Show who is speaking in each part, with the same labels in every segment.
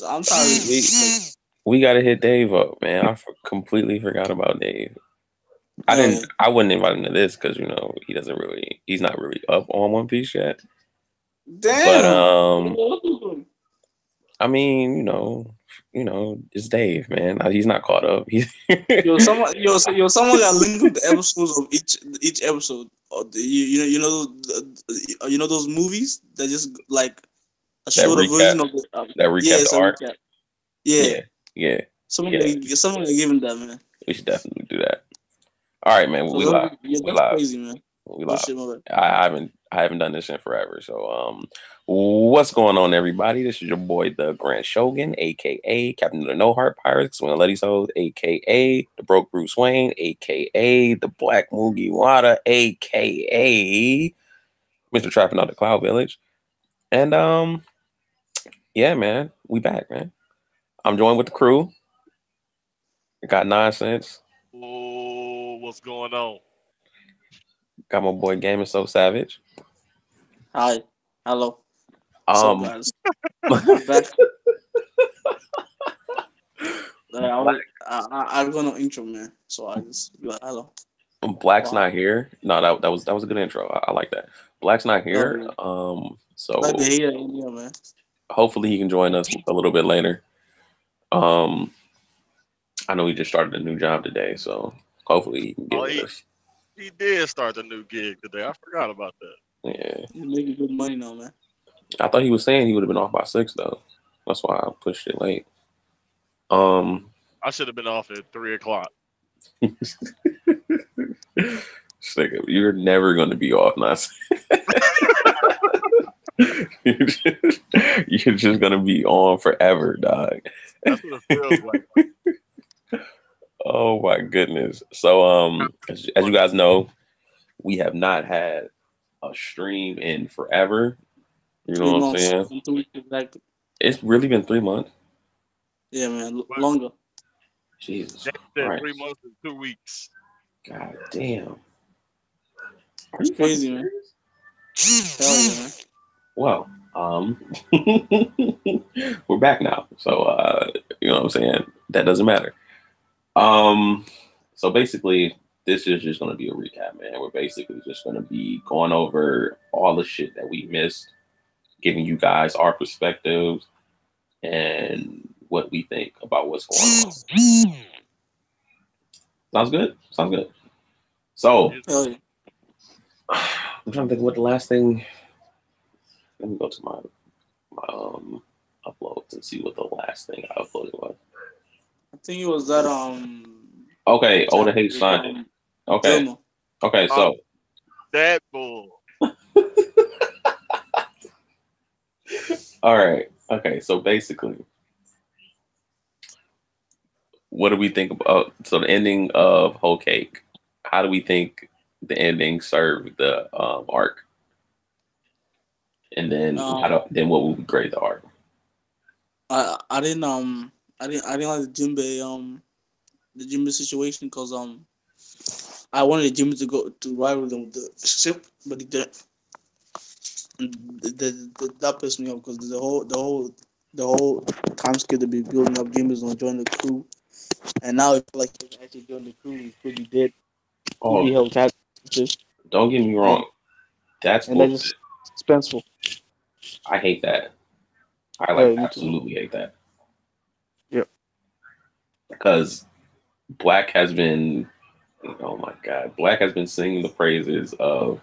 Speaker 1: I'm trying to
Speaker 2: we gotta hit Dave up, man. Completely forgot about Dave.
Speaker 1: yeah.
Speaker 2: I wouldn't invite him to this because he's not really up on One Piece yet. But
Speaker 1: Damn.
Speaker 2: I mean, it's Dave, man. He's not caught up.
Speaker 1: Someone got linked with the episodes of each episode. You know those movies that just like a
Speaker 2: that
Speaker 1: shorter
Speaker 2: recap
Speaker 1: version of the
Speaker 2: that recap
Speaker 1: it's
Speaker 2: the
Speaker 1: a
Speaker 2: arc.
Speaker 1: recap. Yeah,
Speaker 2: Yeah.
Speaker 1: someone got given that, man.
Speaker 2: We should definitely do that. All right, man. We live.
Speaker 1: Yeah,
Speaker 2: We
Speaker 1: that's
Speaker 2: live.
Speaker 1: crazy, man.
Speaker 2: We
Speaker 1: Oh
Speaker 2: live.
Speaker 1: shit, my bad.
Speaker 2: I haven't done this in forever. So what's going on, everybody? This is your boy Tha Grand Showgan, aka Captain of the No Heart Pirates, Swing Letty's Hoes, aka the Broke Bruce Wayne, aka the Black Mugiwara, aka Mr. Trapping Out the Cloud Village. And yeah, man, we back, man. I'm joined with the crew. Got Nonsense.
Speaker 3: Oh, what's going on?
Speaker 2: Got my boy Game is So Savage.
Speaker 1: Hi, hello. What's up, guys? I'm back. I got no intro, man. So I just be like, hello.
Speaker 2: Black's not here. No, that was a good intro. I like that. Black's not here. So
Speaker 1: Glad to hear it, man.
Speaker 2: Hopefully he can join us a little bit later. I know he just started a new job today, so hopefully he can get with us.
Speaker 3: He did start a new gig today. I forgot about that.
Speaker 2: Yeah.
Speaker 1: He's making good money now, man.
Speaker 2: I thought he was saying he would have been off by 6 though. That's why I pushed it late.
Speaker 3: I should have been off at 3:00.
Speaker 2: You're never gonna be off, Nas. You're just gonna be on forever, dog.
Speaker 3: That's what it feels like.
Speaker 2: Oh my goodness. So as you guys know, we have not had a stream in forever. You know what I'm saying?
Speaker 1: 2 weeks exactly.
Speaker 2: It's really been 3 months.
Speaker 1: Yeah, man, longer.
Speaker 2: Jesus.
Speaker 3: Right. 3 months and 2 weeks.
Speaker 2: God damn.
Speaker 1: It's crazy, man. Hell yeah, man.
Speaker 2: Well, we're back now. So you know what I'm saying? That doesn't matter. So basically this is just gonna be a recap, man. We're basically just gonna be going over all the shit that we missed, giving you guys our perspectives and what we think about what's going on. Sounds good? Sounds good. So I'm trying to think what the last thing. Let me go to my uploads and see what the last thing I uploaded was.
Speaker 1: I think it was that
Speaker 2: Okay, Oda Hate signed it. Okay. Dilma. Okay, so
Speaker 3: that bull.
Speaker 2: All right. Okay, so basically, what do we think about? So the ending of Whole Cake. How do we think the ending served the arc? And then then what would we grade the arc?
Speaker 1: I didn't like the Jinbei situation because I wanted Jinbei to go to rival them with the ship, but he didn't. That pissed me off because the whole time skip to be building up Jinbei's gonna join the crew, and now I feel like he's actually join the crew. He could be dead.
Speaker 2: Oh,
Speaker 1: he held
Speaker 2: don't get me wrong. That's
Speaker 1: just suspenseful.
Speaker 2: I hate that. I absolutely hate that.
Speaker 1: Yep.
Speaker 2: Because Black has been, oh my God, Black has been singing the praises of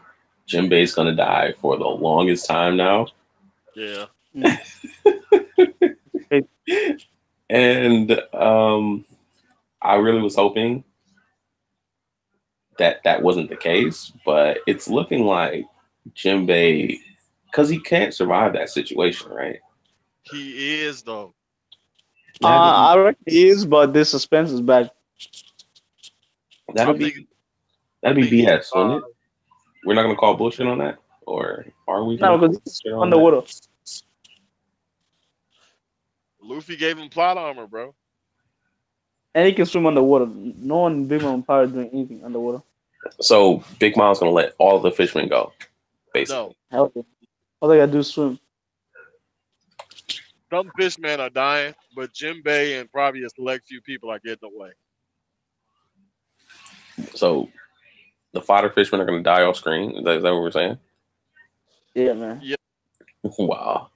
Speaker 2: Jinbei's gonna die for the longest time now.
Speaker 3: Yeah.
Speaker 2: And I really was hoping that wasn't the case, but it's looking like Jinbei, because he can't survive that situation, right?
Speaker 3: He is though.
Speaker 1: I reckon he is, but this suspense is bad.
Speaker 2: That'd be BS, wouldn't it? We're not gonna call bullshit on that, or are we?
Speaker 1: No, because he's underwater.
Speaker 3: Luffy gave him plot armor, bro.
Speaker 1: And he can swim underwater. No one in Big Mom Pirate doing anything underwater.
Speaker 2: So Big Mom's gonna let all the fishermen go, basically.
Speaker 1: No. All they gotta do is swim.
Speaker 3: Some fishmen are dying, but Jinbei and probably a select few people are getting away.
Speaker 2: So the fodder fishermen are going to die off screen. Is that what we're saying?
Speaker 1: Yeah, man.
Speaker 3: Yeah,
Speaker 2: Wow.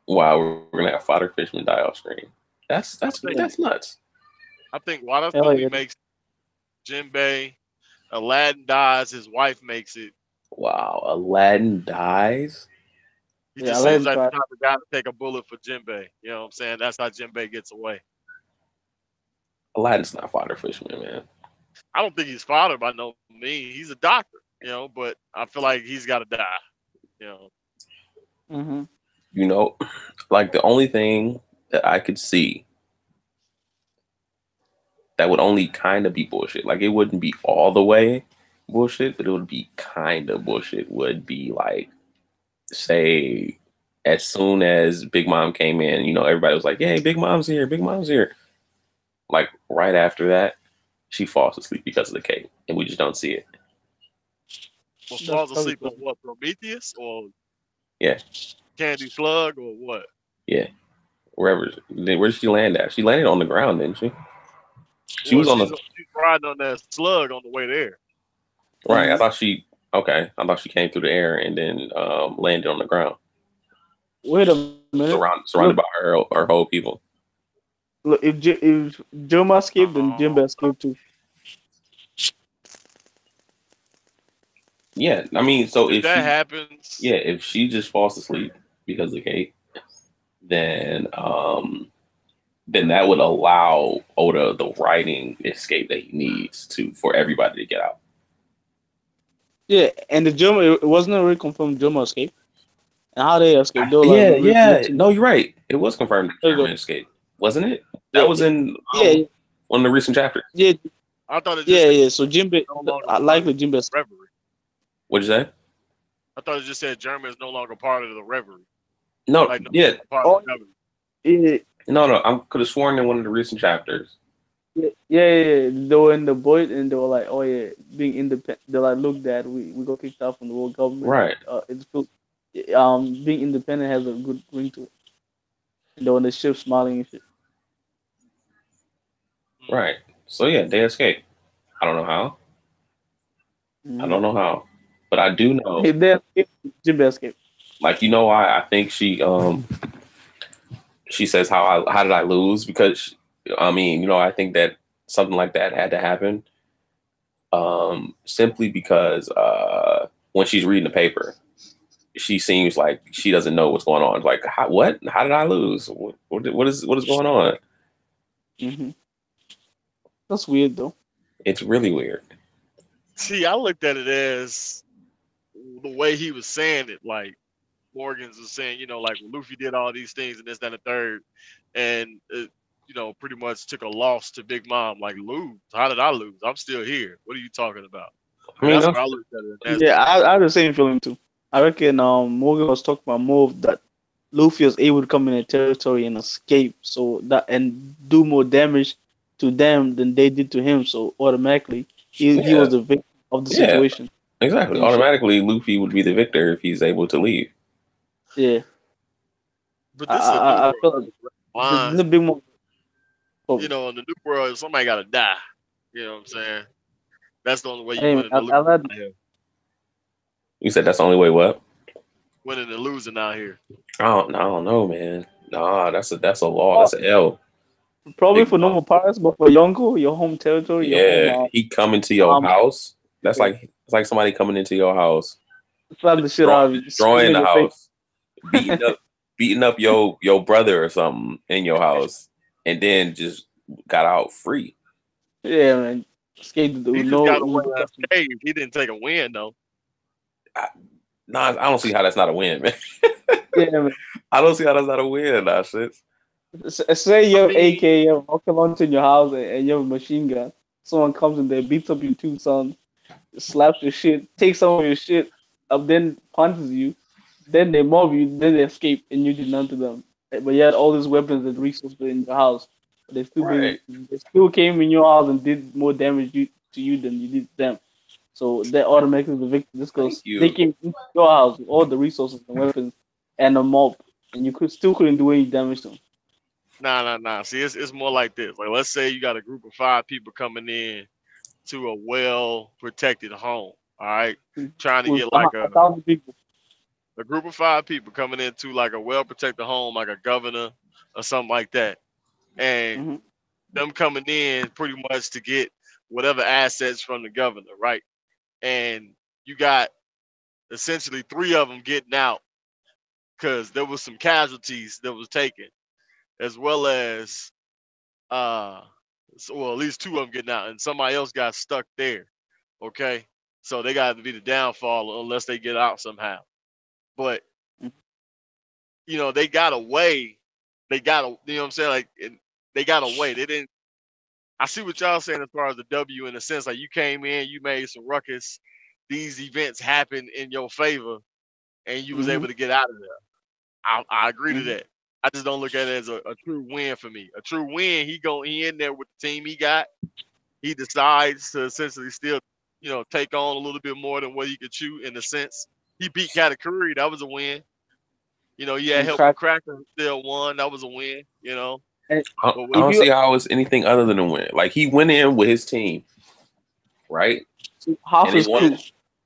Speaker 2: Wow, we're going to have fodder fishermen die off screen. That's nuts.
Speaker 3: I think Water
Speaker 1: Hell
Speaker 3: Movie
Speaker 1: yeah.
Speaker 3: makes Jinbei. Aladdin dies. His wife makes it.
Speaker 2: Wow, Aladdin dies.
Speaker 3: He
Speaker 1: Yeah,
Speaker 3: just
Speaker 1: Aladdin
Speaker 3: seems like the
Speaker 1: tried.
Speaker 3: type of guy to take a bullet for Jinbei. You know what I'm saying? That's how Jinbei gets away.
Speaker 2: Aladdin's not fodder fisherman, man.
Speaker 3: I don't think he's father by no means. He's a doctor, but I feel like he's got to die. You know.
Speaker 1: Mm-hmm.
Speaker 2: You know, like the only thing that I could see that would only kind of be bullshit. Like it wouldn't be all the way bullshit, but it would be kind of bullshit. Would be like, say, as soon as Big Mom came in, everybody was like, "Yay, Big Mom's here! Big Mom's here!" Like right after that, she falls asleep because of the cake, and we just don't see it.
Speaker 3: Well,
Speaker 1: That's
Speaker 3: falls
Speaker 1: probably
Speaker 3: asleep on what? Prometheus or
Speaker 2: Yeah,
Speaker 3: Candy Slug or what?
Speaker 2: yeah. Where did she land at? She landed on the ground, didn't she? She
Speaker 3: Well,
Speaker 2: was on
Speaker 3: she's
Speaker 2: the
Speaker 3: riding on that slug on the way there.
Speaker 2: right. I
Speaker 1: Mhm.
Speaker 2: thought she came through the air and then landed on the ground,
Speaker 1: Wait a minute.
Speaker 2: surrounded by her whole people.
Speaker 1: Look, if Joma escaped, then Jimba escaped too.
Speaker 2: Yeah, I mean, so
Speaker 3: If that happens,
Speaker 2: if she just falls asleep because of the cake, then that would allow Oda the writing escape that he needs for everybody to get out.
Speaker 1: Yeah, and the Joma, it wasn't already confirmed Joma escaped. And how they escaped? They were like,
Speaker 2: Yeah. No, you're right. It was confirmed that
Speaker 1: There you go.
Speaker 2: German escape, wasn't it?
Speaker 1: Yeah,
Speaker 2: That was in
Speaker 1: yeah,
Speaker 2: one of the recent chapters.
Speaker 1: yeah,
Speaker 3: I thought it just
Speaker 1: yeah,
Speaker 3: said
Speaker 1: yeah. So Jimba,
Speaker 3: no longer
Speaker 1: likely Jimba escaped.
Speaker 3: reverie.
Speaker 2: What'd you say?
Speaker 3: I thought it just said German is no longer part of the reverie.
Speaker 2: No,
Speaker 3: Like, no
Speaker 2: yeah.
Speaker 3: part of the reverie.
Speaker 1: Yeah,
Speaker 2: No, I could have sworn in one of the recent chapters.
Speaker 1: yeah. They were in the boat, and they were like, "Oh yeah, being independent." They're like, "Look, Dad, we got kicked out from the world government.
Speaker 2: Right.
Speaker 1: It's being independent has a good ring to it." And they're on the ship smiling and shit.
Speaker 2: Right. So yeah, they escaped. I don't know how. I don't know how. But I do know,
Speaker 1: Hey, they escaped. Jimba escaped.
Speaker 2: like, why I think she says how did I lose? Because I think that something like that had to happen. Simply because when she's reading the paper, she seems like she doesn't know what's going on. Like, what? How did I lose? What is going on?
Speaker 1: Mm-hmm. That's weird though.
Speaker 2: It's really weird.
Speaker 3: See, I looked at it as the way he was saying it, like Morgans was saying, like Luffy did all these things and this, that, and the third, and pretty much took a loss to Big Mom. Like, lose? How did I lose? I'm still here. What are you talking about?
Speaker 2: I mean,
Speaker 3: That's what I looked at it.
Speaker 1: Yeah, I have the same feeling too. I reckon Morgan was talking about more of that Luffy was able to come in a territory and escape, so that and do more damage to them than they did to him. So automatically, he was the victim of the situation.
Speaker 2: Exactly. Automatically, Luffy would be the victor if he's able to leave.
Speaker 1: Yeah.
Speaker 3: But this is a new
Speaker 1: I feel like this is a big more.
Speaker 3: in the new world, somebody got to die. You know what I'm saying? That's the only way you
Speaker 1: Hey,
Speaker 3: win and lose.
Speaker 2: You said that's the only way. What?
Speaker 3: Winning and losing out here.
Speaker 2: I don't know, man. Nah, that's a law. That's an L.
Speaker 1: Probably for normal pirates, but for Yonko, your home territory, your home.
Speaker 2: He come into your house. That's like somebody coming into your house,
Speaker 1: slap the shit out of you,
Speaker 2: destroying the house, beating up your brother or something in your house, and then just got out free.
Speaker 1: Yeah, man. Escaped
Speaker 3: he just got away unscathed. He didn't take a win though.
Speaker 2: I don't see how that's not a win, man.
Speaker 1: Yeah, man.
Speaker 2: I don't see how that's not a win. That shit.
Speaker 1: Say you have AK, you have a rocket launcher in your house, and you have a machine gun. Someone comes in there, beats up your two sons, slaps your shit, takes some of your shit, then punches you, then they mob you, then they escape, and you did none to them. But you had all these weapons and resources in your house. But they still came in your house and did more damage to you than you did them. So they're automatically the victim just
Speaker 2: Thank
Speaker 1: because they
Speaker 2: you.
Speaker 1: came into your house with all the resources and weapons and a mob, and you still couldn't do any damage to them.
Speaker 3: Nah. See, it's more like this. Like, let's say you got a group of 5 people coming in to a well protected home. All right, trying to
Speaker 1: With
Speaker 3: get like
Speaker 1: 1,000 people.
Speaker 3: a group of 5 people coming into like a well protected home, like a governor or something like that, and
Speaker 1: Hmm.
Speaker 3: them coming in pretty much to get whatever assets from the governor, right? And you got essentially 3 of them getting out because there was some casualties that was taken, as well as well, at least 2 of them getting out, and somebody else got stuck there. Okay, so they got to be the downfall unless they get out somehow. But they got away. They got a, you know what I'm saying? Like, they got away. They didn't. I see what y'all saying as far as the W, in a sense, like you came in, you made some ruckus. These events happened in your favor, and you was
Speaker 1: Hmm.
Speaker 3: able to get out of there. I agree to
Speaker 1: Hmm.
Speaker 3: that. I just don't look at it as a true win for me. A true win, he in there with the team he got. He decides to essentially still, take on a little bit more than what he could chew, in a sense. He beat Katakuri, that was a win. He had
Speaker 1: And
Speaker 3: help from
Speaker 1: crack.
Speaker 3: Cracker and still won. That was a win.
Speaker 1: And
Speaker 3: But
Speaker 2: I
Speaker 3: with
Speaker 1: if
Speaker 2: don't
Speaker 1: you
Speaker 2: see how it's anything other than a win. Like he went in with his team, right?
Speaker 1: half
Speaker 2: And they
Speaker 1: his crew,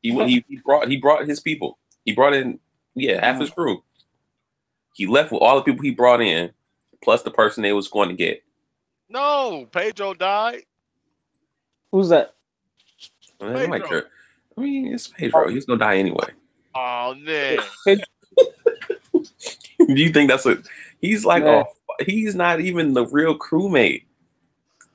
Speaker 2: wanted he brought his people. He brought in half his
Speaker 1: Mhm.
Speaker 2: crew. He left with all the people he brought in, plus the person they was going to get.
Speaker 3: no, Pedro died.
Speaker 1: Who's that?
Speaker 2: Man, nobody
Speaker 3: Pedro.
Speaker 2: care. I mean, it's Pedro.
Speaker 1: Oh,
Speaker 2: He's gonna die anyway.
Speaker 3: Oh man.
Speaker 2: Do you think that's a? He's like
Speaker 1: man,
Speaker 2: he's not even the real crewmate.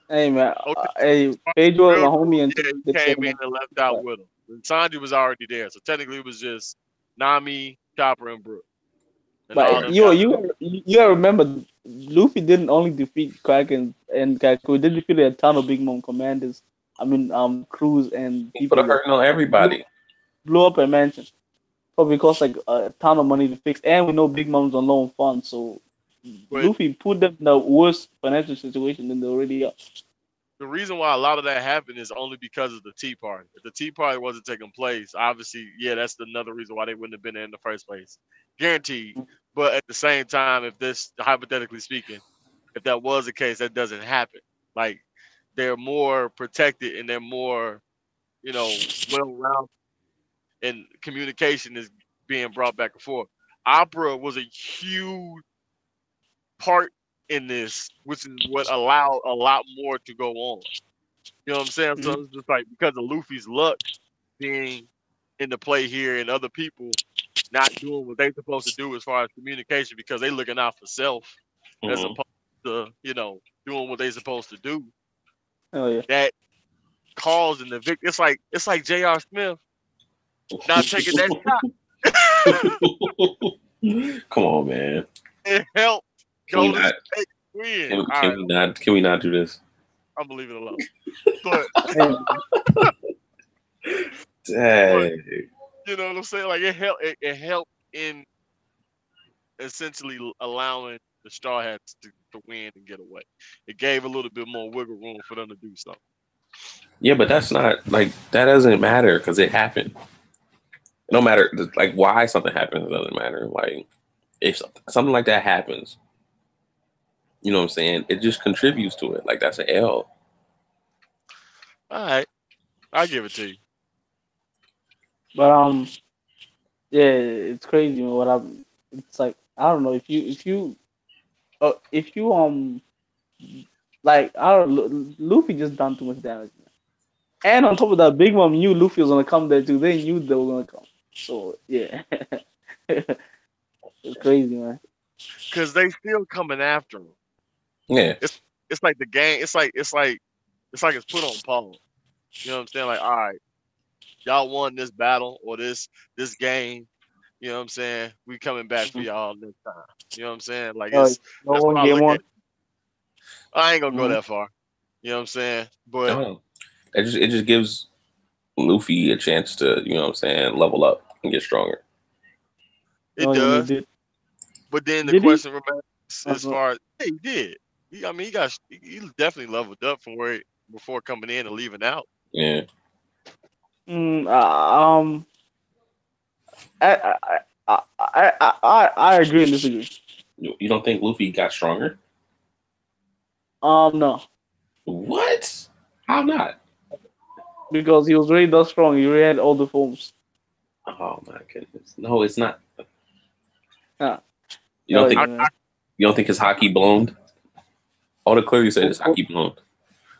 Speaker 1: hey man,
Speaker 3: Okay.
Speaker 1: hey Pedro is
Speaker 3: Real
Speaker 1: my
Speaker 3: crew,
Speaker 1: homie
Speaker 3: yeah,
Speaker 1: until
Speaker 3: he
Speaker 1: they
Speaker 3: came
Speaker 1: set him
Speaker 3: in
Speaker 1: up.
Speaker 3: and left out with him. And Sanji was already there, so technically it was just Nami, Chopper, and Brook, and all
Speaker 1: But
Speaker 2: Right.
Speaker 3: them got.
Speaker 1: you gotta remember, Luffy didn't only defeat Kraken and Kaku. He did defeat a ton of Big Mom commanders. I mean, crews and
Speaker 2: He put a
Speaker 1: people that
Speaker 2: hurting on
Speaker 1: blew,
Speaker 2: everybody.
Speaker 1: blew up a mansion. Probably cost like a ton of money to fix. And we know Big Mom's on loan funds, so
Speaker 3: But
Speaker 1: Luffy put them in a worse financial situation than they already are.
Speaker 3: the reason why a lot of that happened is only because of the Tea Party. If the Tea Party wasn't taking place, obviously, yeah, that's another reason why they wouldn't have been there in the first place. Guaranteed. But at the same time, if this, hypothetically speaking, if that was the case, that doesn't happen. Like, they're more protected and they're more, well-rounded, and communication is being brought back and forth. Opera was a huge part in this, which is what allowed a lot more to go on. You know what I'm saying? So
Speaker 1: Mhm.
Speaker 3: it's just like, because of Luffy's luck being in the play here, and other people not doing what they're supposed to do as far as communication, because they looking out for self as
Speaker 2: Hmm.
Speaker 3: opposed to, doing what they're supposed to do.
Speaker 1: Oh yeah.
Speaker 3: That causing the victim. It's like J.R. Smith not taking that shot.
Speaker 2: Come on, man.
Speaker 3: It helped
Speaker 2: Can we
Speaker 3: Golden
Speaker 2: not?
Speaker 3: State win.
Speaker 2: Can,
Speaker 3: All
Speaker 2: can
Speaker 3: right,
Speaker 2: we not? Can we not do this?
Speaker 3: I'm gonna leave it alone. But
Speaker 1: Hey,
Speaker 3: but
Speaker 2: Dang.
Speaker 3: you know what I'm saying? Like, it helped in essentially allowing the Straw Hats to win and get away. It gave a little bit more wiggle room for them to do so.
Speaker 2: Yeah, but that's not like that doesn't matter because it happened. No matter like why something happens, it doesn't matter. Like if something like that happens, you know what I'm saying? It just contributes to it. Like that's an L.
Speaker 3: All right, I'll give it to you.
Speaker 1: but yeah, it's crazy man, what I'm. It's like I don't know if you like I don't Luffy just done too much damage. And on top of that, Big Mom knew Luffy was gonna come there too. They knew they were gonna come. So yeah, it's crazy, man.
Speaker 3: Because they still coming after him.
Speaker 2: Yeah.
Speaker 3: It's like the game. It's put on pause. You know what I'm saying? Like, all right, y'all won this battle or this game. You know what I'm saying? We coming back for
Speaker 1: Mhm.
Speaker 3: y'all next time. You know what I'm saying? Like,
Speaker 1: Oh, no
Speaker 3: that's
Speaker 1: one
Speaker 3: what I
Speaker 1: game
Speaker 3: look at.
Speaker 1: one.
Speaker 3: I ain't gonna go
Speaker 1: Mm-hmm.
Speaker 3: that far. You know what I'm saying? But
Speaker 2: Oh, it just gives Luffy a chance to, you know what I'm saying, level up and get stronger.
Speaker 3: it
Speaker 1: Oh yeah, and he
Speaker 3: does.
Speaker 1: did.
Speaker 3: But then the
Speaker 1: Did he?
Speaker 3: question remains,
Speaker 1: I
Speaker 3: as
Speaker 1: don't know.
Speaker 3: far as, hey, he did. I mean, he definitely leveled up from where before coming in and leaving out.
Speaker 2: Yeah.
Speaker 1: Mm, I, I agree and disagree.
Speaker 2: You don't think Luffy got stronger?
Speaker 1: No,
Speaker 2: What? How not?
Speaker 1: because he was already that strong. He already had all the forms.
Speaker 2: Oh my goodness. No, it's not.
Speaker 1: Yeah,
Speaker 2: You don't
Speaker 1: hell
Speaker 2: think
Speaker 1: yeah,
Speaker 3: I,
Speaker 1: man.
Speaker 2: you don't think his hockey blown? All the clearly said his
Speaker 1: Oh,
Speaker 2: hockey blown.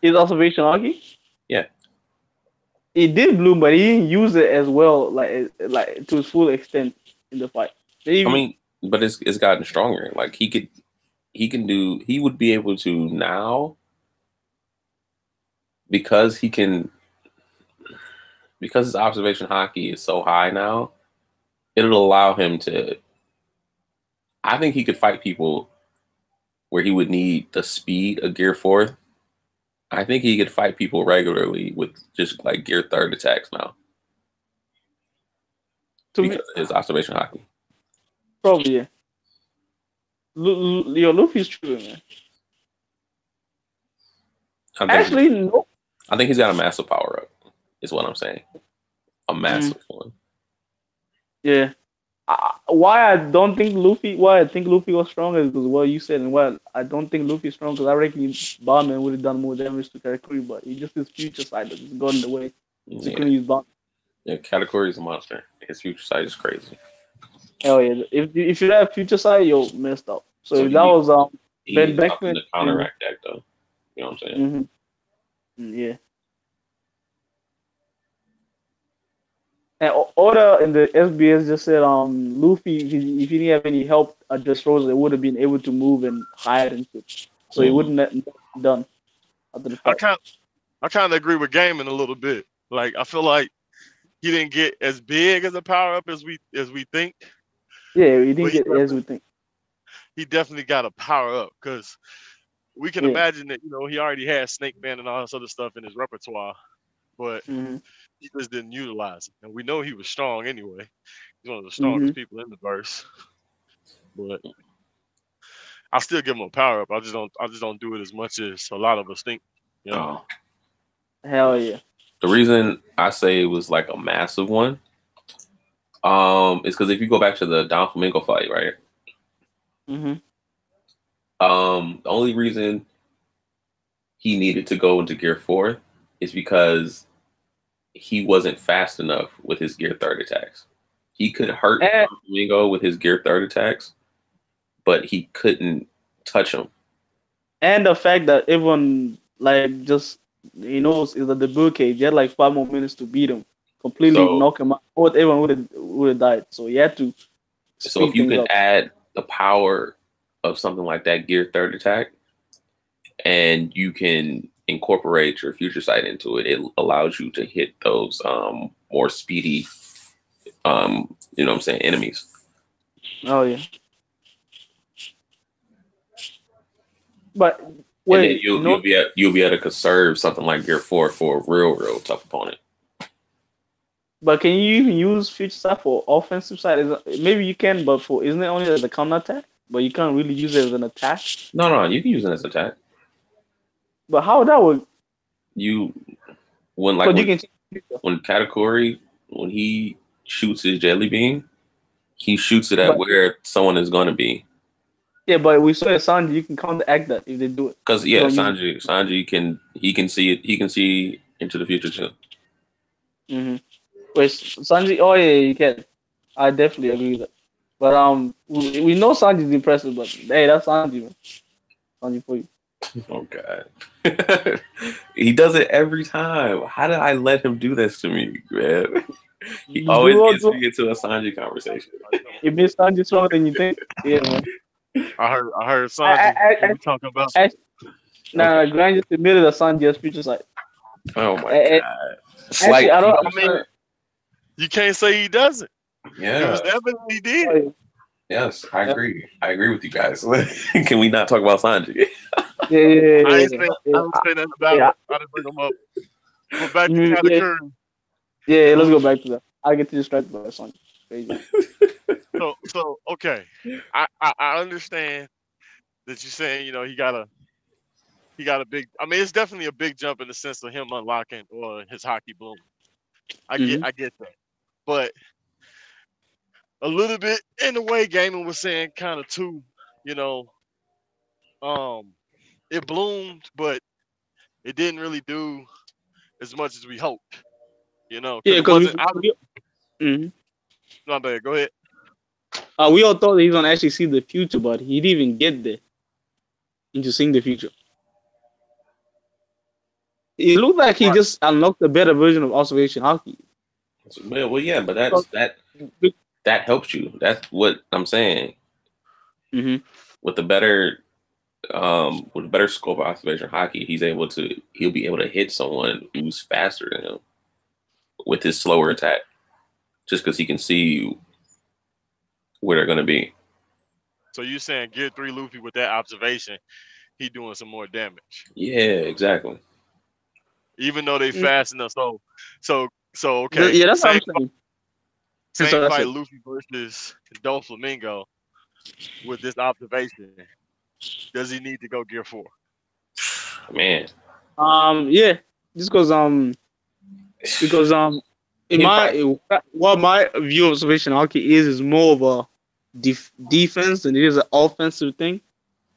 Speaker 1: his observation hockey,
Speaker 2: Yeah.
Speaker 1: it did bloom, but he didn't use it as well, like to its full extent in the fight.
Speaker 2: I
Speaker 1: Maybe
Speaker 2: mean, but it's gotten stronger. Like he would be able to now because he can because his observation hockey is so high now, it'll allow him to I think he could fight people where he would need the speed of gear fourth. I think he could fight people regularly with just like gear third attacks now
Speaker 1: to me,
Speaker 2: because of his observation hockey.
Speaker 1: probably yeah. Yo, Luffy's true, man.
Speaker 2: I think
Speaker 1: Actually, no.
Speaker 2: I think he's got a massive power up, is what I'm saying. A
Speaker 1: Mm,
Speaker 2: massive one.
Speaker 1: yeah. Why I don't think Luffy, why I think Luffy was strong is because what you said, and why I don't think Luffy's strong because I reckon Barman would have done more damage to Karakuri, but he just his future side that just got in the way. So he
Speaker 2: Yeah.
Speaker 1: couldn't use Barman.
Speaker 2: Yeah, category is a monster. His future sight is crazy.
Speaker 1: Hell yeah! If you have future side, you're messed up. So
Speaker 2: So
Speaker 1: if that was
Speaker 2: he
Speaker 1: Ben
Speaker 2: needs something
Speaker 1: Beckman,
Speaker 2: to counteract that though. You know what I'm saying?
Speaker 1: mm-hmm, yeah. And Oda in the SBS just said Luffy if he didn't have any help at Dressrosa, it would have been able to move and hide and shit. So he
Speaker 2: Mhm.
Speaker 1: wouldn't have done after the
Speaker 3: I
Speaker 1: fight.
Speaker 3: kind I kind of agree with Gaiman a little bit. Like I feel like he didn't get as big as a power up as we think,
Speaker 1: Yeah, he didn't
Speaker 3: but
Speaker 1: get as we think.
Speaker 3: he definitely got a power up because we can
Speaker 1: Yeah.
Speaker 3: imagine that he already had Snake Man and all this other stuff in his repertoire, but
Speaker 1: Mhm.
Speaker 3: he just didn't utilize it. And we know he was strong anyway. He's one of the strongest
Speaker 1: Mhm.
Speaker 3: people in the verse, but I still give him a power up. I just don't do it as much as a lot of us think. You know,
Speaker 2: Oh.
Speaker 1: Hell yeah.
Speaker 2: The reason I say it was like a massive one, is because if you go back to the Don Flamingo fight, right?
Speaker 1: Mhm.
Speaker 2: The only reason he needed to go into gear fourth is because he wasn't fast enough with his gear third attacks. He could hurt
Speaker 1: And
Speaker 2: Don Flamingo with his gear third attacks, but he couldn't touch him.
Speaker 1: and the fact that everyone like just he knows is that the Bill-Cage, he had like 5 more minutes to beat him, completely
Speaker 2: So
Speaker 1: knock him out. Or everyone would have died. So he had to
Speaker 2: so if
Speaker 1: speed
Speaker 2: you
Speaker 1: things
Speaker 2: can
Speaker 1: up.
Speaker 2: add the power of something like that gear third attack and you can incorporate your future sight into it, it allows you to hit those more speedy you know what I'm saying, enemies.
Speaker 1: Oh yeah. But
Speaker 2: And then
Speaker 1: wait, no.
Speaker 2: you'll be able to conserve something like gear four for a real tough opponent.
Speaker 1: But can you even use future side for offensive side? Maybe you can, but for isn't it only as a counter attack? But you can't really use it as an attack.
Speaker 2: No, you can use it as attack.
Speaker 1: But how would that work?
Speaker 2: You when like
Speaker 1: Because you can change future.
Speaker 2: when Katakuri when he shoots his jelly beam, he shoots it at
Speaker 1: But
Speaker 2: where someone is going to be.
Speaker 1: yeah, but we saw at Sanji, you can counteract that if they do it.
Speaker 2: Because
Speaker 1: You
Speaker 2: yeah,
Speaker 1: don't use it.
Speaker 2: Sanji can see it. He can see into the future too.
Speaker 1: Mm-hmm. Wait, Sanji? Oh yeah, you can. I definitely agree with that. But we know Sanji's impressive, but hey, that's Sanji, man. Sanji for you.
Speaker 2: Oh God, he does it every time. How did I let him do this to me, man? He
Speaker 1: You
Speaker 2: always
Speaker 1: do
Speaker 2: gets
Speaker 1: also.
Speaker 2: me into a Sanji conversation.
Speaker 1: You miss Sanji stronger than you think. Yeah, man.
Speaker 3: I heard
Speaker 1: I,
Speaker 3: Sanji.
Speaker 1: I,
Speaker 3: What we talking about?
Speaker 1: I, I
Speaker 2: Okay.
Speaker 1: nah, Grant just admitted that Sanji has future sight.
Speaker 2: Oh my
Speaker 1: And,
Speaker 2: God,
Speaker 1: actually,
Speaker 2: slight
Speaker 1: I don't.
Speaker 2: future
Speaker 3: I mean,
Speaker 2: sight.
Speaker 3: you can't say he doesn't. It
Speaker 2: Yeah.
Speaker 3: was evident he
Speaker 1: Oh,
Speaker 3: did.
Speaker 1: yeah.
Speaker 2: Yes, I
Speaker 1: Yeah,
Speaker 2: agree. I agree with you guys. Can we not talk about Sanji?
Speaker 1: yeah, yeah,
Speaker 3: I
Speaker 1: yeah,
Speaker 3: ain't
Speaker 1: yeah.
Speaker 3: say I
Speaker 1: Yeah,
Speaker 3: didn't say nothing about
Speaker 1: yeah,
Speaker 3: it. I didn't bring him up. But back to
Speaker 1: yeah,
Speaker 3: Katakuri
Speaker 1: yeah.
Speaker 3: and
Speaker 1: Let's go
Speaker 3: Luffy.
Speaker 1: back to that. I get distracted by Sanji. Crazy.
Speaker 3: So okay. I understand that you're saying he got a big. I mean, it's definitely a big jump in the sense of him unlocking or his hockey bloom. I get
Speaker 1: Mm-hmm.
Speaker 3: I get that. But a little bit in the way Gaming was saying kind of too, you know, um it bloomed, but it didn't really do as much as we hoped, because
Speaker 1: Yeah,
Speaker 3: it
Speaker 1: because
Speaker 3: wasn't out.
Speaker 1: mhm.
Speaker 3: Not bad. Go ahead.
Speaker 1: We all thought he was gonna actually see the future, but he didn't even get there into seeing the future. It looked like he
Speaker 3: Right.
Speaker 1: just unlocked a better version of observation hockey.
Speaker 2: Well, yeah, but
Speaker 1: Because,
Speaker 2: that helps you. That's what I'm saying.
Speaker 1: mm-hmm.
Speaker 2: With the better scope of observation hockey, he'll be able to hit someone who's faster than him with his slower attack, just because he can see where they're gonna be.
Speaker 3: So you saying Gear 3 Luffy with that observation, he doing some more damage,
Speaker 2: Yeah, exactly.
Speaker 3: even though they fast enough. So okay,
Speaker 1: Yeah, that's what
Speaker 3: same
Speaker 1: I'm saying. So
Speaker 3: same
Speaker 1: that's
Speaker 3: fight
Speaker 1: it.
Speaker 3: Luffy versus Doflamingo with this observation. Does he need to go Gear 4?
Speaker 2: Man,
Speaker 1: Yeah, just because in
Speaker 2: he probably,
Speaker 1: what my view of observation hockey is more of a defense than it is an offensive thing.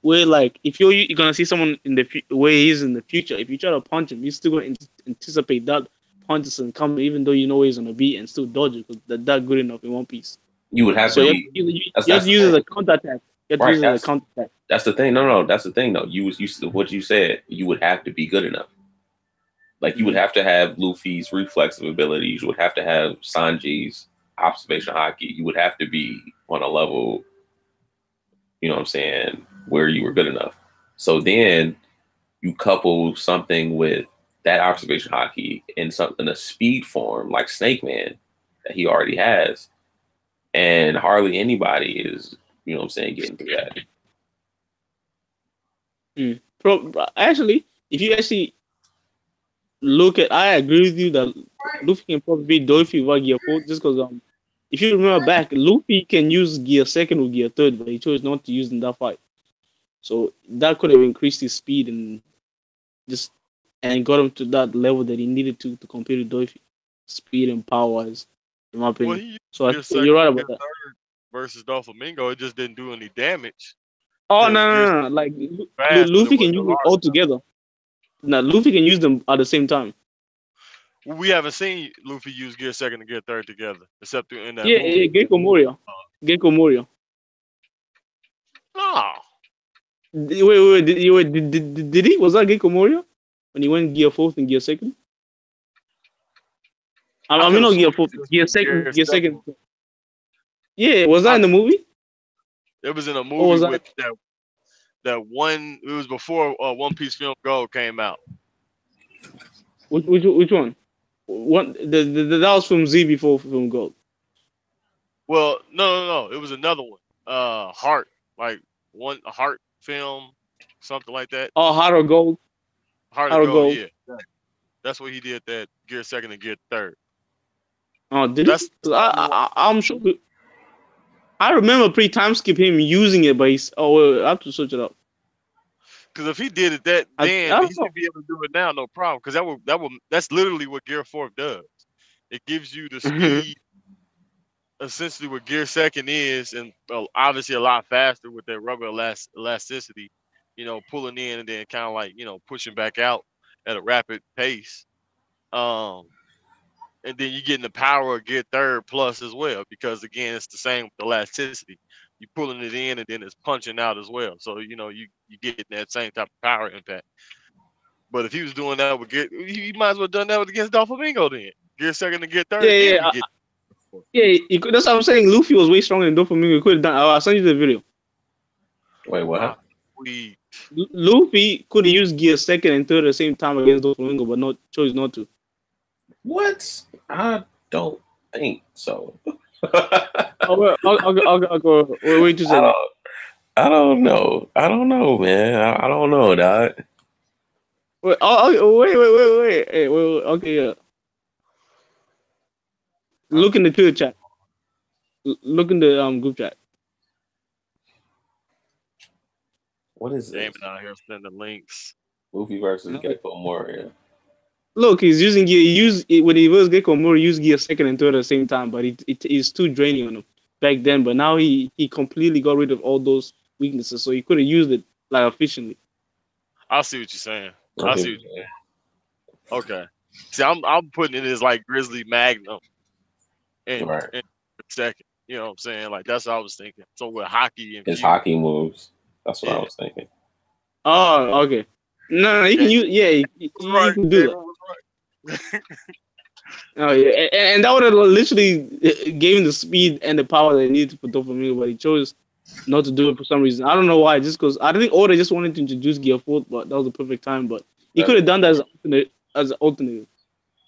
Speaker 1: Where like if you're gonna see someone in the where he is in the future, if you try to punch him, you're still gonna anticipate that punches and come, even though you know where he's gonna be, and still dodge it because they're that good enough in One Piece.
Speaker 2: you would have
Speaker 1: So
Speaker 2: to be.
Speaker 1: you have
Speaker 2: That's
Speaker 1: to
Speaker 2: the
Speaker 1: use it as
Speaker 2: thing,
Speaker 1: a counter attack. You have to
Speaker 2: right?
Speaker 1: use it as a counter attack.
Speaker 2: That's the thing. No, that's the thing though. You what you said. You would have to be good enough. Like you would
Speaker 1: Mm-hmm.
Speaker 2: have to have Luffy's reflexive abilities. You would have to have Sanji's observation hockey. You would have to be on a level, you know what I'm saying, where you were good enough. So then you couple something with that observation hockey in something a speed form like Snake Man that he already has, and hardly anybody is, you know what I'm saying, getting through that.
Speaker 1: Actually, if you actually I agree with you that Luffy can probably beat Dolphy without Gear 4, just because if you remember back, Luffy can use Gear 2nd or Gear 3rd, but he chose not to use in that fight. So that could have increased his speed just and got him to that level that he needed to compete with Dolphy. Speed and power wise, in my
Speaker 3: Well,
Speaker 1: opinion.
Speaker 3: he used
Speaker 1: So I
Speaker 3: Gear
Speaker 1: think you're
Speaker 3: second
Speaker 1: right
Speaker 3: and
Speaker 1: about
Speaker 3: Gear
Speaker 1: that.
Speaker 3: third versus Doflamingo. It just didn't do any damage
Speaker 1: Oh
Speaker 3: because
Speaker 1: no,
Speaker 3: Gear
Speaker 1: no, no. Like
Speaker 3: fast, but it
Speaker 1: Luffy can
Speaker 3: wasn't
Speaker 1: use it
Speaker 3: hard
Speaker 1: all
Speaker 3: enough.
Speaker 1: together. Now Luffy can use them at the same time.
Speaker 3: We haven't seen Luffy use Gear second and Gear third together, except in that
Speaker 1: Yeah,
Speaker 3: movie.
Speaker 1: Gecko Moria. Gecko Moria.
Speaker 3: No,
Speaker 1: Wait. Did he? Was that Gecko Moria when he went Gear 4th and Gear 2nd?
Speaker 3: I
Speaker 1: I
Speaker 3: could
Speaker 1: mean,
Speaker 3: have
Speaker 1: not Gear
Speaker 3: sworn
Speaker 1: 4th,
Speaker 3: he just
Speaker 1: Gear
Speaker 3: did
Speaker 1: 2nd,
Speaker 3: Gear
Speaker 1: Gear
Speaker 3: second.
Speaker 1: 2nd. Yeah, was that
Speaker 3: I,
Speaker 1: in the movie?
Speaker 3: it was in a
Speaker 1: Or
Speaker 3: movie
Speaker 1: was
Speaker 3: with
Speaker 1: that?
Speaker 3: that one. It was before One Piece Film Gold came out.
Speaker 1: Which one? One that was from Z before from Gold.
Speaker 3: Well, no. It was another one. Heart, like a Heart film, something like that.
Speaker 1: Oh, Heart of Gold.
Speaker 3: Heart of
Speaker 1: Heart of
Speaker 3: Gold.
Speaker 1: Gold.
Speaker 3: Yeah, that's what he did. That Gear second and Gear third.
Speaker 1: Oh, did he?
Speaker 3: That's
Speaker 1: 'Cause
Speaker 3: the only one.
Speaker 1: I'm sure. I remember pre-time skip him using it, but he's. Oh, wait, I have to search it up.
Speaker 3: Because if he did it that
Speaker 1: I
Speaker 3: then, he
Speaker 1: don't know.
Speaker 3: should be able to do it now, no problem. Because that's literally what Gear 4 does. It gives you the speed, essentially what Gear second is, and obviously a lot faster with that rubber elasticity. Pulling in and then kind of like pushing back out at a rapid pace. Um, and then you getting the power of Gear third plus as well, because again it's the same with elasticity. You pulling it in and then it's punching out as well. So you getting that same type of power impact. But if he was doing that with Gear, he might as well done that with against Doflamingo then. Gear second and Gear
Speaker 1: Yeah,
Speaker 3: third,
Speaker 1: yeah,
Speaker 3: then
Speaker 1: yeah.
Speaker 3: you get.
Speaker 1: That's what I'm saying. Luffy was way stronger than Doflamingo. He could have done. I'll send you the video.
Speaker 2: Wait,
Speaker 3: Ah,
Speaker 2: what?
Speaker 3: we
Speaker 1: Luffy could have used Gear 2nd and 3rd at the same time against Doflamingo, but chose not to.
Speaker 2: What? I don't think so.
Speaker 1: Oh, well, I'll go. Wait 2 seconds.
Speaker 2: I don't know, man. I don't know, dog.
Speaker 1: Wait. Hey, wait. Okay, yeah. Look in the Twitter chat. Look in the group chat.
Speaker 2: What is
Speaker 3: Damon
Speaker 2: this?
Speaker 3: out here sending links.
Speaker 2: Luffy versus
Speaker 1: No,
Speaker 2: Gecko Moria.
Speaker 1: Look, he's using gear. He used when he was Gekko Mori, he used gear second and third at the same time, but it's too draining on him back then. But now he completely got rid of all those weaknesses, so he could have used it like efficiently.
Speaker 3: I see what you're saying. I
Speaker 2: Okay.
Speaker 3: see. Okay. See, I'm putting it as like Grizzly Magnum
Speaker 2: Right.
Speaker 3: in second. You know what I'm saying? Like that's what I was thinking. So with hockey and
Speaker 2: His
Speaker 3: Fury,
Speaker 2: hockey moves. That's what I
Speaker 3: Yeah.
Speaker 2: was thinking.
Speaker 1: Oh, okay. No, you can use. Yeah, you
Speaker 3: right,
Speaker 1: can do that.
Speaker 3: Gabriel was right.
Speaker 1: Oh yeah, and that would have literally gave him the speed and the power they needed for Doflamingo, but he chose not to do it for some reason. I don't know why. Just because I think Oda just wanted to introduce Gear 4, but that was the perfect time. But he could have done that as an alternative.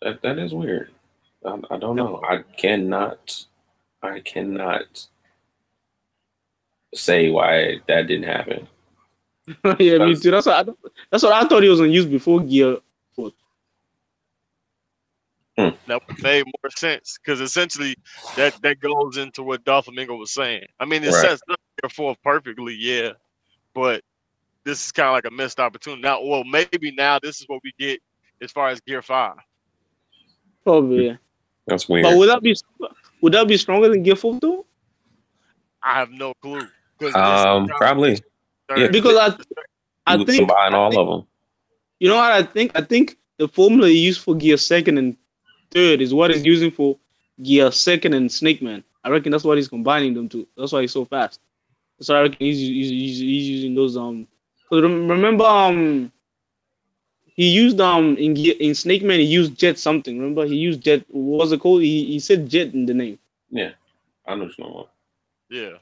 Speaker 2: That is weird. I don't
Speaker 1: Yeah.
Speaker 2: know. I cannot say why that didn't happen.
Speaker 1: Yeah, me too. That's what I thought he was gonna use before Gear 4.
Speaker 3: That made more sense because essentially that goes into what Doflamingo was saying. I mean, it
Speaker 2: Right.
Speaker 3: sets up Gear 4 perfectly, yeah, but this is kind of like a missed opportunity. Now, well, maybe now this is what we get as far as Gear 5.
Speaker 1: Probably, yeah.
Speaker 2: That's weird.
Speaker 1: But would that be stronger than Gear 4 though?
Speaker 3: I have no clue because
Speaker 2: Probably. Yeah,
Speaker 1: Because I
Speaker 2: would
Speaker 1: think
Speaker 2: combine all of them.
Speaker 1: you know what I think. I think the formula he used for Gear second and third is what he's using for Gear second and Snake Man. I reckon that's what he's combining them to. That's why he's so fast. So I reckon he's using those 'cause remember he used in Snake Man he used Jet something. Remember he used Jet. What was it called? He said Jet in the name.
Speaker 2: Yeah, I know no more.
Speaker 3: Yeah.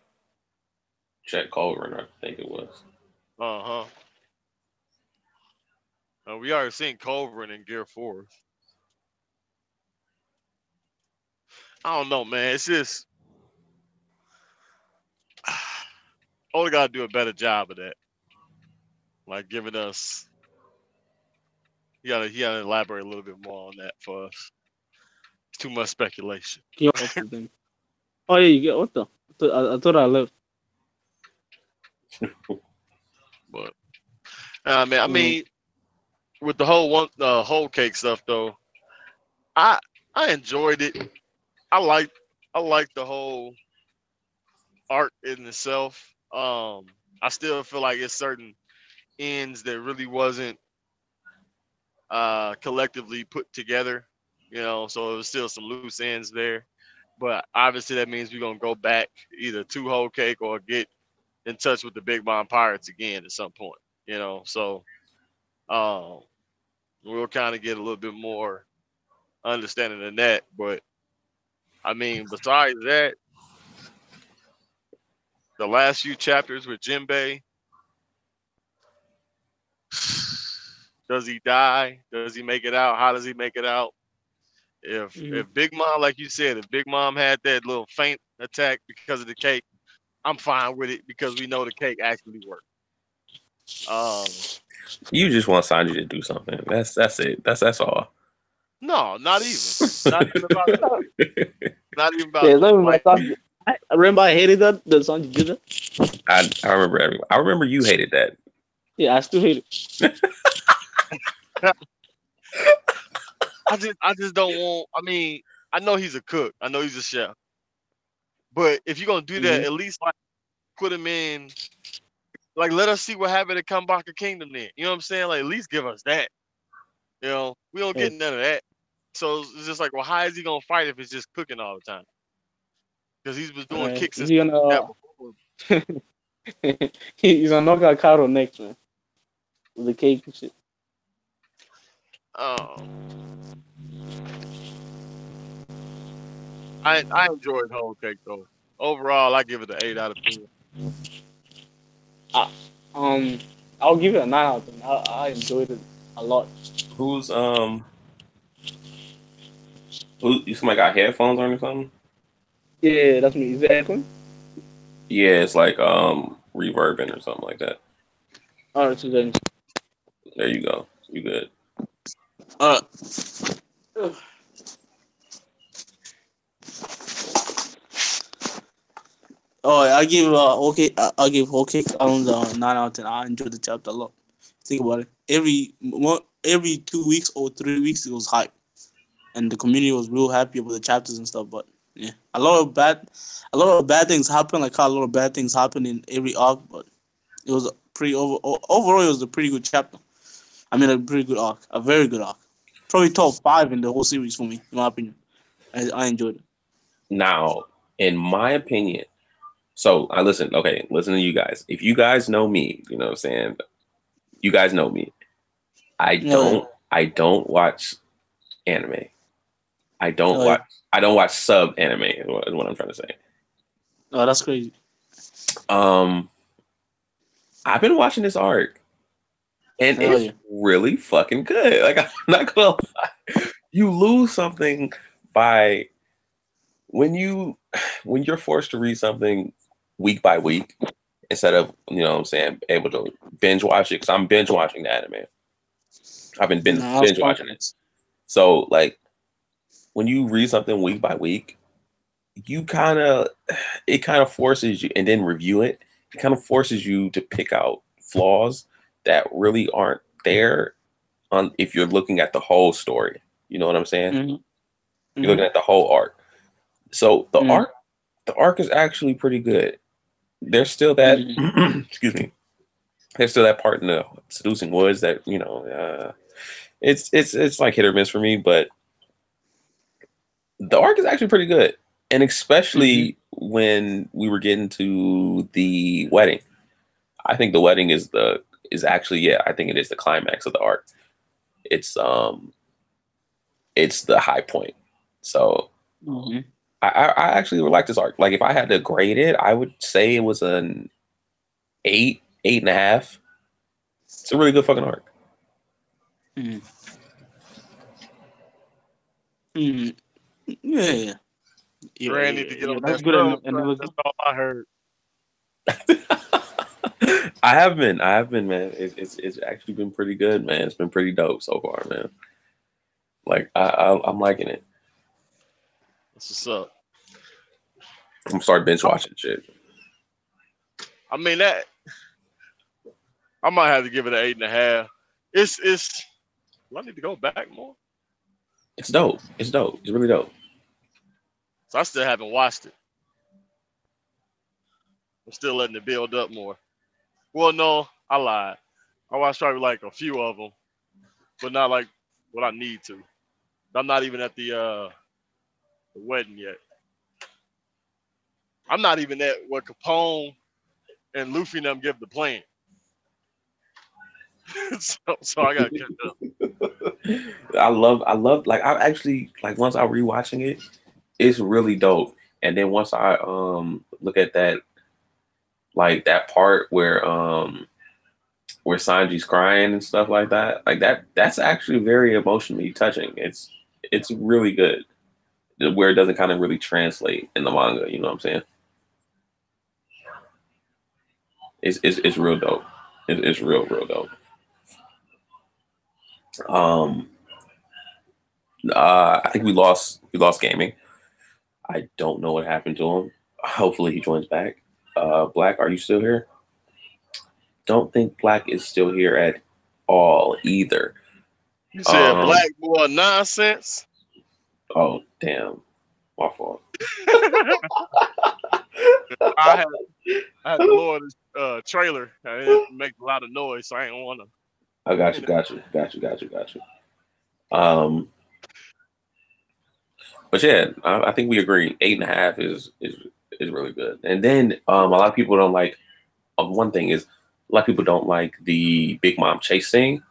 Speaker 2: Chet Culver, I think it was.
Speaker 3: We already seen Culverin in Gear 4. I don't know, man. It's just only gotta do a better job of that. Like giving us, he gotta elaborate a little bit more on that for us. It's too much speculation.
Speaker 1: Oh yeah, you get what the? I thought I left.
Speaker 3: But I mean, with the whole cake stuff though, I enjoyed it. I like the whole art in itself. I still feel like it's certain ends that really wasn't collectively put together, you know, so it was still some loose ends there. But obviously that means we're gonna go back either to Whole Cake or get in touch with the Big Mom Pirates again at some point, you know. So we'll kind of get a little bit more understanding than that. But I mean, besides that, the last few chapters with Jinbei, does he die? Does he make it out? How does he make it out? If Big Mom, like you said, if Big Mom had that little faint attack because of the cake, I'm fine with it because we know the cake actually worked.
Speaker 2: You just want Sanji to do something. That's it. That's all.
Speaker 3: No, not even. Not even about that. Not even about
Speaker 1: Yeah,
Speaker 3: that.
Speaker 1: I remember I hated that Sanji did that.
Speaker 2: I remember I remember you hated that.
Speaker 1: Yeah, I still hate it.
Speaker 3: I just don't want. I mean, I know he's a cook. I know he's a chef. But if you're gonna do that, at least like put him in. Like, let us see what happened at Kambaka Kingdom. Then you know what I'm saying? Like, at least give us that. You know, we don't get none of that. So it's just like, well, how is he gonna fight if it's just cooking all the time? Because he was doing kicks and stuff like that before.
Speaker 1: He's gonna knock out Karo next, man. With the cake and shit.
Speaker 3: I enjoyed Whole Cake though. Overall, I give it an 8 out of 10.
Speaker 1: I'll give it a 9 out of 10. I enjoyed it a lot.
Speaker 2: Who's somebody got headphones on or something?
Speaker 1: Yeah, that's me. Is it echoing?
Speaker 2: Yeah, it's like reverbing or something like that.
Speaker 1: Alright, so then
Speaker 2: There you go. You good.
Speaker 1: I give I'll give Whole Cake around 9 out of 10. I enjoyed the chapter a lot.
Speaker 4: Think about it. Every 2 weeks or 3 weeks, it was hype, and the community was real happy about the chapters and stuff. But yeah, a lot of bad things happen. Like how a lot of bad things happen in every arc, but it was overall. It was a pretty good chapter. I mean, a pretty good arc, a very good arc. Probably top 5 in the whole series for me, in my opinion. I enjoyed it.
Speaker 2: Now, in my opinion, so I listen to you guys. If you guys know me, you know what I'm saying? You guys know me. I don't watch anime. I don't watch sub anime is what I'm trying to say.
Speaker 4: Oh, that's crazy.
Speaker 2: I've been watching this arc, and it's really fucking good. Like, I'm not gonna lie. You lose something by when you're forced to read something week by week instead of, you know what I'm saying, able to binge watch it, because I'm binge watching the anime. I've been binge watching it. So like when you read something week by week, it kind of forces you, and then review it. It kind of forces you to pick out flaws that really aren't there if you're looking at the whole story. You know what I'm saying? Mm-hmm. You're looking at the whole arc. So the arc is actually pretty good. There's still that excuse me. There's still that part in the seducing woods that, you know, it's like hit or miss for me, but the arc is actually pretty good. And especially when we were getting to the wedding. I think the wedding is actually, I think it is the climax of the arc. It's the high point. So I actually would like this arc. Like, if I had to grade it, I would say it was an 8.5. It's a really good fucking arc.
Speaker 4: Yeah.
Speaker 3: Grand need to get on
Speaker 4: that's
Speaker 3: that
Speaker 4: good.
Speaker 3: That's all I heard.
Speaker 2: I have been, man. It's actually been pretty good, man. It's been pretty dope so far, man. Like, I'm liking it.
Speaker 3: That's what's up.
Speaker 2: I'm gonna start binge watching shit.
Speaker 3: I mean, that I might have to give it an 8.5. It's. Do I need to go back more?
Speaker 2: It's dope. It's really dope.
Speaker 3: So I still haven't watched it. I'm still letting it build up more. Well, no, I lied. I watched probably like a few of them, but not like what I need to. I'm not even at the wedding yet. I'm not even at what Capone and Luffy and them give the plan. so I gotta catch up.
Speaker 2: I love like, I actually, like, once I rewatching it, it's really dope. And then once I look at that, like that part where Sanji's crying and stuff like that, that's actually very emotionally touching. It's really good, where it doesn't kind of really translate in the manga. You know what I'm saying? It's real dope. It's real dope. I think we lost gaming. I don't know what happened to him. Hopefully he joins back. Black, are you still here? Don't think Black is still here at all either.
Speaker 3: You said Black boy nonsense?
Speaker 2: Oh, damn. My fault.
Speaker 3: I had to lower this trailer. It makes a lot of noise, so I ain't want to.
Speaker 2: I got you. But yeah, I think we agree. 8.5 is really good. And then a lot of people don't like. One thing is, a lot of people don't like the Big Mom chase scene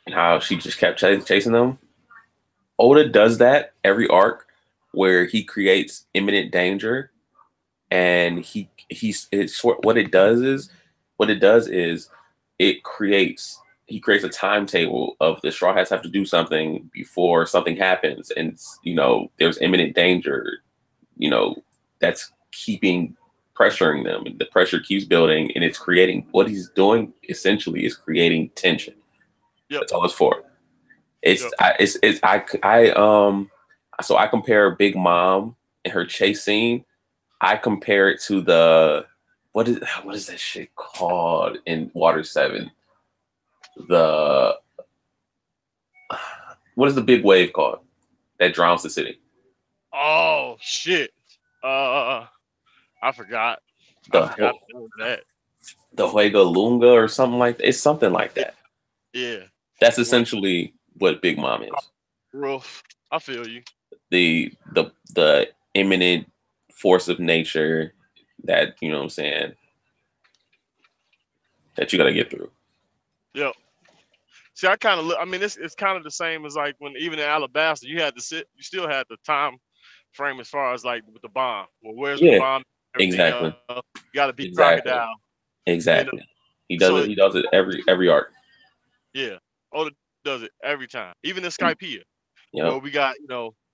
Speaker 2: and how she just kept chasing them. Oda does that every arc, where he creates imminent danger, and what it does is he creates a timetable of the Straw Hats have to do something before something happens, and there's imminent danger, that's keeping pressuring them, and the pressure keeps building, and it's creating, what he's doing essentially is creating tension. Yep. That's all it's for. So I compare Big Mom and her chase scene. I compare it to what is that shit called in Water 7? the what is the big wave called that drowns the city?
Speaker 3: Oh shit. I forgot. I
Speaker 2: The
Speaker 3: forgot to do that.
Speaker 2: the Huega Lunga or something like that. It's something like that.
Speaker 3: Yeah.
Speaker 2: That's essentially what Big Mom is.
Speaker 3: Rough. I feel you.
Speaker 2: The imminent force of nature that, you know what I'm saying, that you got to get through.
Speaker 3: Yep. See, I kind of look. I mean, it's kind of the same as like when even in Alabasta, you still had the time frame as far as like with the bomb. Well, where's the bomb?
Speaker 2: Exactly.
Speaker 3: You got to beat
Speaker 2: Exactly.
Speaker 3: Crocodile.
Speaker 2: Exactly.
Speaker 3: You know?
Speaker 2: He does it every arc.
Speaker 3: Yeah. Oda does it every time. Even in Skypiea.
Speaker 2: Yep.
Speaker 3: Well, we got,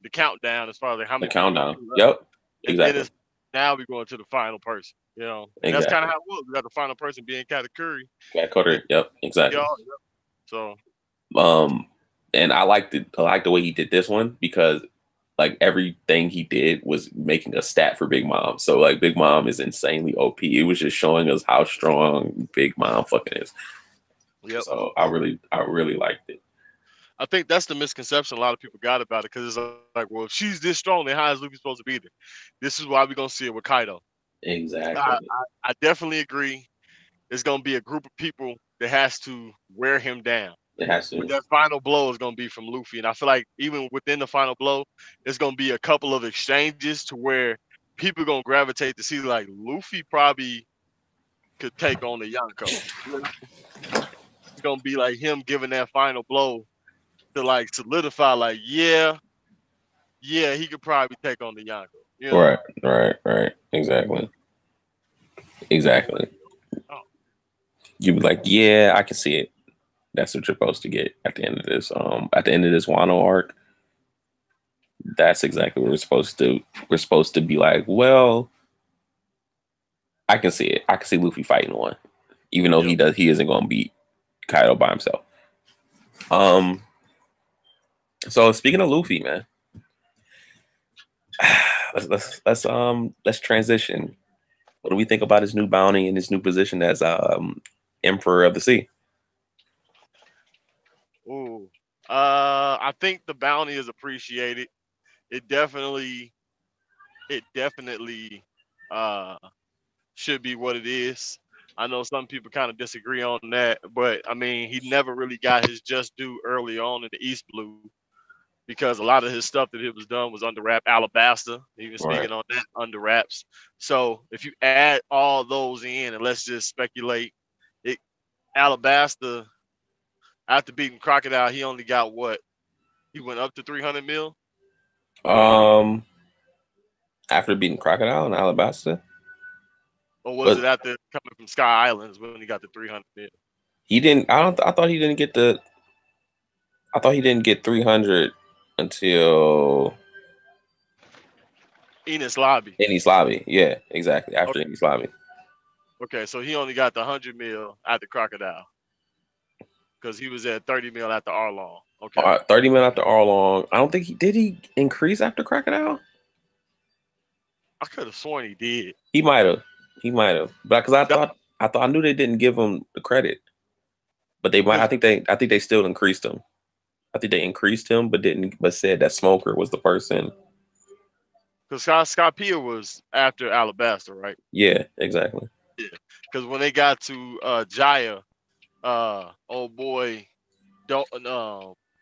Speaker 3: the countdown as far as like how many
Speaker 2: the countdown. Yep.
Speaker 3: And
Speaker 2: exactly.
Speaker 3: then now we're going to the final person. And
Speaker 2: exactly.
Speaker 3: that's kind of how it was. We got the final person being Katakuri.
Speaker 2: Katakuri. Yep. Exactly.
Speaker 3: So
Speaker 2: and I like the way he did this one because like everything he did was making a stat for Big Mom. So like Big Mom is insanely OP. It was just showing us how strong Big Mom fucking is.
Speaker 3: Yep.
Speaker 2: So I really liked it.
Speaker 3: I think that's the misconception a lot of people got about it because it's like, well, if she's this strong, then how is Luffy supposed to be there? This is why we're gonna see it with Kaido.
Speaker 2: Exactly.
Speaker 3: I definitely agree. There's gonna be a group of people that has to wear him down.
Speaker 2: It has to.
Speaker 3: But that final blow is gonna be from Luffy, and I feel like even within the final blow, there's gonna be a couple of exchanges to where people are gonna gravitate to see like Luffy probably could take on the Yonko. It's gonna be like him giving that final blow to like solidify, like yeah, he could probably take on the Yonko.
Speaker 2: Right. Exactly.
Speaker 3: Oh.
Speaker 2: You'd be like, yeah, I can see it. That's what you're supposed to get at the end of this. At the end of this Wano arc, that's exactly what we're supposed to. We're supposed to be like, well, I can see it. I can see Luffy fighting one, even though he isn't going to beat Kaido by himself. So speaking of Luffy, man, let's transition. What do we think about his new bounty and his new position as Emperor of the Sea?
Speaker 3: Ooh, I think the bounty is appreciated. It definitely should be what it is. I know some people kind of disagree on that, but I mean, he never really got his just due early on in the East Blue because a lot of his stuff that it was done was under wrap. Alabasta, even speaking on that, under wraps. So if you add all those in, and let's just speculate, Alabasta, after beating Crocodile, he only got what? He went up to 300 mil?
Speaker 2: After beating Crocodile in Alabasta?
Speaker 3: Or was it after coming from Sky Islands when he got the 300 mil?
Speaker 2: He didn't. I thought he didn't get the. I thought he didn't get 300 until
Speaker 3: Enos Lobby.
Speaker 2: Enos Lobby, yeah, exactly. After Enos Lobby.
Speaker 3: Okay, so he only got the 100 mil after Crocodile because he was at 30 mil after Arlong. Okay,
Speaker 2: 30 mil after Arlong. I don't think he increase after Crocodile.
Speaker 3: I could have sworn he did.
Speaker 2: He might have, but because I knew they didn't give him the credit, but they might. I think they still increased him. I think they increased him, but said that Smoker was the person.
Speaker 3: Because Skypiea was after Alabasta, right?
Speaker 2: Yeah, exactly.
Speaker 3: Yeah, because when they got to Jaya, old boy,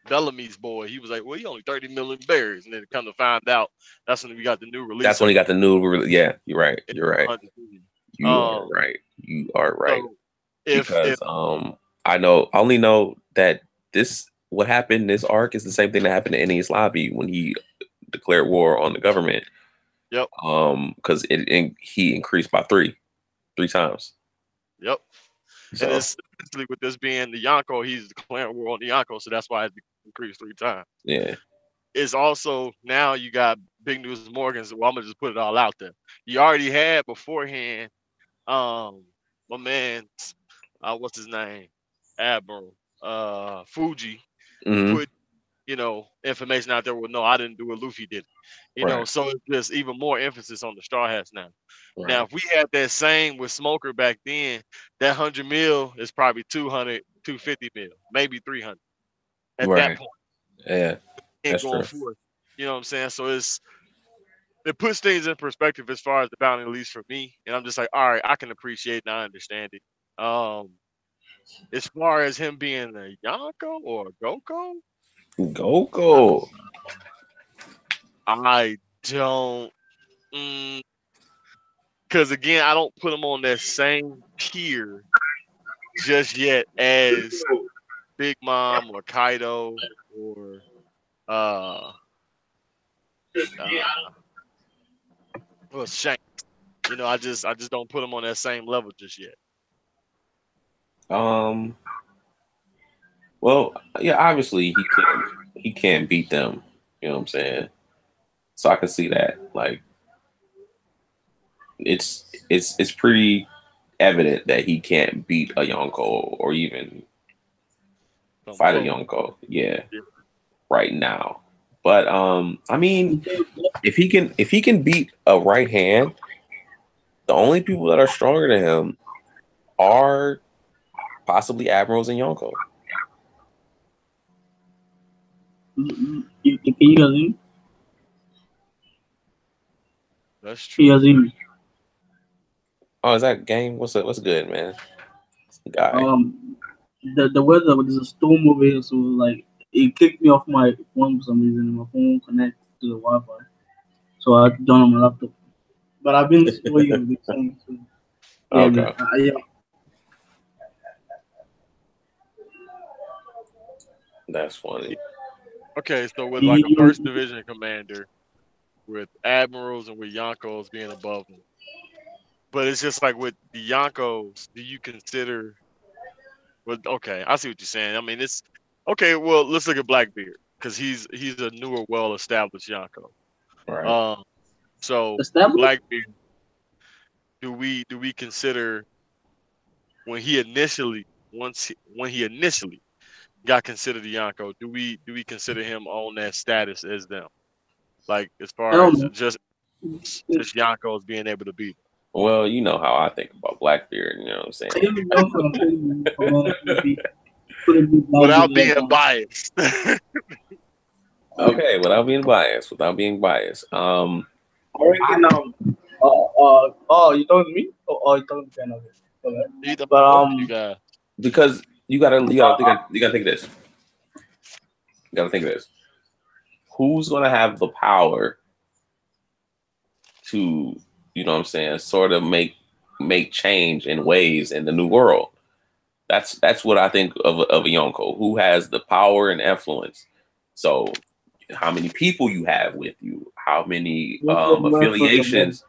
Speaker 3: Bellamy's boy, he was like, well, he only 30 million berries. And then come to find out, that's when we got the new release.
Speaker 2: That's when he got the new yeah, you're right. You are right. You are right. So I only know that what happened in this arc is the same thing that happened in Enies Lobby when he declared war on the government.
Speaker 3: Yep.
Speaker 2: Because he increased by three times.
Speaker 3: Yep. So. And especially with this being the Yonko, he's declaring war on the Yonko, so that's why it increased 3 times.
Speaker 2: Yeah.
Speaker 3: It's also now you got Big News Morgan's. Well, I'm gonna just put it all out there. You already had beforehand, my man, what's his name, Admiral Fuji, put information out there. Well, no, I didn't do it. Luffy did. So it's just even more emphasis on the Straw Hats now. Now, if we had that same with Smoker back then, that 100 mil is probably 200 250 mil, maybe 300 at that
Speaker 2: Right.
Speaker 3: point.
Speaker 2: Yeah.
Speaker 3: And
Speaker 2: That's
Speaker 3: going
Speaker 2: true.
Speaker 3: forth, you know what I'm saying? So it puts things in perspective as far as the bounty, at least for me. And I'm just like, all right, I can appreciate and I understand it. As far as him being a Yonko or a Goko,
Speaker 2: Go.
Speaker 3: I don't. Because again, I don't put him on that same tier just yet as Big Mom or Kaido or uh well Shanks. You know, I just don't put him on that same level just yet.
Speaker 2: Well, yeah, obviously he can't beat them. You know what I'm saying? So I can see that. Like it's pretty evident that he can't beat a Yonko or even
Speaker 3: Come
Speaker 2: fight a
Speaker 3: close.
Speaker 2: Yonko. Yeah,
Speaker 3: Yeah.
Speaker 2: right now. But I mean, if he can beat a right hand, the only people that are stronger than him are possibly admirals and Yonko.
Speaker 4: Can you guys hear me?
Speaker 3: That's
Speaker 4: Can you
Speaker 3: true.
Speaker 4: guys hear me?
Speaker 2: Oh, is that game? What's good, man? Guy.
Speaker 4: The weather, there's a storm over here, so like it kicked me off my phone for some reason, and my phone won't connect to the Wi-Fi, so I had to down on my laptop. But I've been what you guys been saying, so yeah, man.
Speaker 2: Okay,
Speaker 4: Yeah.
Speaker 2: that's funny.
Speaker 3: Okay, so with like
Speaker 4: You,
Speaker 3: a
Speaker 4: you,
Speaker 3: first division commander with admirals and with Yonkos being above him. But it's just like with the Yonkos, do you consider well okay, I see what you're saying. I mean it's okay, well let's look at Blackbeard because he's a newer, well established Yonko.
Speaker 2: Right.
Speaker 3: So with
Speaker 4: established?
Speaker 3: Blackbeard, do we consider when he initially when he initially got considered a Yonko, do we consider him on that status as them? Like as
Speaker 4: I
Speaker 3: far
Speaker 4: don't
Speaker 3: as
Speaker 4: know.
Speaker 3: just Yonkos being able to beat him.
Speaker 2: Well, you know how I think about Blackbeard. You know what I'm saying?
Speaker 4: Even young from couldn't be
Speaker 3: Without
Speaker 4: Blackbeard
Speaker 3: being
Speaker 4: like
Speaker 3: biased.
Speaker 2: Okay, without being biased.
Speaker 4: I reckon oh you talking to me? Oh you talking to Ken, okay.
Speaker 3: Either
Speaker 4: But
Speaker 3: both of you guys.
Speaker 2: Because you gotta think of this. You gotta think of this. Who's gonna have the power to, you know what I'm saying, sort of make change in ways in the new world? That's what I think of a Yonko who has the power and influence. So how many people you have with you, how many affiliations,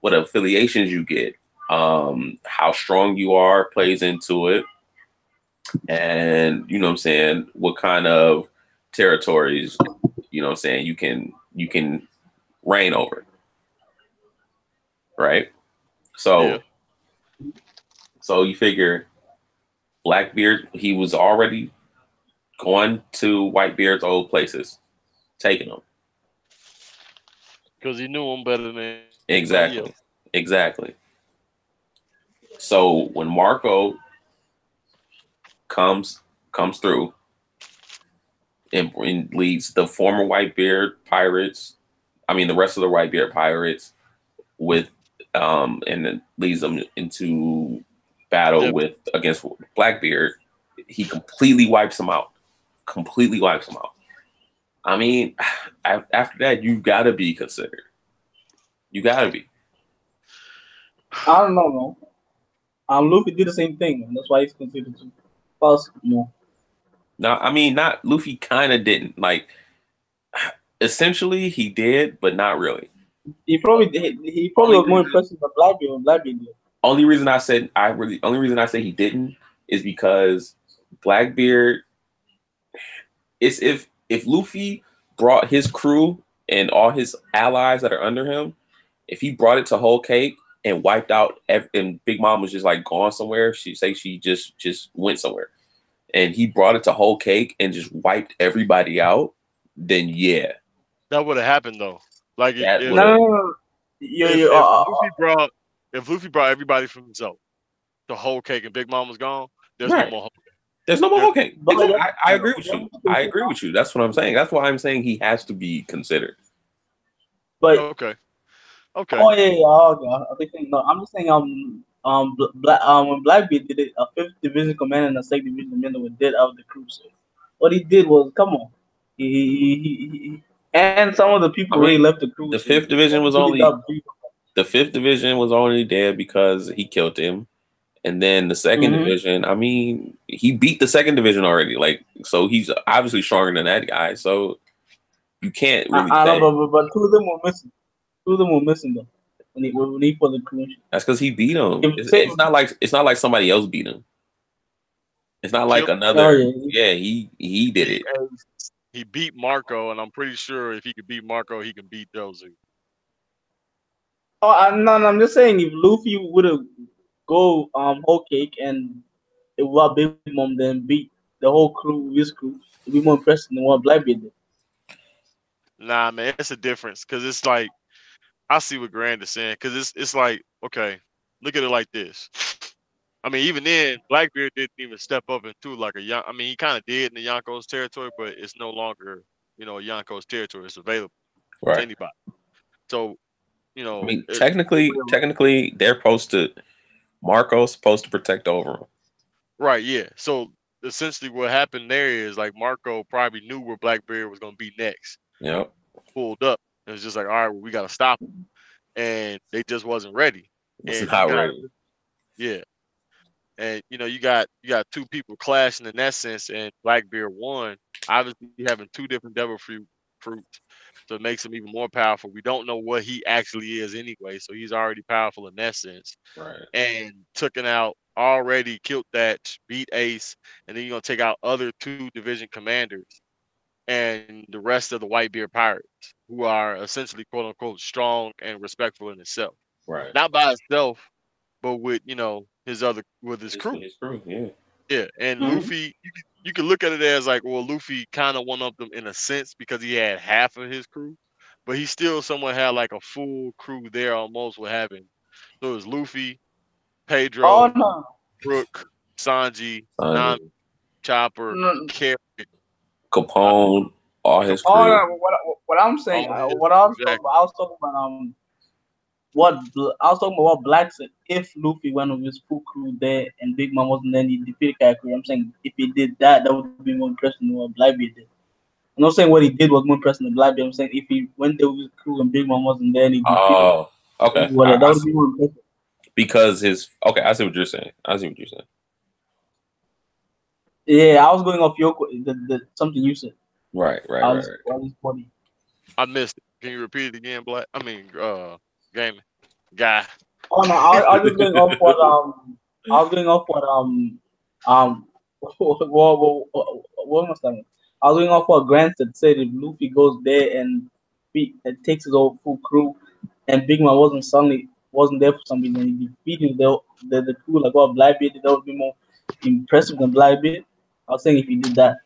Speaker 2: what affiliations you get, how strong you are plays into it. And you know what I'm saying, what kind of territories, you know what I'm saying, you can reign over, right?
Speaker 3: Yeah.
Speaker 2: So you figure Blackbeard, he was already going to Whitebeard's old places, taking them.
Speaker 3: Because he knew him better than anybody else.
Speaker 2: Exactly. So when Marco comes through and leads the former Whitebeard pirates, I mean the rest of the Whitebeard pirates with and then leads them into battle
Speaker 3: Yeah.
Speaker 2: with against Blackbeard, he completely wipes them out. I mean, after that, you gotta be considered. You gotta be.
Speaker 4: I don't know, no. Luffy did the same thing, and that's why he's considered to pass more.
Speaker 2: No, I mean, not Luffy. Kind of didn't like. Essentially, he did, but not really.
Speaker 4: He probably did. He probably was more impressive than Blackbeard when Blackbeard did.
Speaker 2: Only reason I say he didn't is because Blackbeard. It's if Luffy brought his crew and all his allies that are under him, if he brought it to Whole Cake and wiped out, and Big Mom was just like gone somewhere, she just went somewhere, and he brought it to Whole Cake and just wiped everybody out, then yeah,
Speaker 3: That would have happened though. Like
Speaker 2: that
Speaker 3: if
Speaker 2: would have.
Speaker 3: if Luffy brought everybody from himself, the whole cake and Big Mom was gone, there's no
Speaker 2: Right.
Speaker 3: more Whole Cake.
Speaker 2: There's no more. Okay,
Speaker 4: But like,
Speaker 2: I agree with you. I agree with you. That's what I'm saying. That's why I'm saying he has to be considered.
Speaker 4: But
Speaker 3: Okay. Okay.
Speaker 4: oh yeah, yeah, okay. I think no. I'm just saying when Blackbeard did it, a fifth division commander and a second division commander were dead out of the crew. So what he did was, come on, and some of the people
Speaker 2: I
Speaker 4: already
Speaker 2: mean,
Speaker 4: left the crew.
Speaker 2: the
Speaker 4: So
Speaker 2: fifth division was
Speaker 4: really
Speaker 2: only
Speaker 4: got brief.
Speaker 2: the fifth division was only there because he killed him. And then the second
Speaker 4: Mm-hmm.
Speaker 2: division, I mean, he beat the second division already. Like, so he's obviously stronger than that guy. So you can't really
Speaker 4: I know,
Speaker 2: say
Speaker 4: but two of them were missing. Two of them were missing though when he put the crew.
Speaker 2: that's because he beat him.
Speaker 4: If
Speaker 2: It's,
Speaker 4: say,
Speaker 2: it's not like somebody else beat him. It's not like
Speaker 3: Killed.
Speaker 4: oh
Speaker 2: another.
Speaker 4: yeah,
Speaker 2: Yeah, he did it.
Speaker 3: He beat Marco, and I'm pretty sure if he could beat Marco, he can beat Dozu.
Speaker 4: oh no, I'm just saying if Luffy would have go whole cake and it was Big Mom then beat the whole crew, his crew, it'd be more impressive than what Blackbeard did.
Speaker 3: Nah, man, it's a difference because it's like I see what Grand is saying because it's like okay, look at it like this. I mean, even then, Blackbeard didn't even step up into like a Yon. I mean, he kind of did in the Yonko's territory, but it's no longer Yonko's territory. It's available to
Speaker 2: Right.
Speaker 3: anybody. So
Speaker 2: I mean, technically, they're supposed to. Marco's supposed to protect over him.
Speaker 3: Right, yeah. So essentially, what happened there is like Marco probably knew where Blackbeard was going to be next.
Speaker 2: Yep.
Speaker 3: Pulled up. It was just like, all right, well, we got to stop him, and they just wasn't ready.
Speaker 2: It's
Speaker 3: And
Speaker 2: not ready.
Speaker 3: yeah. And you got two people clashing in that sense, and Blackbeard won. Obviously, having two different devil fruits, so it makes him even more powerful. We don't know what he actually is anyway, so he's already powerful in that sense.
Speaker 2: Right.
Speaker 3: And took it out, already killed that, beat Ace, and then you're gonna take out other two division commanders and the rest of the Whitebeard pirates, who are essentially quote unquote strong and respectful in itself.
Speaker 2: Right.
Speaker 3: Not by itself, but with his crew.
Speaker 2: His crew, yeah.
Speaker 3: Yeah. And
Speaker 4: Mm-hmm.
Speaker 3: Luffy, you can look at it as like, well, Luffy kind of one up them in a sense because he had half of his crew, but he still somewhat had like a full crew there almost with having. So it was Luffy,
Speaker 4: Oh
Speaker 3: Pedro,
Speaker 4: no,
Speaker 3: Brook, Sanji, Nami,
Speaker 2: Sanji,
Speaker 3: Chopper,
Speaker 4: no.
Speaker 3: Carrot,
Speaker 2: Capone, all his
Speaker 4: Oh
Speaker 2: crew.
Speaker 4: no. What I'm saying,
Speaker 3: all his
Speaker 4: what I was talking
Speaker 3: exactly.
Speaker 4: about, I was talking about I was talking about what Black said. If Luffy went with his full crew there and Big Mom wasn't there, and he defeated Kakarot, I'm saying if he did that, that would be more impressive than what Blackbeard did. I'm not saying what he did was more impressive than Blackbeard. I'm saying if he went there with his crew and Big Mom wasn't there and he defeated
Speaker 2: Oh, okay.
Speaker 4: that would be more impressive.
Speaker 2: Because I see what you're saying.
Speaker 4: Yeah, I was going off your something you said.
Speaker 2: Right.
Speaker 4: I was funny.
Speaker 3: I missed it. Can you repeat it again, Black? I mean, gaming guy.
Speaker 4: Oh no, I was just going off what I was going off what what was that? I was going off what Grant said if Luffy goes there and takes his whole full crew, and Big Man wasn't there for some reason, he defeated the crew like what Blackbeard did, that would be more impressive than Blackbeard. I was saying if he did that,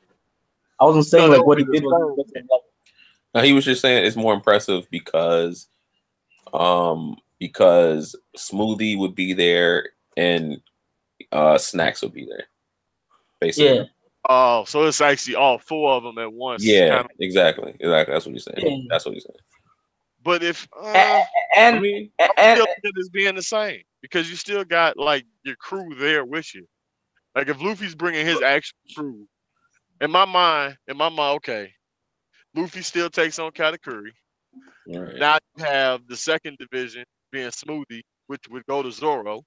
Speaker 4: I wasn't saying
Speaker 3: No, that
Speaker 4: like
Speaker 3: would
Speaker 4: what
Speaker 3: be
Speaker 4: he
Speaker 3: the
Speaker 4: did was
Speaker 3: same.
Speaker 4: impressive than Blackbeard.
Speaker 2: Now he was just saying it's more impressive because Smoothie would be there and Snacks would be there. Basically.
Speaker 4: Yeah.
Speaker 3: Oh, so it's actually all four of them at once.
Speaker 2: Yeah,
Speaker 3: kind of.
Speaker 2: exactly. That's what he's saying.
Speaker 4: Yeah.
Speaker 2: That's what he's saying.
Speaker 3: But if
Speaker 4: And
Speaker 3: I mean, I'm still looking at this being the same because you still got like your crew there with you. Like if Luffy's bringing his actual crew, in my mind, okay, Luffy still takes on Katakuri.
Speaker 2: Right.
Speaker 3: Now you have the second division being Smoothie, which would go to Zoro,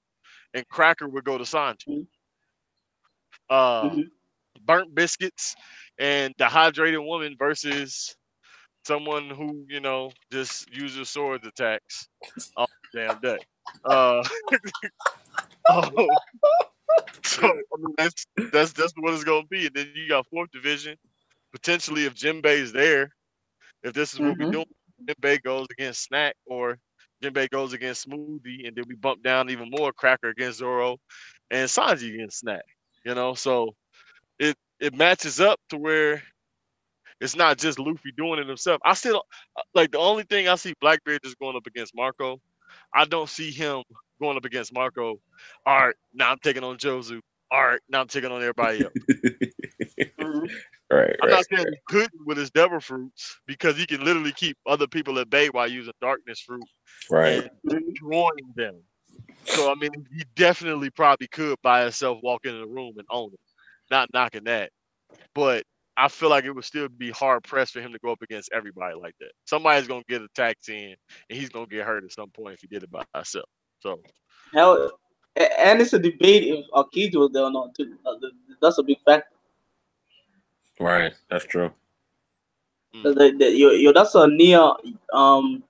Speaker 3: and Cracker would go to Sanji. Burnt biscuits and dehydrated woman versus someone who just uses swords attacks all damn day. Oh, so I mean that's what it's gonna be. And then you got fourth division potentially if Jinbei's there. If this is what we're doing, Jinbei goes against Snack or Jinbei goes against Smoothie, and then we bump down even more Cracker against Zoro and Sanji against Snack. So it matches up to where it's not just Luffy doing it himself. I still like the only thing I see Blackbeard just going up against Marco. I don't see him going up against Marco. All right, now I'm taking on Jozu. all right, now I'm taking on everybody else.
Speaker 1: Mhm.
Speaker 3: I'm not saying he couldn't with his devil fruits because he can literally keep other people at bay while using darkness fruit
Speaker 2: right.
Speaker 3: and destroying them. So I mean, he definitely probably could by himself walk into the room and own it. Not knocking that, but I feel like it would still be hard pressed for him to go up against everybody like that. Somebody's gonna get attacked in, and he's gonna get hurt at some point if he did it by himself. So
Speaker 1: Hell, and it's a debate if Akiji was there or not too. That's a big factor.
Speaker 2: Right. That's true.
Speaker 1: That's a near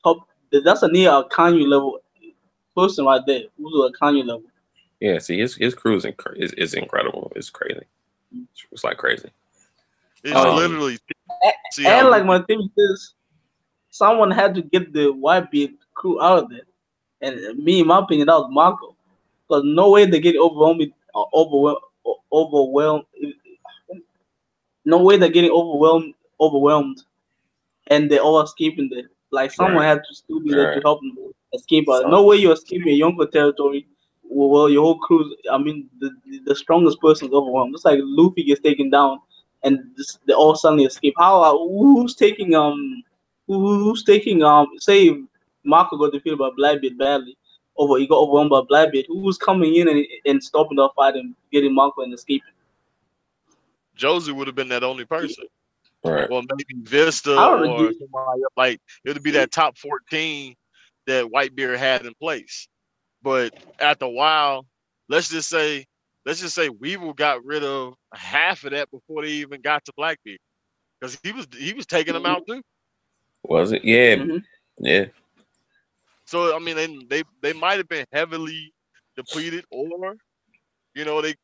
Speaker 1: top. That's a near a Kanye level person right there. Who's a Kanye level?
Speaker 2: Yeah. See, his crew is incredible. It's crazy. It's like crazy.
Speaker 3: it's
Speaker 2: Um,
Speaker 3: literally see how
Speaker 1: And like
Speaker 3: Luffy.
Speaker 1: my thing is, someone had to get the Whitebeard crew out of there. And me, in my opinion, that was Marco. Because no way they get overwhelmed. No way they're getting overwhelmed, and they're all escaping there. Like someone
Speaker 2: right.
Speaker 1: had to still be there to
Speaker 2: Right.
Speaker 1: help them escape.
Speaker 2: So,
Speaker 1: No way you're escaping a Yonko territory. Well, your whole crew. I mean, the strongest person is overwhelmed. Just like Luffy gets taken down, and they all suddenly escape. How? Who's taking who's taking say Marco got defeated by Blackbeard badly. He got overwhelmed by Blackbeard. Who's coming in and stopping the fight and getting Marco and escaping?
Speaker 3: Josie would have been that only person.
Speaker 2: right.
Speaker 3: Or maybe Vista
Speaker 1: I don't
Speaker 3: or
Speaker 1: know.
Speaker 3: somebody else. Like it would be that top 14 that Whitebeard had in place. But after a while, let's just say Weevil got rid of half of that before they even got to Blackbeard. Because he was taking them out too.
Speaker 2: Was it? Yeah.
Speaker 1: Mm-hmm.
Speaker 2: Yeah.
Speaker 3: So I mean they might have been heavily depleted or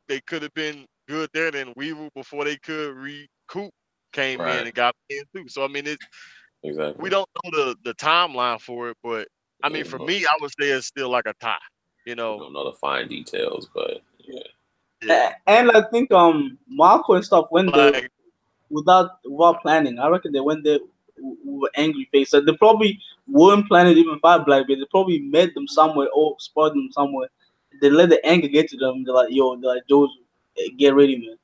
Speaker 3: they could have been good there. Then Weevil before they could recoup came in
Speaker 2: Right.
Speaker 3: and got in too. So I mean we
Speaker 2: Exactly.
Speaker 3: don't know the timeline for it, but I
Speaker 2: We
Speaker 3: mean,
Speaker 2: don't
Speaker 3: for
Speaker 2: know,
Speaker 3: me, I would say it's still like a tie. You
Speaker 2: we
Speaker 3: know,
Speaker 2: don't know the fine details, but yeah.
Speaker 3: yeah.
Speaker 1: And I think Marco and stuff went there
Speaker 3: Like
Speaker 1: without planning. I reckon they went there with angry face. So they probably weren't planning to even fight Blackbeard. They probably met them somewhere or spotted them somewhere. They let the anger get to them. They're like, Joe, get ready, man.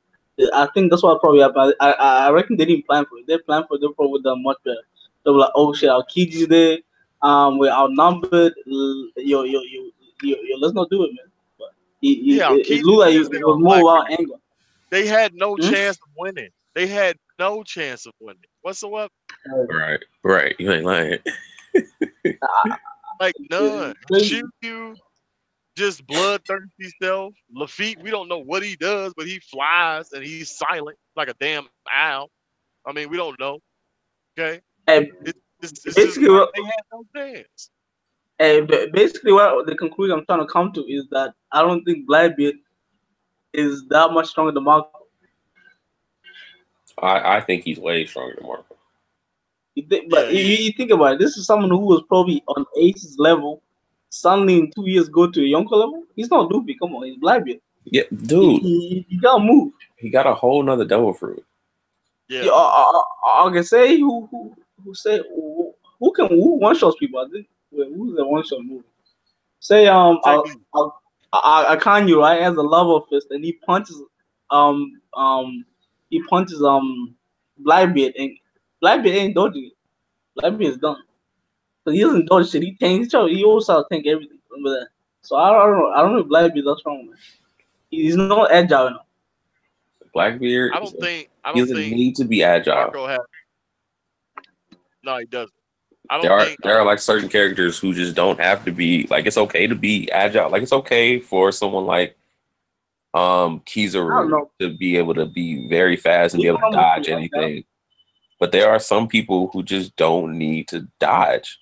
Speaker 1: I think that's what probably happened. I reckon they didn't plan for it. They planned for it. They probably would have done much better. They were like, oh shit, our kids there. We're outnumbered. Let's not do it, man. But
Speaker 3: yeah,
Speaker 1: it
Speaker 3: Keith
Speaker 1: looked like
Speaker 3: is
Speaker 1: it
Speaker 3: there
Speaker 1: was
Speaker 3: on
Speaker 1: more
Speaker 3: Blackbeard.
Speaker 1: about anger.
Speaker 3: They had no
Speaker 1: Hmm?
Speaker 3: chance of winning. They had no chance of winning whatsoever.
Speaker 2: Right. Right. You ain't lying.
Speaker 3: Like none.
Speaker 1: Crazy.
Speaker 3: Shiryu, just bloodthirsty self. Lafitte, we don't know what he does, but he flies and he's silent like a damn owl. I mean, we don't know. Okay,
Speaker 1: And
Speaker 3: it's just
Speaker 1: basically,
Speaker 3: like they had no chance.
Speaker 1: basically, what the conclusion I'm trying to come to is that I don't think Blackbeard is that much stronger than Marco.
Speaker 2: I think he's way stronger than Marco.
Speaker 1: But
Speaker 3: Yeah, he is.
Speaker 1: you think about it. This is someone who was probably on Ace's level. Suddenly, in 2 years, go to a Yonko level. He's not Luffy. Come on, he's Blackbeard.
Speaker 2: Yeah, dude.
Speaker 1: He gotta move.
Speaker 2: He got a whole nother devil fruit.
Speaker 3: Yeah.
Speaker 1: I can say who one shots people. I think who's the one shot movie? Say
Speaker 3: JB.
Speaker 1: I Kanye right has a love fist and um um he punches Blackbeard and Blackbeard ain't dodging it. Blackbeard is done. So he doesn't dodge shit. He tanks. He also tank everything. Remember that. So I don't know. I don't know if Blackbeard's that strong, man. He's not agile enough.
Speaker 2: Blackbeard,
Speaker 3: I don't think
Speaker 2: he doesn't need to be agile.
Speaker 3: Marco has. No, he doesn't. I
Speaker 2: There
Speaker 3: don't
Speaker 2: are
Speaker 3: think.
Speaker 2: there are like certain characters who just don't have to be like it's okay to be agile. Like it's okay for someone like
Speaker 1: I don't
Speaker 2: Kizaru
Speaker 1: know.
Speaker 2: to be able to be very fast and be
Speaker 1: He's
Speaker 2: able to
Speaker 1: not moving
Speaker 2: dodge
Speaker 1: like that.
Speaker 2: anything. But there are some people who just don't need to dodge.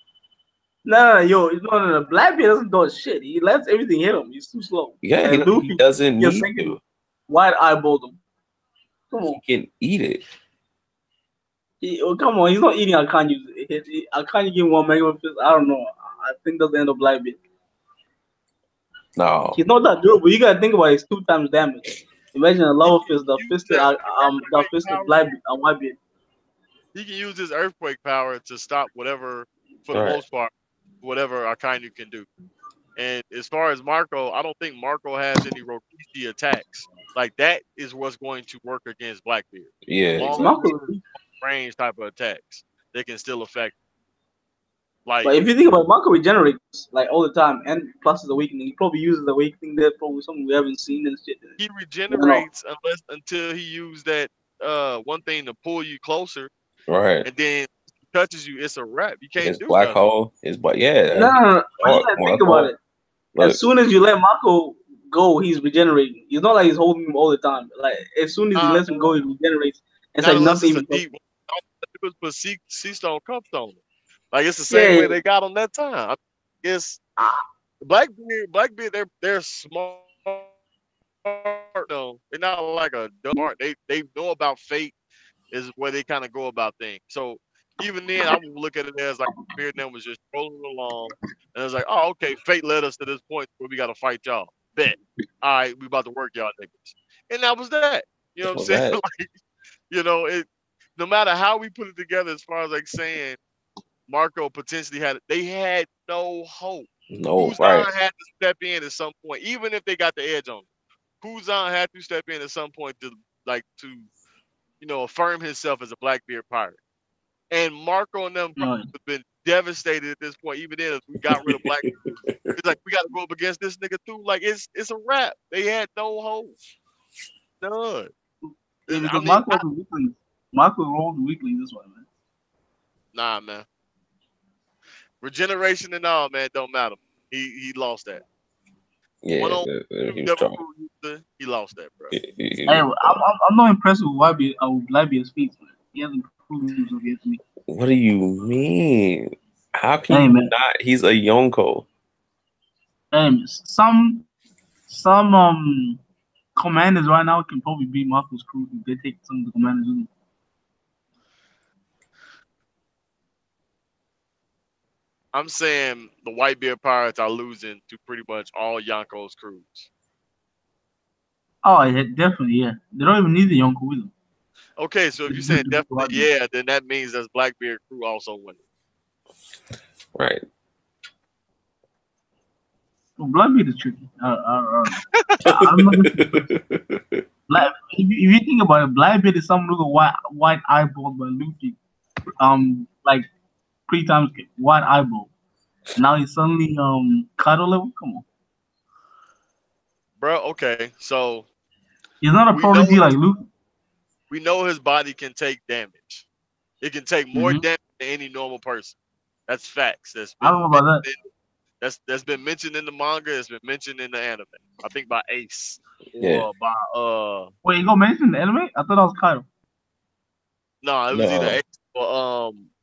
Speaker 1: No, no. Blackbeard doesn't dodge shit. He lets everything hit him. He's too slow.
Speaker 2: Yeah,
Speaker 1: And
Speaker 2: he
Speaker 1: Luffy
Speaker 2: doesn't
Speaker 1: just
Speaker 2: need to.
Speaker 1: wide eyeballed him. Come on.
Speaker 2: He can eat it.
Speaker 1: Come on. He's not eating Akane. Akane give him one mega fist. I don't know. I think that's the end of Blackbeard.
Speaker 2: No.
Speaker 1: He's not that durable. You gotta think about it. It's 2 times damage. Imagine a lava fist that
Speaker 3: use
Speaker 1: fisted
Speaker 3: that
Speaker 1: Blackbeard and Whitebeard.
Speaker 3: he can use his earthquake power to stop whatever, for the
Speaker 2: Right.
Speaker 3: most part, whatever Akainu can do. And as far as Marco, I don't think Marco has any Rokishi attacks. Like that is what's going to work against Blackbeard.
Speaker 2: Yeah,
Speaker 3: Long
Speaker 2: exactly.
Speaker 3: range type of attacks, they can still affect. Like,
Speaker 4: But if you think about it, Marco regenerates like all the time, and plus is awakening. He probably uses the awakening there, probably something we haven't seen and shit.
Speaker 3: he regenerates until he used that one thing to pull you closer,
Speaker 2: Right.
Speaker 3: and then he touches you. It's a wrap. You can't
Speaker 2: His
Speaker 3: do
Speaker 2: black
Speaker 3: nothing.
Speaker 2: hole. His yeah.
Speaker 4: No. But you
Speaker 2: Oh,
Speaker 4: gotta think about it.
Speaker 2: Look,
Speaker 4: As soon as you let Marco go, he's regenerating. It's not like he's holding him all the time. Like as soon as he lets him go, he regenerates. It's
Speaker 3: Not
Speaker 4: like
Speaker 3: unless
Speaker 4: nothing
Speaker 3: it's a
Speaker 4: even.
Speaker 3: deep one. All they do is put sea stone cups on it. Like it's the same way they got on that time. It's Blackbeard. They're smart. No, they're not like a dumb smart. They know about fate is where they kind of go about things. So even then, I would look at it as like Beard and them was just rolling along, and it's like, oh, okay, fate led us to this point where we got to fight y'all. Bet. All right, we about to work y'all niggas, and that was that. You know what I'm saying? Like, you know, no matter how we put it together, as far as like saying Marco potentially they had no hope.
Speaker 2: no,
Speaker 3: Kuzan
Speaker 2: right.
Speaker 3: had to step in at some point, even if they got the edge on him. Kuzan had to step in at some point to affirm himself as a Blackbeard pirate. And Marco and them probably have been devastated at this point. Even then, if we got rid of Blackbeard, it's like we got to go up against this nigga too. Like it's a wrap. They had no hope. None.
Speaker 4: Yeah, because Marco rolled weekly this one, man.
Speaker 3: Nah, man. Regeneration and all, man, don't matter. He lost that.
Speaker 2: Yeah, he was trouble.
Speaker 3: He lost that, bro.
Speaker 4: Hey, I'm not impressed with Blackbeard's feats, man. He hasn't proven himself yet to me.
Speaker 2: What do you mean? How can you not? He's a Yonko.
Speaker 4: Some commanders right now can probably beat Marco's crew if they take some of the commanders with them.
Speaker 3: I'm saying the Whitebeard Pirates are losing to pretty much all Yonko's crews.
Speaker 4: Oh, yeah, definitely, yeah. They don't even need the Yonko with them.
Speaker 3: Okay, so if you're saying definitely, yeah, then that means that's Blackbeard crew also winning. Right.
Speaker 4: Well, Blackbeard is tricky. I'm not if you think about it, Blackbeard is someone who got white eyeball by Luffy. Like 3 times white eyeball. Now he's suddenly cuddle level. Come on,
Speaker 3: bro. Okay, so
Speaker 4: he's not a prodigy like Luffy.
Speaker 3: We know his body can take damage. It can take more damage than any normal person. That's facts.
Speaker 4: I don't know about that.
Speaker 3: That's been mentioned in the manga. It's been mentioned in the anime. I think by Ace
Speaker 2: or
Speaker 3: by
Speaker 4: Wait, you gonna mention the anime? I thought that was Kaido.
Speaker 3: No, it was either Ace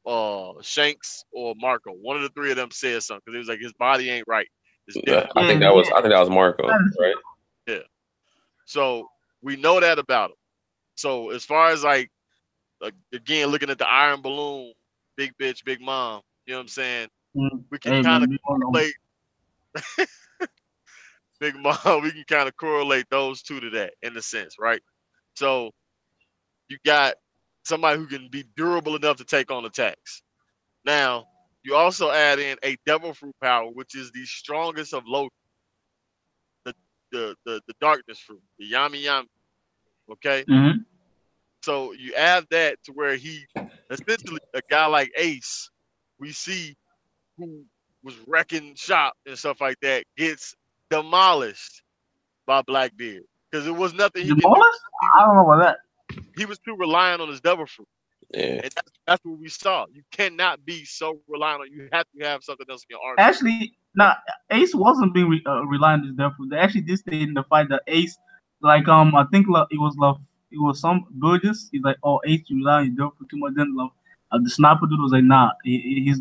Speaker 3: or Shanks or Marco. One of the 3 of them said something because it was like his body ain't right. It's different.
Speaker 2: I think that was Marco, right?
Speaker 3: Yeah. So we know that about him. So as far as like again looking at the iron balloon, big bitch, big mom, you know what I'm saying? We can kind of correlate big mom. We can kind of correlate those 2 to that in a sense, right? So you got somebody who can be durable enough to take on attacks. Now you also add in a devil fruit power, which is the strongest of Loki, the darkness fruit, the yami yami. Okay. So you add that to where he essentially a guy like Ace, we see who was wrecking shop and stuff like that, gets demolished by Blackbeard because it was nothing he
Speaker 4: demolished. I don't know about that.
Speaker 3: He was too reliant on his devil fruit.
Speaker 2: Yeah,
Speaker 3: and that's what we saw. You cannot be so reliant on. You have to have something else in your arsenal.
Speaker 4: Actually, Ace wasn't being reliant on his devil fruit. They actually did state in the fight that Ace, like I think it was some Burgess. He's like, oh, Ace, you rely on his devil fruit too much. Then the sniper dude was like, nah, he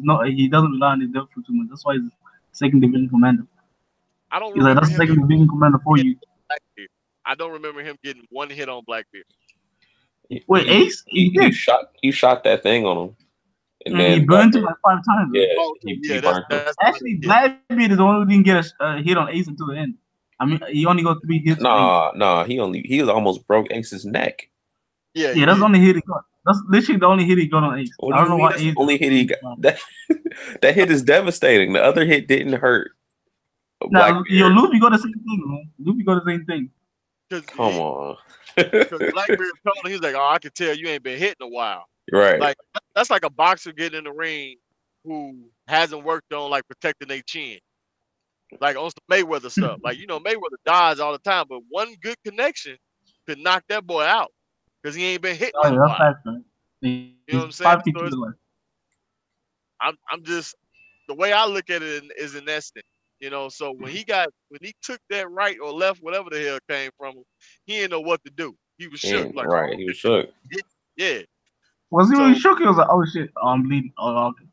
Speaker 4: doesn't rely on his devil fruit too much. That's why he's second division commander.
Speaker 3: I don't.
Speaker 4: He's like, that's second division commander for you.
Speaker 3: I don't remember him getting one hit on Blackbeard.
Speaker 4: Wait, Ace?
Speaker 2: He shot that thing on him.
Speaker 4: And then he burned him like 5 times.
Speaker 2: Yeah,
Speaker 3: that's
Speaker 4: actually Blackbeard is the one who didn't get a hit on Ace until the end. I mean, he only got 3 hits.
Speaker 2: Nah. He almost broke Ace's neck.
Speaker 4: Yeah, that's the only hit he got. That's literally the only hit he got on Ace.
Speaker 2: I don't know why Ace. Only hit he got. That hit is devastating. The other hit didn't hurt.
Speaker 4: Now, Luffy got the same thing, man. Luffy got the same thing.
Speaker 2: Come on.
Speaker 3: Because Blackbeard told him, he's like, oh, I can tell you ain't been hit in a while.
Speaker 2: Right.
Speaker 3: Like that's like a boxer getting in the ring who hasn't worked on like protecting their chin. Like on some Mayweather stuff. Like, you know, Mayweather dies all the time, but one good connection could knock that boy out. Because he ain't been hitting
Speaker 5: Oh,
Speaker 3: in a
Speaker 5: yeah,
Speaker 3: while.
Speaker 5: that's fact, man.
Speaker 3: You know what I'm
Speaker 5: He's
Speaker 3: saying?
Speaker 5: 5 feet
Speaker 3: So
Speaker 5: to the left.
Speaker 3: I'm just the way I look at it is in that sense. You know, so when he took that right or left, whatever the hell came from him, he didn't know what to do. He was shook. Like,
Speaker 2: Right. He was shook.
Speaker 3: yeah.
Speaker 5: Was he
Speaker 3: So-
Speaker 5: really shook? He was like, oh shit, I'm bleeding. Oh, okay.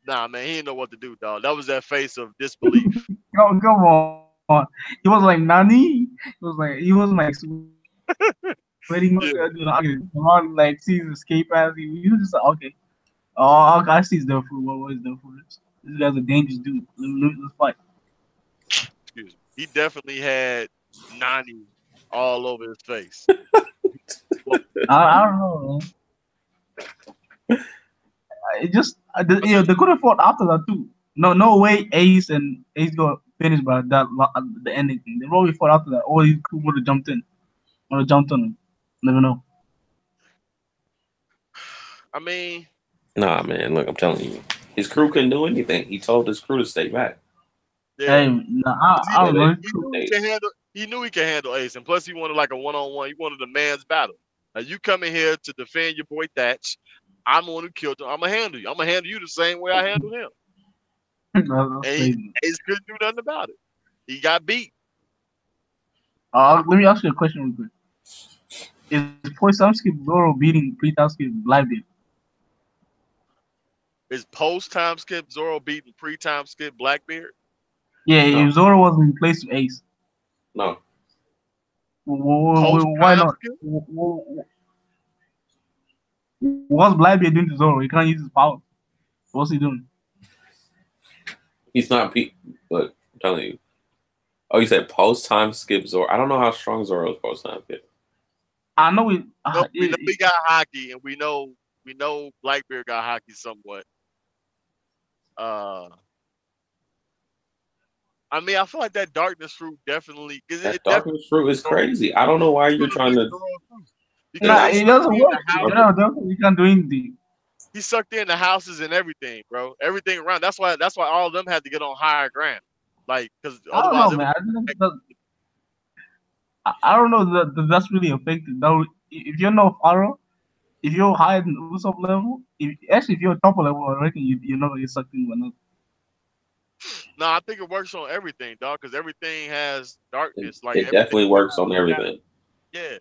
Speaker 3: Nah, man, he didn't know what to do, dog. That was that face of disbelief.
Speaker 5: Come on. He was like Nani. He was like sweating.
Speaker 3: Yeah.
Speaker 5: Like sees escape as he was just like, okay. Oh, okay, I see his devil food. What is devil food? This guy's a dangerous dude. Let's fight.
Speaker 3: Excuse me. He definitely had Nani all over his face.
Speaker 5: I don't know, man. It just they could have fought after that too. No way Ace got finished by the ending thing. They probably fought after that. Or he would have jumped in. Would have jumped on him. Never know.
Speaker 3: I mean,
Speaker 2: Nah, man. Look, I'm telling you, his crew couldn't do anything. He told his crew to stay back.
Speaker 3: yeah.
Speaker 5: Hey, nah, I don't know.
Speaker 3: He knew he could handle Ace, and plus he wanted like a one-on-one. He wanted a man's battle. Now you coming here to defend your boy Thatch. I'm the one who killed him. I'm gonna handle you. I'm gonna handle you the same way I handled him.
Speaker 5: That's
Speaker 3: And
Speaker 5: crazy.
Speaker 3: Ace couldn't do nothing about it. He got beat.
Speaker 5: Let me ask you a question real quick. Is post-time skip Zoro beating pre-time skip Blackbeard?
Speaker 3: Is post-time skip Zoro beating pre-time skip Blackbeard?
Speaker 5: Yeah,
Speaker 2: No.
Speaker 5: if Zoro was in place of Ace.
Speaker 2: No.
Speaker 5: Why not? What's Blackbeard doing to Zoro? He can't use his power. What's he doing?
Speaker 2: He's not but I'm telling you. Oh, you said post-time skip Zoro. I don't know how strong Zoro is post-time skip.
Speaker 5: I know
Speaker 3: We know he got hockey, and we know Blackbeard got hockey somewhat. I mean, I feel like that darkness fruit definitely.
Speaker 2: That darkness fruit is crazy. I don't know why you're trying to.
Speaker 5: Nah, it doesn't work. You can't do anything.
Speaker 3: He sucked in the houses and everything, bro. Everything around. That's why all of them had to get on higher ground. Like, because
Speaker 5: I don't
Speaker 3: otherwise,
Speaker 5: know, man. I don't know that that's really effective. Now, if you're no Pharaoh, if you're higher than Usopp level, if you're top level, I reckon you're not gonna get sucked in by nothing.
Speaker 3: no, I think it works on everything, dog. Because everything has darkness. Like
Speaker 2: It definitely works on everything.
Speaker 3: Yeah.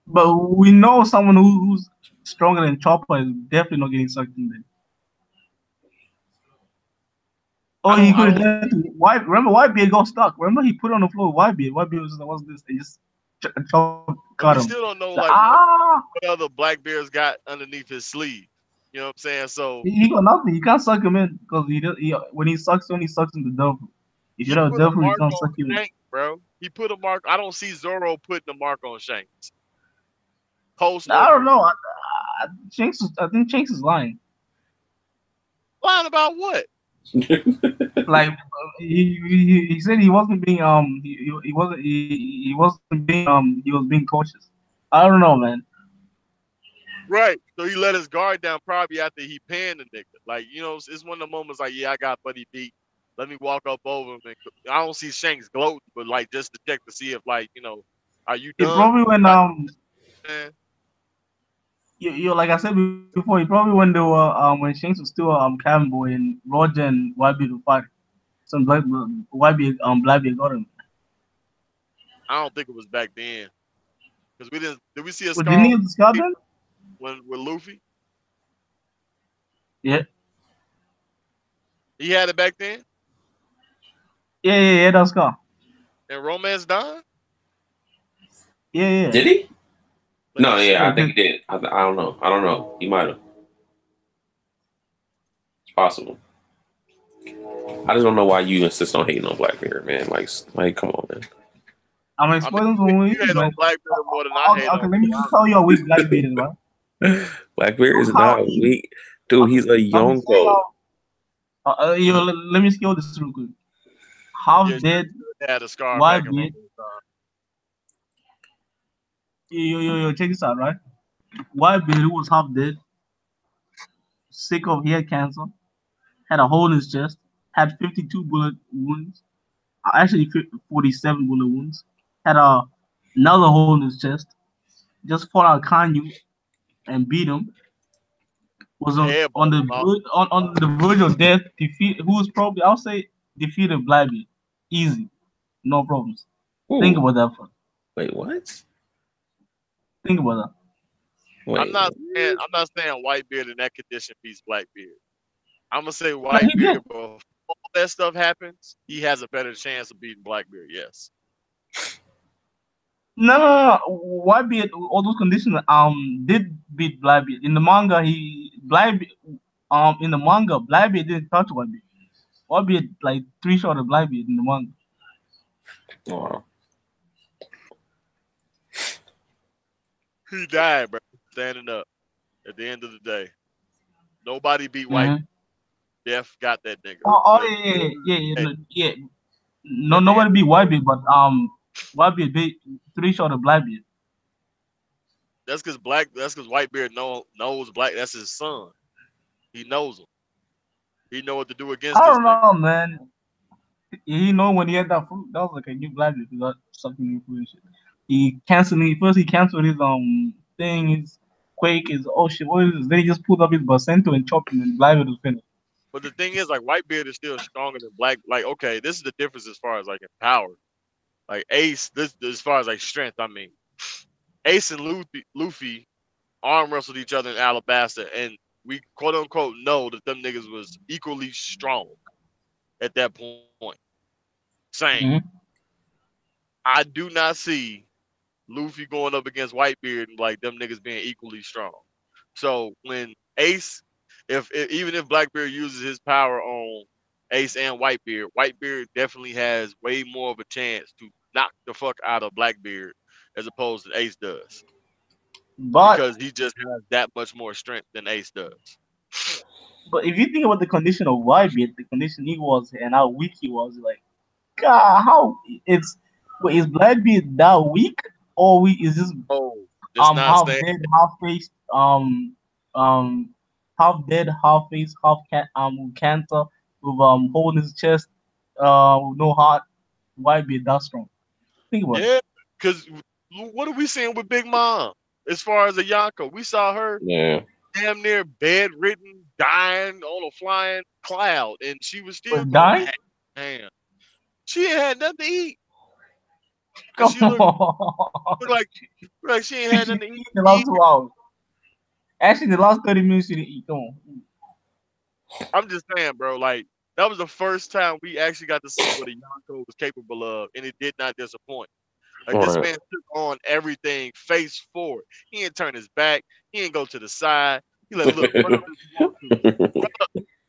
Speaker 5: But we know someone who's stronger than Chopper is definitely not getting sucked in there. Oh, he could have done it. Remember Whitebeard got stuck. Remember he put it on the floor. Whitebeard was just like, what's this? They just caught him.
Speaker 3: We still don't know
Speaker 5: Like,
Speaker 3: what other Blackbeard's got underneath his sleeve. You know what I'm saying? So
Speaker 5: he got nothing. You can't suck him in because when he sucks in the devil. If you're not a devil, you can't suck you in.
Speaker 3: Shanks, bro. He put a mark. I don't see Zoro putting a mark on Shanks. Post.
Speaker 5: I don't know. I think Shanks is lying.
Speaker 3: Lying about what?
Speaker 5: Like he said he wasn't being he wasn't being he was being cautious. I don't know, man.
Speaker 3: Right. So he let his guard down probably after he panned the nigga. Like, you know, it's one of the moments like, yeah, I got Buddy beat. Let me walk up over him. And I don't see Shanks gloating, but like just to check to see if like, you know, are you done?
Speaker 5: It probably when
Speaker 3: man.
Speaker 5: you like I said before, he probably when they were when Shanks was still cabin boy and Roger and Whitebeard were fighting. Some Whitebeard Blackbeard got him.
Speaker 3: I don't think it was back then. Because we didn't did we see a
Speaker 5: scar? Didn't he have the scar then?
Speaker 3: When with Luffy?
Speaker 5: Yeah.
Speaker 3: He had it back then?
Speaker 5: Yeah, that's scar.
Speaker 3: And Romance Don?
Speaker 5: Yeah.
Speaker 2: Did he? No, yeah, I think he did. I don't know. I don't know. He might have. It's possible. I just don't know why you insist on hating on Blackbeard, man. Like, come on, man.
Speaker 5: I'm explaining to you.
Speaker 3: You hate on Blackbeard more than I hate on.
Speaker 5: Okay, let me tell you how weak Blackbeard is, man.
Speaker 2: Blackbeard is not weak. Dude, he's a Yonko.
Speaker 5: Let me scale this real quick. Half dead
Speaker 3: had a scar
Speaker 5: Whitebeard. Yo, check this out, right? Whitebeard, who was half dead, sick of he had cancer, had a hole in his chest, had 52 bullet wounds, actually 47 bullet wounds, had another hole in his chest, just fought out Kanye and beat him, was on
Speaker 3: Headbutt
Speaker 5: the
Speaker 3: him off.
Speaker 5: on the verge of death, who was probably, I'll say, defeated Blabby. Easy, no problems. Think
Speaker 2: Ooh,
Speaker 5: about that first.
Speaker 2: wait, what?
Speaker 5: Think about that.
Speaker 2: Wait,
Speaker 3: I'm not saying Whitebeard in that condition beats Blackbeard. I'm gonna say
Speaker 5: No, he did.
Speaker 3: Whitebeard before that stuff happens, he has a better chance of beating Blackbeard. Yes.
Speaker 5: No. Whitebeard, all those conditions, did beat Blackbeard. In the manga, Blackbeard didn't touch Whitebeard. Whitebeard like three shot of Blackbeard in the manga.
Speaker 2: wow.
Speaker 3: He died, bro. Standing up at the end of the day. Nobody beat
Speaker 5: Mm-hmm.
Speaker 3: Whitebeard. Death got that nigga.
Speaker 5: Oh
Speaker 3: But
Speaker 5: yeah. No,
Speaker 3: at the end
Speaker 5: nobody beat Whitebeard, but Whitebeard beat three shot of Blackbeard.
Speaker 3: that's because Whitebeard knows Black. That's his son. He knows him. He know what to do against
Speaker 5: I
Speaker 3: this
Speaker 5: don't
Speaker 3: nigga.
Speaker 5: know, man. He know when he had that fruit, that was like a new Blackbeard. He got something new fruit and shit. He canceled his thing, his quake, his shit, what is this? Then he just pulled up his Basento and chopped him, and Blackbeard was finished.
Speaker 3: But the thing is, like, Whitebeard is still stronger than Black. Like, okay, this is the difference as far as like in power. Like Ace, this as far as like strength. I mean, Ace and Luffy arm wrestled each other in Alabasta, and we quote unquote know that them niggas was equally strong at that point. Same.
Speaker 5: Mm-hmm.
Speaker 3: I do not see Luffy going up against Whitebeard and like them niggas being equally strong. So when Ace, even if Blackbeard uses his power on Ace and Whitebeard, Whitebeard definitely has way more of a chance to knock the fuck out of Blackbeard as opposed to Ace does.
Speaker 5: But
Speaker 3: Because he just has that much more strength than Ace does.
Speaker 5: if you think about the condition of Whitebeard, the condition he was and how weak he was, like, God, how is Blackbeard that weak, or is this
Speaker 3: Oh, it's not
Speaker 5: half
Speaker 3: saying
Speaker 5: dead, half faced, half dead, half face, cancer with hole in his chest, with no heart? Whitebeard that strong? Think about it.
Speaker 3: yeah, because what are we seeing with Big Mom as far as a Yonko? We saw her
Speaker 2: Yeah.
Speaker 3: damn near bedridden, dying on a flying cloud, and she was still
Speaker 5: But
Speaker 3: going.
Speaker 5: dying?
Speaker 3: Damn, she ain't had nothing to eat.
Speaker 5: Come
Speaker 3: She looked
Speaker 5: on.
Speaker 3: like she ain't had
Speaker 5: She
Speaker 3: nothing to
Speaker 5: eat the last
Speaker 3: eat.
Speaker 5: 2 hours. Actually, the last 30 minutes she didn't eat. Come on.
Speaker 3: I'm just saying, bro. Like that was the first time we actually got to see what a Yonko was capable of, and it did not disappoint. Like this
Speaker 2: Right.
Speaker 3: man took on everything face forward. He didn't turn his back. He didn't go to the side. He like, look, run up if you want to,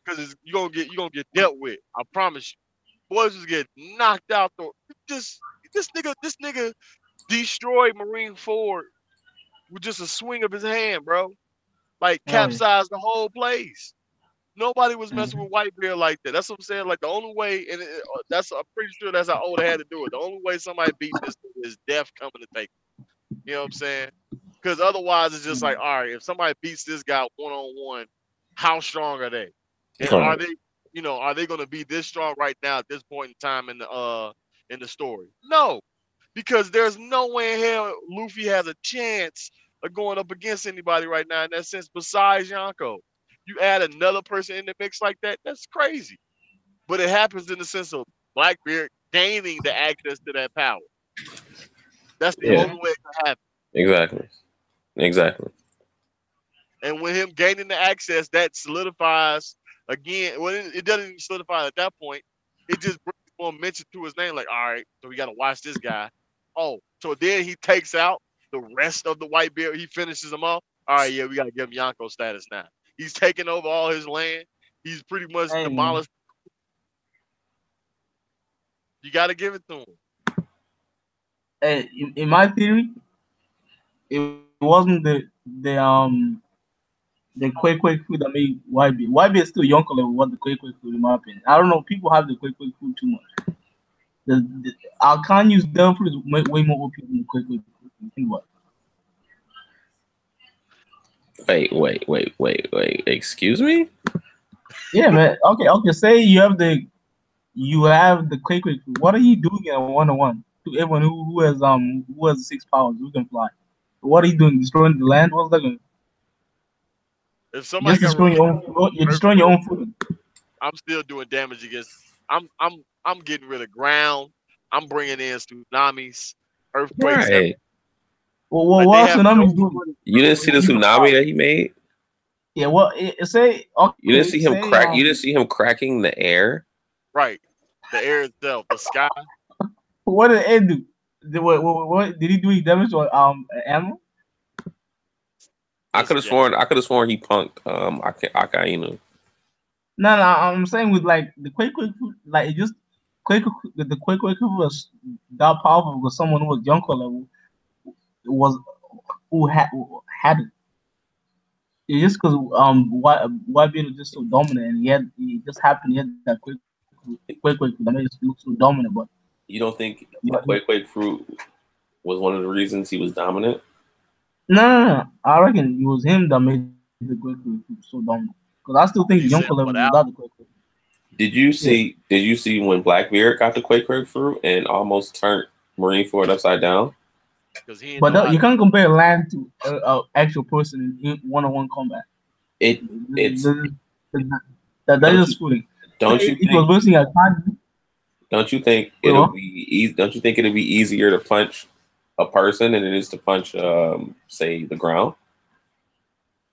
Speaker 3: because you gonna get dealt with. I promise you. Boys was getting knocked out. This nigga destroyed Marine Ford with just a swing of his hand, bro. Like
Speaker 5: Oh, yeah.
Speaker 3: capsized the whole place. Nobody was messing
Speaker 5: Mhm.
Speaker 3: with Whitebeard like that. That's what I'm saying. Like the only way, and I'm pretty sure that's how Oda had to do it. The only way somebody beat this is death coming to take it. You know what I'm saying? Because otherwise, it's just like, all right, if somebody beats this guy one on one, how strong are they? And are
Speaker 2: Right.
Speaker 3: they going to be this strong right now at this point in time in the story? No, because there's no way in hell Luffy has a chance of going up against anybody right now in that sense besides Yonko. You add another person in the mix like that, that's crazy. But it happens in the sense of Blackbeard gaining the access to that power. That's the
Speaker 2: Yeah.
Speaker 3: only way it can happen.
Speaker 2: Exactly.
Speaker 3: And with him gaining the access, that solidifies again. Well, it doesn't even solidify at that point. It just brings more mention to his name. Like, all right, so we got to watch this guy. Oh, so then he takes out the rest of the Whitebeard. He finishes them off. All right, yeah, we got to give him Yonko status now. He's taking over all his land. He's pretty much
Speaker 5: Hey, man.
Speaker 3: demolished. You got to give it to him.
Speaker 5: Hey, in my theory, it wasn't the quick food that made YB. YB is still younger than what the quick food in my opinion. I don't know. People have the quick food too much. I can't use them food is way more OP than the quick food. Think about it.
Speaker 2: Wait. Excuse me?
Speaker 5: Yeah, man. Okay. Say you have the quick. What are you doing in a 1-on-1 to everyone who has 6 powers who can fly? What are you doing? Destroying the land? What's that going?
Speaker 3: If
Speaker 5: You're
Speaker 3: somebody
Speaker 5: just
Speaker 3: got
Speaker 5: destroying your
Speaker 3: released
Speaker 5: own. You're destroying your
Speaker 3: earthquake,
Speaker 5: own food.
Speaker 3: I'm still doing damage against. I'm getting rid of ground. I'm bringing in tsunamis, earthquakes.
Speaker 2: Right.
Speaker 5: Well,
Speaker 3: Like they
Speaker 5: what else
Speaker 3: have
Speaker 5: tsunami
Speaker 3: no
Speaker 5: is doing?
Speaker 3: footing.
Speaker 2: You didn't see the
Speaker 5: You can
Speaker 2: tsunami
Speaker 5: fly.
Speaker 2: that he made?
Speaker 5: Yeah. Well, say
Speaker 2: You didn't
Speaker 5: okay.
Speaker 2: see him
Speaker 5: Say
Speaker 2: crack. You didn't see him cracking the air.
Speaker 3: Right. The air itself, the sky.
Speaker 5: what did Ed do? What did he do? He damage to an animal?
Speaker 2: I could
Speaker 3: Listen,
Speaker 2: have
Speaker 3: Jack.
Speaker 2: sworn. I could have sworn he punked Akainu.
Speaker 5: No. I'm saying with like the quick, like it just the quick was that powerful because someone who was Yonko level was who had it. It's just because why being just so dominant and he just happened he had that quick that made it look so dominant, but
Speaker 2: You don't think the
Speaker 5: but
Speaker 2: Quake fruit was one of the reasons he was dominant?
Speaker 5: no. I reckon it was him that made the quick so dominant. Because I still think the
Speaker 3: He
Speaker 5: Yonko
Speaker 3: said,
Speaker 5: level
Speaker 3: without.
Speaker 5: without the quick.
Speaker 2: Did you
Speaker 5: Yeah.
Speaker 2: see? Did you see when Blackbeard got the Quake fruit and almost turned Marineford upside down?
Speaker 3: Because he didn't
Speaker 5: But
Speaker 3: know how
Speaker 5: you
Speaker 3: to.
Speaker 5: can't compare land to actual person in 1-on-1 combat.
Speaker 2: It it's
Speaker 5: That's
Speaker 2: don't
Speaker 5: just
Speaker 2: you
Speaker 5: fooling.
Speaker 2: don't you
Speaker 5: It was
Speaker 2: think
Speaker 5: wasting a time.
Speaker 2: don't you think
Speaker 5: Wait,
Speaker 2: it'll
Speaker 5: what?
Speaker 2: be easy? Don't you think it'll be easier to punch a person than it is to punch say the ground?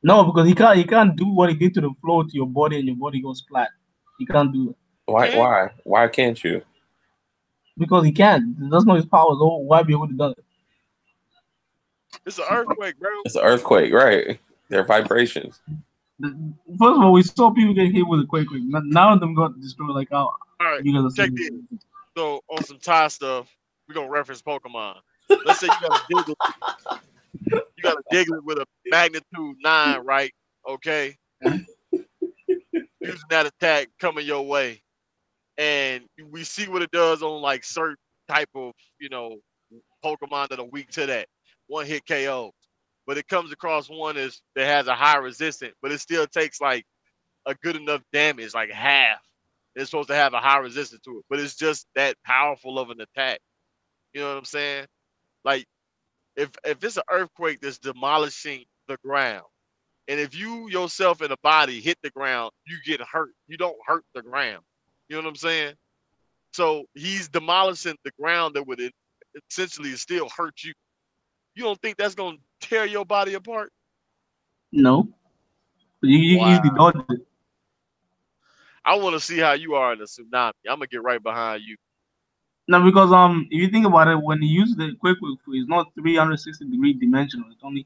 Speaker 5: No, because he can't do what he did to the floor to your body and your body goes flat. He can't do it
Speaker 3: You can't.
Speaker 2: Why can't you?
Speaker 5: because he can't. That's not his powers. Oh, why be able to do it?
Speaker 3: It's an earthquake, bro.
Speaker 2: It's an earthquake, right? They're vibrations.
Speaker 5: First of all, we saw people get hit with a quake. None of them got destroyed like how
Speaker 3: All right,
Speaker 5: you guys are
Speaker 3: check
Speaker 5: saying.
Speaker 3: this. So on some Thai stuff, we're gonna reference Pokemon. Let's say you got a Diglett with a magnitude 9, right? Okay. Using that attack coming your way. And we see what it does on like certain type of, Pokemon that are weak to that. One hit KO. But it comes across one that has a high resistance, but it still takes like a good enough damage, like half. It's supposed to have a high resistance to it, but it's just that powerful of an attack. You know what I'm saying? Like if it's an earthquake that's demolishing the ground, and if you yourself in the body hit the ground, you get hurt. You don't hurt the ground. You know what I'm saying? So he's demolishing the ground that would essentially still hurt you. You don't think that's gonna tear your body apart?
Speaker 5: No, you
Speaker 3: Wow.
Speaker 5: usually dodge it.
Speaker 3: I want to see how you are in a tsunami. I'm gonna get right behind you.
Speaker 5: No, because if you think about it, when you use the quick it's not 360-degree dimensional. It's only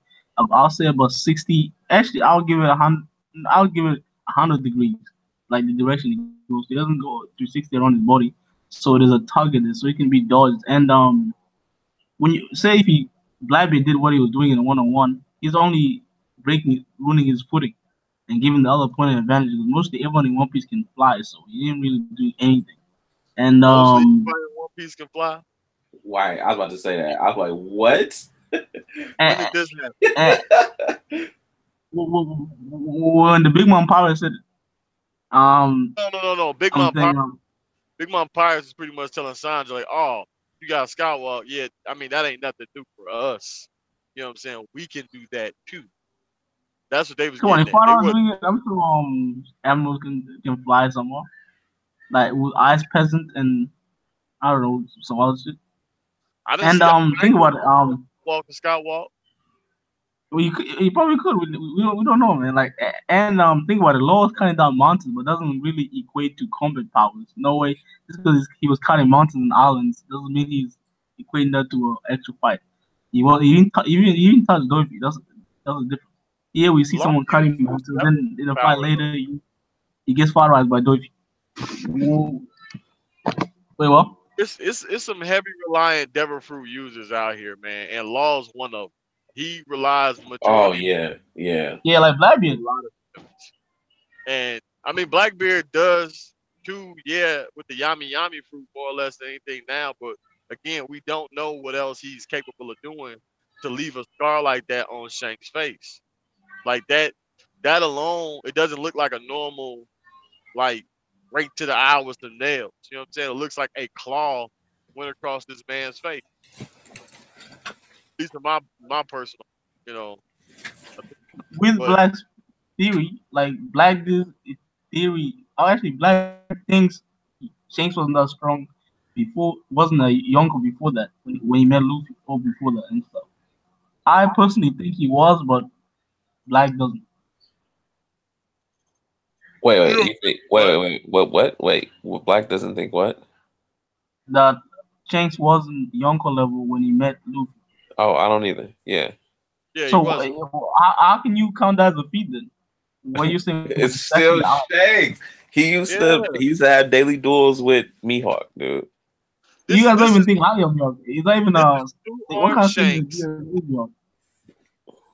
Speaker 5: I'll say about 60. Actually, I'll give it 100. I'll give it 100 degrees, like the direction it goes. It doesn't go 360 around his body, so there's a target there, so it can be dodged. And when you say if he Blabby did what he was doing in a 1-on-1, he's only ruining his footing and giving the other opponent an advantage. Because mostly everyone in One Piece can fly, so he didn't really do anything. And
Speaker 3: Mostly everybody in One Piece can fly.
Speaker 2: Why? I was about to say that. I was like, what?
Speaker 3: When did this happen?
Speaker 5: when the Big Mom Power said,
Speaker 3: No. Big
Speaker 5: I'm
Speaker 3: Mom
Speaker 5: saying,
Speaker 3: Big Mom Pirates is pretty much telling Sanji like, oh, you got a Skywalk. Yeah, I mean that ain't nothing new for us. You know what I'm saying? We can do that too. That's what they was
Speaker 5: come on, if
Speaker 3: getting at. They
Speaker 5: Quadra's
Speaker 3: would.
Speaker 5: doing it, I'm sure animals can fly somewhere. Like with Ice Peasant and I don't know some other shit.
Speaker 3: I didn't
Speaker 5: And
Speaker 3: see
Speaker 5: think about it.
Speaker 3: Walk the Skywalk.
Speaker 5: Well, you probably could. We don't know, man. Like, and think about it. Law is cutting down mountains, but doesn't really equate to combat powers. No way. Just because he was cutting mountains and islands doesn't mean he's equating that to an actual fight. He didn't he didn't touch Dorothy. That's different. Here we see
Speaker 3: Law
Speaker 5: someone
Speaker 3: used
Speaker 5: cutting mountains,
Speaker 3: weapon
Speaker 5: then in a fight
Speaker 3: power
Speaker 5: later,
Speaker 3: though.
Speaker 5: he gets fired by Dorothy. Wait, what?
Speaker 3: It's some heavy reliant devil fruit users out here, man, and Law's one of them. He relies
Speaker 2: Oh
Speaker 3: majority
Speaker 2: yeah.
Speaker 5: Yeah, like
Speaker 3: on
Speaker 5: Blackbeard.
Speaker 3: a lot of damage. And I mean Blackbeard does too, yeah, with the yami fruit more or less than anything now, but again, we don't know what else he's capable of doing to leave a scar like that on Shank's face. Like that alone, it doesn't look like a normal like right to the eye with the nails. You know what I'm saying? It looks like a claw went across this man's face. These are my personal, you know.
Speaker 5: With
Speaker 3: But
Speaker 5: Black's theory, like Black this theory, or actually Black thinks Shanks wasn't that strong before, wasn't a younger before that when he met Luffy or before that and stuff. I personally think he was, but Black doesn't.
Speaker 2: Wait,
Speaker 3: you
Speaker 2: wait,
Speaker 3: know,
Speaker 2: you think,
Speaker 3: but
Speaker 2: what? Wait, Black doesn't think what?
Speaker 5: That Shanks wasn't Yonko level when he met Luffy.
Speaker 2: Oh, I don't either. Yeah,
Speaker 3: yeah, he
Speaker 5: So
Speaker 3: wasn't.
Speaker 5: how can you count that as a feat then? What you're saying was
Speaker 2: it's
Speaker 5: exactly
Speaker 2: still
Speaker 5: out.
Speaker 2: Shanks.
Speaker 3: Yeah,
Speaker 2: He used to have daily duels with Mihawk, dude.
Speaker 5: You
Speaker 3: this
Speaker 5: guys don't
Speaker 3: this
Speaker 5: even
Speaker 3: is
Speaker 5: think highly of York. It's not even
Speaker 3: this is two
Speaker 5: what
Speaker 3: armed
Speaker 5: kind of thing
Speaker 3: shanks.
Speaker 5: is York?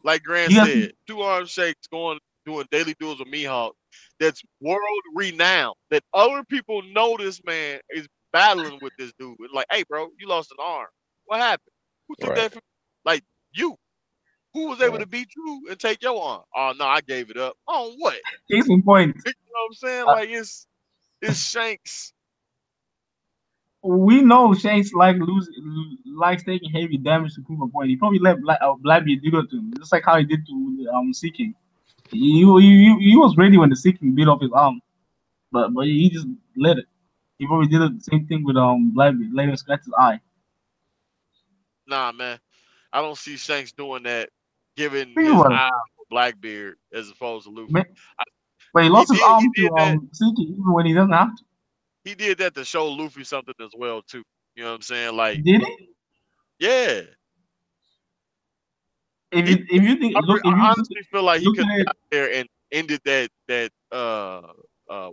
Speaker 3: Like Grant
Speaker 5: You guys think
Speaker 3: said, two armed shakes going doing daily duels with Mihawk. That's world renowned. That other people know this man is battling with this dude. It's like, hey, bro, you lost an arm. What happened? Who took
Speaker 2: Right,
Speaker 3: that from? Like you? Who was able
Speaker 2: right.
Speaker 3: to beat you and take your arm? Oh no, I gave it up. On what?
Speaker 5: case in point?
Speaker 3: You know what I'm saying?
Speaker 5: Uh,
Speaker 3: Like it's Shanks.
Speaker 5: we know Shanks likes taking heavy damage to prove a point. He probably let Blabby do it to him, just like how he did to Seeking. He was ready when the Seeking beat off his arm, but he just let it. He probably did the same thing with Blabby, let him scratch his eye.
Speaker 3: Nah, man. I don't see Shanks doing that, giving
Speaker 5: Think
Speaker 3: his
Speaker 5: about it.
Speaker 3: eye to Blackbeard as opposed to Luffy.
Speaker 5: Ma-
Speaker 3: I,
Speaker 5: But he
Speaker 3: he
Speaker 5: lost his
Speaker 3: did he
Speaker 5: arm to
Speaker 3: did that
Speaker 5: Seeking even when he doesn't have to.
Speaker 3: he did that to show Luffy something as well too. You know what I'm saying? Like,
Speaker 5: Did he?
Speaker 3: yeah,
Speaker 5: If
Speaker 3: he.
Speaker 5: you think look if
Speaker 3: I
Speaker 5: you
Speaker 3: honestly feel like he
Speaker 5: look
Speaker 3: could
Speaker 5: at
Speaker 3: have
Speaker 5: it,
Speaker 3: got there and ended that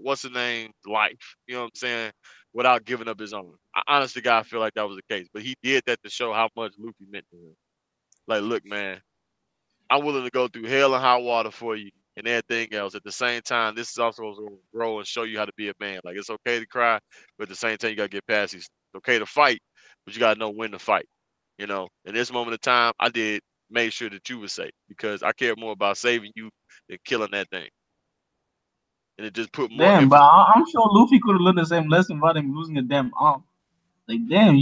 Speaker 3: what's the name life. You know what I'm saying? Without giving up his own. I honestly, God, I feel like that was the case, but he did that to show how much Luffy meant to him. Like, look, man, I'm willing to go through hell and high water for you and everything else. At the same time, this is also going to grow and show you how to be a man. Like, it's okay to cry, but at the same time, you got to get past these. It's okay to fight, but you got to know when to fight. You know, in this moment of time, I did made sure that you were safe because I care more about saving you than killing that thing. And it just put more
Speaker 5: damn. But
Speaker 3: emphasis.
Speaker 5: I'm sure Luffy could have learned the same lesson without him losing a damn arm. Like damn,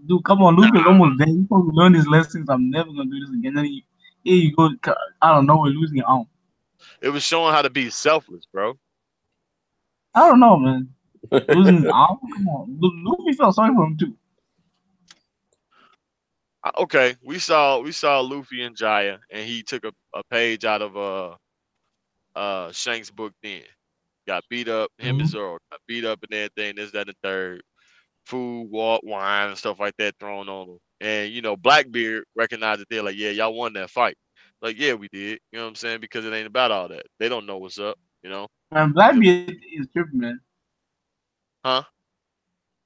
Speaker 5: dude, come on,
Speaker 3: Nah,
Speaker 5: Luffy was almost there. He probably learned his lessons. I'm never gonna do this again. Then here you go, I don't know, we're losing your arm.
Speaker 3: it was showing how to be selfless, bro.
Speaker 5: I don't know, man. Losing his arm, come on. Luffy felt sorry for him too.
Speaker 3: Okay, we saw Luffy and Jaya, and he took a page out of Shanks' book. Then got beat up. Him and
Speaker 5: Mhm.
Speaker 3: Zoro got beat up and everything. This, that, and the third. Food, wine, and stuff like that thrown on them. And Blackbeard recognized it. They're like, yeah, y'all won that fight. Like, yeah, we did. You know what I'm saying? Because it ain't about all that. They don't know what's up. You know?
Speaker 5: Man,
Speaker 3: Yep.
Speaker 5: Blackbeard is tripping, man.
Speaker 3: Huh?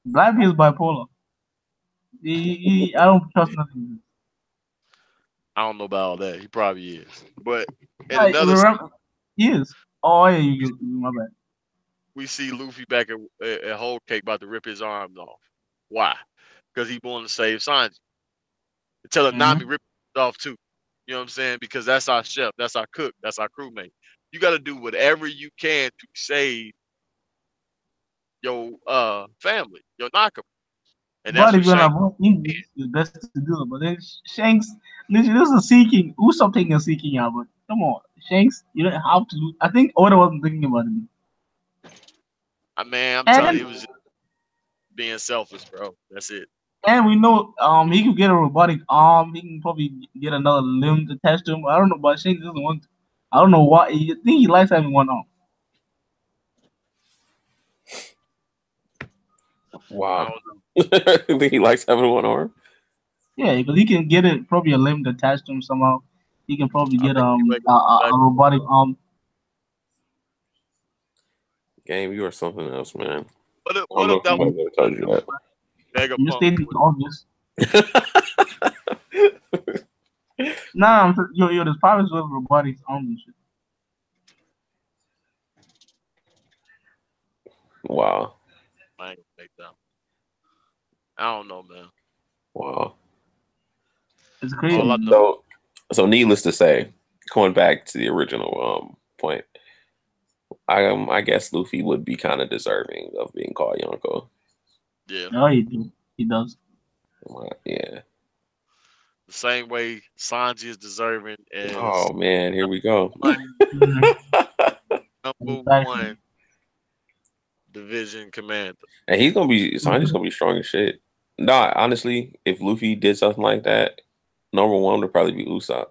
Speaker 5: Blackbeard is bipolar. I don't trust nothing.
Speaker 3: I don't know about all that. He probably is. But in
Speaker 5: Like,
Speaker 3: another,
Speaker 5: remember, he is. Oh yeah, my bad.
Speaker 3: we see Luffy back at Whole Cake about to rip his arms off. Why? Because he wanted to save Sanji. Tell him
Speaker 5: Mm-hmm.
Speaker 3: Nami rip it off too. You know what I'm saying? Because that's our chef, that's our cook, that's our crewmate. You got to do whatever you can to save your family, your Naka, and that's
Speaker 5: But
Speaker 3: what
Speaker 5: if you're
Speaker 3: Shanks
Speaker 5: gonna avoid
Speaker 3: did.
Speaker 5: injuries, it's best to do it. But then Shanks, literally, this is a seeking. Usopp taking a seeking out, but come on, Shanks, you don't have to lose. I think Oda wasn't thinking about it.
Speaker 3: I mean, I'm telling
Speaker 5: And
Speaker 3: you, it was just being selfish, bro. That's it.
Speaker 5: we know he could get a robotic arm. He can probably get another limb attached to him. I don't know, but Shanks doesn't want to. I don't know why. I think he likes having one arm.
Speaker 3: I
Speaker 2: Wow.
Speaker 3: don't know.
Speaker 2: I think he likes having one arm.
Speaker 5: Yeah, because he can get it probably a limb attached to him somehow. He can probably
Speaker 3: I
Speaker 5: get
Speaker 3: think he like
Speaker 5: a robotic arm.
Speaker 2: Game, you are something else, man. I don't
Speaker 3: what
Speaker 2: know
Speaker 3: if
Speaker 2: if
Speaker 3: that was
Speaker 2: somebody ever told you that.
Speaker 5: I'm just
Speaker 3: Vegapunk
Speaker 5: stating the
Speaker 3: doing
Speaker 5: obvious. Nah, there's pirates with robotic arms and shit.
Speaker 2: Wow.
Speaker 3: it? I ain't gonna make that. I don't know, man.
Speaker 2: Wow.
Speaker 5: It's
Speaker 3: All
Speaker 5: crazy.
Speaker 3: I know,
Speaker 2: So needless to say, going back to the original point, I guess Luffy would be kind of deserving of being called Yonko.
Speaker 3: Yeah.
Speaker 5: No, he do. He does.
Speaker 2: Yeah.
Speaker 3: The same way Sanji is deserving as
Speaker 2: Oh man, here we go.
Speaker 5: Mhm.
Speaker 3: number
Speaker 5: Exactly.
Speaker 3: one division commander.
Speaker 2: And Sanji's gonna be strong as shit. No, honestly, if Luffy did something like that, number one would probably be Usopp.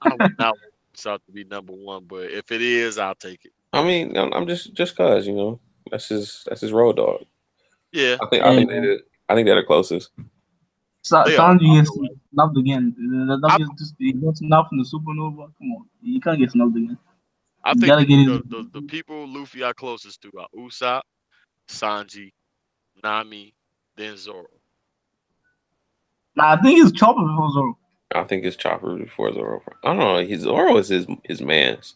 Speaker 3: I would not want Usopp to be number one, but if it is, I'll take it.
Speaker 2: I mean, I'm just cause that's his road dog.
Speaker 3: Yeah,
Speaker 2: I think they're the closest.
Speaker 3: they are.
Speaker 5: Sanji gets snubbed again.
Speaker 3: I,
Speaker 5: He got snubbed from the supernova. Come on, you can't get snubbed again.
Speaker 3: I
Speaker 5: You
Speaker 3: think
Speaker 5: gotta get his.
Speaker 3: the people Luffy are closest to are Usopp, Sanji, Nami, then Zoro.
Speaker 5: Nah, I think it's Chopper before Zoro.
Speaker 2: I think it's Chopper before Zoro. I don't know. Zoro is his man's.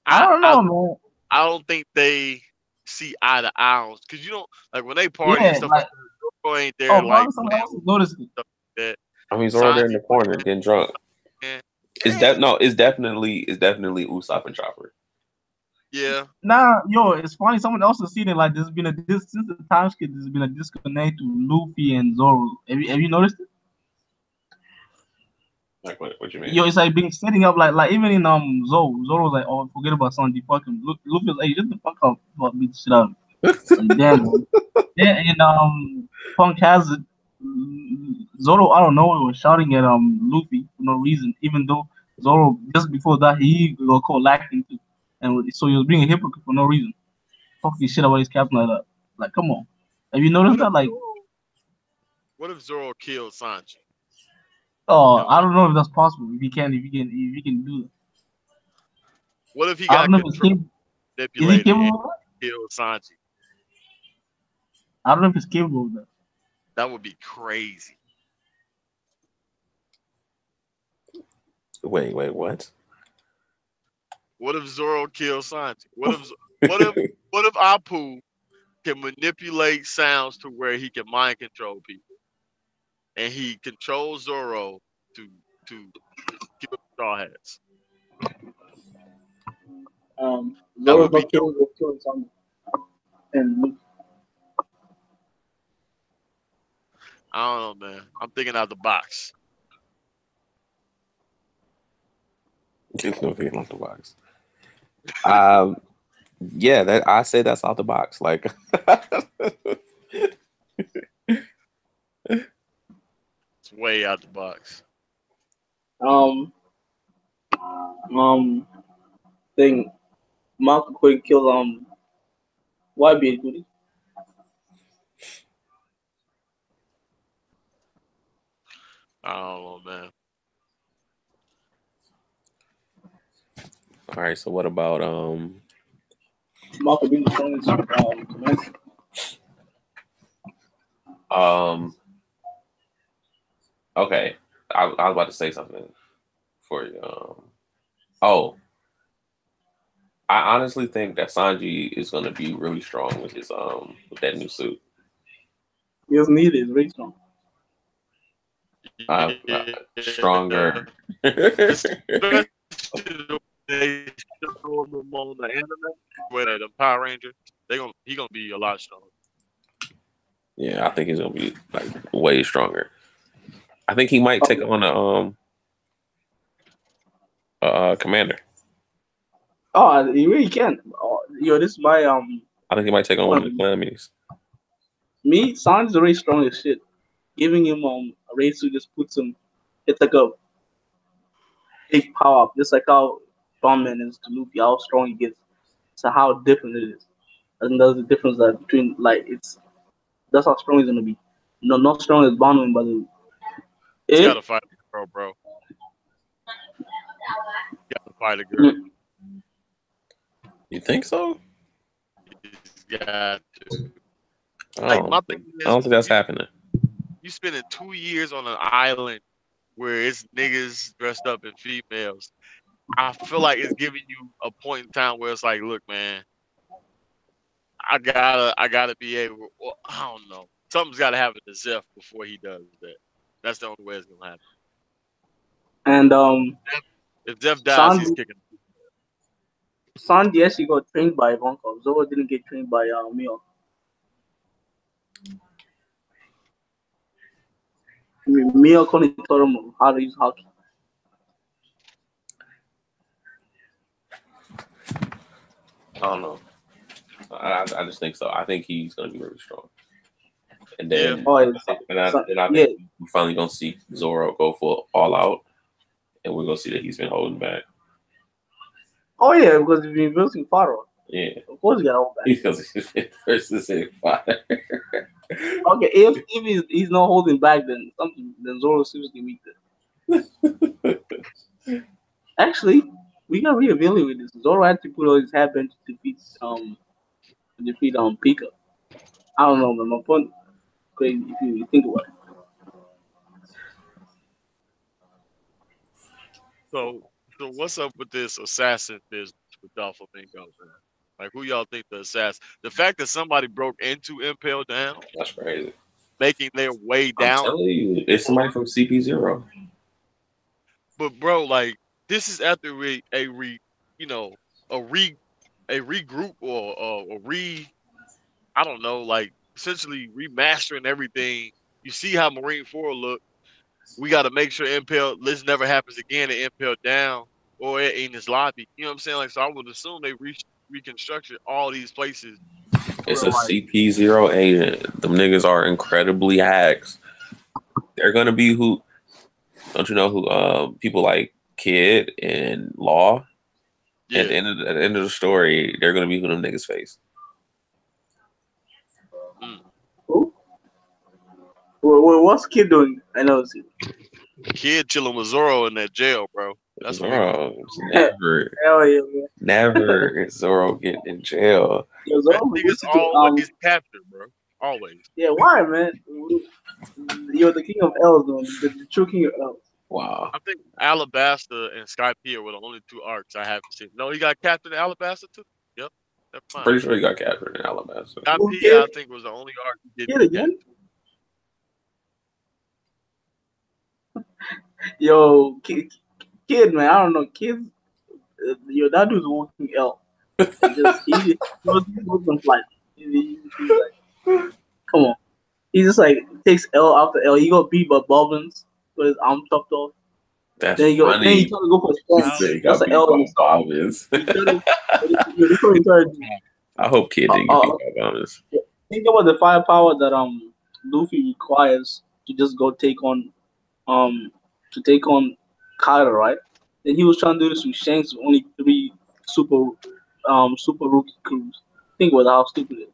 Speaker 5: I don't know, man.
Speaker 3: I don't think they see eye to eye because you don't like when they party
Speaker 5: Yeah,
Speaker 3: and stuff
Speaker 5: like,
Speaker 3: like that. Zoro ain't there
Speaker 5: oh,
Speaker 3: like
Speaker 5: probably someone else has noticed it.
Speaker 3: stuff like that.
Speaker 2: I mean, Zoro there in the
Speaker 3: Sanji,
Speaker 2: corner getting drunk.
Speaker 3: man.
Speaker 2: It's definitely Usopp and Chopper.
Speaker 3: Yeah.
Speaker 5: Nah, yo, it's funny. Someone else has seen it. Like, there's been since the time skip. There's been a disconnect to Luffy and Zoro. Have you noticed it?
Speaker 2: Like what you mean?
Speaker 5: Yo, it's like being setting up like even in Zoro's like, oh, forget about Sanji, fuck him. Luffy's like, shut the fuck up, fuck, beat the shit out. Like, damn, man. Yeah, and Punk has it. Zoro, I don't know, was shouting at Luffy for no reason, even though Zoro just before that he got caught lacking too, and so he was being a hypocrite for no reason, talking shit about his captain like that. Like, come on, have you noticed that? Like,
Speaker 3: What if Zoro killed Sanji?
Speaker 5: oh, I don't know if that's possible. If he can do that.
Speaker 3: What if he
Speaker 5: I don't
Speaker 3: got
Speaker 5: know if it's
Speaker 3: controlled,
Speaker 5: capable. Is he
Speaker 3: manipulated, and
Speaker 5: capable of that?
Speaker 3: killed Sanji?
Speaker 5: I don't know if he's capable of that.
Speaker 3: That would be crazy.
Speaker 2: Wait, what?
Speaker 3: What if Zoro kills Sanji? What if Apu can manipulate sounds to where he can mind control people, and he controls Zoro to kill Straw Hats? That
Speaker 1: Zoro's
Speaker 3: would be
Speaker 1: not capable of killing someone. And
Speaker 3: I don't know, man. I'm thinking out the box.
Speaker 2: It's gonna be off the box. Yeah, I say that's out the box. Like,
Speaker 3: It's way out the box.
Speaker 1: thing Mark Quick kill YB Goody.
Speaker 3: I don't know, man.
Speaker 2: all right. So what about
Speaker 1: Mark would be the strongest commander.
Speaker 2: Okay, I was about to say something for you. Oh, I honestly think that Sanji is gonna be really strong with his with that new suit.
Speaker 1: He doesn't need it, he's very strong.
Speaker 2: Stronger.
Speaker 3: Especially the way they show him on the anime, where the Power Rangers, he gonna be a lot stronger.
Speaker 2: Yeah, I think he's gonna be like way stronger. I think he might take on a commander.
Speaker 1: Oh, he really can. Oh, yo, this is my
Speaker 2: I think he might take on one of the calamities.
Speaker 1: Me, Sanji's already strong as shit. Giving him a race suit just puts him. It's like a big power up, just like how Strongman is to Luffy, how strong he gets. So how different it is. I think there's a difference that between that's how strong he's gonna be. No, not strong as Bonwin, but
Speaker 3: He's gotta fight a girl, bro. He's gotta fight a girl.
Speaker 2: You think so?
Speaker 3: He's got to.
Speaker 2: I don't think that's happening.
Speaker 3: You spending 2 years on an island where it's niggas dressed up in females. I feel like it's giving you a point in time where it's like, look, man, I gotta be able. Well, I don't know. Something's gotta happen to Zeph before he does that. That's the only way it's gonna happen.
Speaker 4: And
Speaker 3: If Jeff dies, he's kicking.
Speaker 4: Sanji actually got trained by Ivankov. Zoro didn't get trained by Mio. Mio only taught him how to use hockey.
Speaker 2: I don't know. I just think so. I think he's gonna be really strong. And then, I think we're finally gonna see Zoro go full all out, and we're gonna see that he's been holding back.
Speaker 4: Oh yeah, because he's been versing Faro.
Speaker 2: Yeah,
Speaker 4: of course he got hold back.
Speaker 2: Because he's been versus Fire.
Speaker 4: Okay, if he's not holding back, then Zoro's seriously weak. Actually, we can reevaluate this. Zoro had to put all his headband to defeat Pika. I don't know, man. My point crazy if you think about it.
Speaker 3: So what's up with this assassin business with Doflamingo, man? Like, who y'all think the assassin? The fact that somebody broke into Impel Down,
Speaker 2: that's crazy.
Speaker 3: Making their way down.
Speaker 2: I'm telling you, it's somebody from CP0.
Speaker 3: But bro, like, this is after a regroup or I don't know, like essentially remastering everything. You see how Marine 4 look. We got to make sure this never happens again at Impel Down or at Enos Lobby. You know what I'm saying? Like, so I would assume they reconstructed all these places.
Speaker 2: It's a CP0 agent. Them niggas are incredibly hacks. They're gonna be who? Don't you know who? People like Kid and Law. Yeah. At the end of the story, they're gonna be who them niggas face.
Speaker 4: Who? What's Kid doing? I know it's
Speaker 3: Kid chilling with Zoro in that jail, bro. That's
Speaker 2: Zoro. Never.
Speaker 4: Hell yeah, man.
Speaker 2: Never is Zoro getting in jail.
Speaker 4: Yo, Zoro
Speaker 3: nigga's always captured, bro. Always.
Speaker 4: Yeah, why, man? You're the king of L's, man. The true king of L's.
Speaker 2: Wow.
Speaker 3: I think Alabasta and Skypiea were the only two arcs I haven't seen. No, he got captured in Alabasta too. Yep. That's fine.
Speaker 2: Pretty sure he got captured in Alabasta.
Speaker 3: Skypiea, I think, was the only arc he didn't get.
Speaker 4: Yo, kid, man, I don't know, kids. Yo, that dude's walking L. He wasn't flight. He's like, come on. He just like takes L after L. He got beat by Bobbins with his arm chopped off.
Speaker 2: That's
Speaker 4: then
Speaker 2: funny.
Speaker 4: Then he tried to go for a stance. That's an L in his Bobbins.
Speaker 2: I hope Kid didn't get beat by Bobbins.
Speaker 4: Think about the firepower that Luffy requires to just go take on Kaido, right? Then he was trying to do this with Shanks with only 3 super rookie crews. Think about how stupid it is.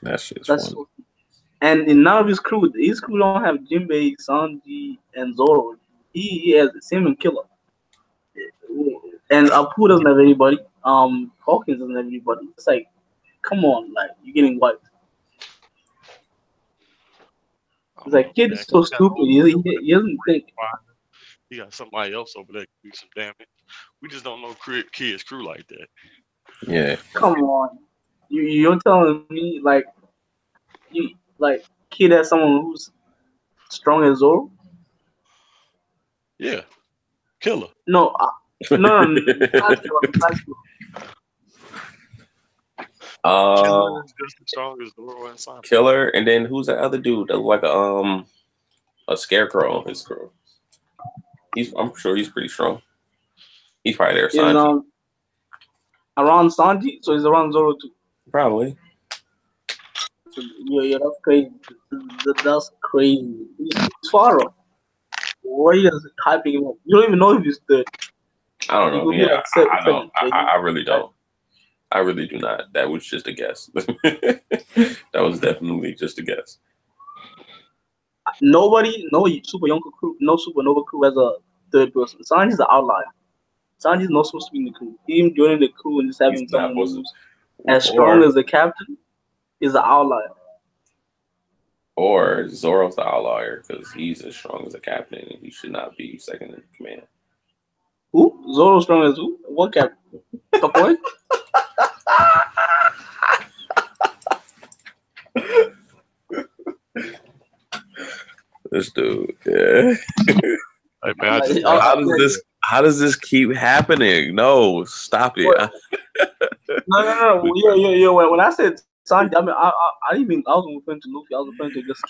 Speaker 2: That shit's funny.
Speaker 4: And in none of his crew don't have Jinbei, Sanji, and Zoro. He has the same Killer. And Apu doesn't have anybody. Hawkins doesn't have anybody. It's like, come on, like, you're getting wiped. It's like, Kid is so stupid. He doesn't think.
Speaker 3: He got somebody else over there to do some damage. We just don't know Kid's crew like that.
Speaker 2: Yeah.
Speaker 4: Come on. You're telling me, Kid has someone who's strong as Zoro?
Speaker 3: Yeah. Killer.
Speaker 4: No. No.
Speaker 3: Just as strong as Zoro and Simon.
Speaker 2: Killer, and then who's that other dude that looked like a scarecrow on his crew? I'm sure he's pretty strong. He's probably there, Sanji.
Speaker 4: Around Sanji, so he's around Zoro too.
Speaker 2: Probably.
Speaker 4: Yeah, that's crazy. That's crazy. He's far off. Why are you guys hyping him up? You don't even know if he's third.
Speaker 2: I don't know. Yeah, I don't. I really don't. I really do not. That was just a guess. That was definitely just a guess.
Speaker 4: Nobody, no Super Yonko crew, no Supernova crew as a third person. Sanji's the outlier. Sanji's not supposed to be in the crew. Him joining the crew and just having someone who's as strong as the captain is an outlier.
Speaker 2: Or Zoro's the outlier because he's as strong as the captain and he should not be second in command.
Speaker 4: Who? Zoro's strong as who? What captain? The point?
Speaker 2: This dude, yeah.
Speaker 3: Hey, man, I just
Speaker 1: Like,
Speaker 2: How does this keep happening? No, stop it.
Speaker 1: What? No. Yeah. When I said Sanji, I mean, I didn't mean I wasn't referring to Luffy. I was referring to just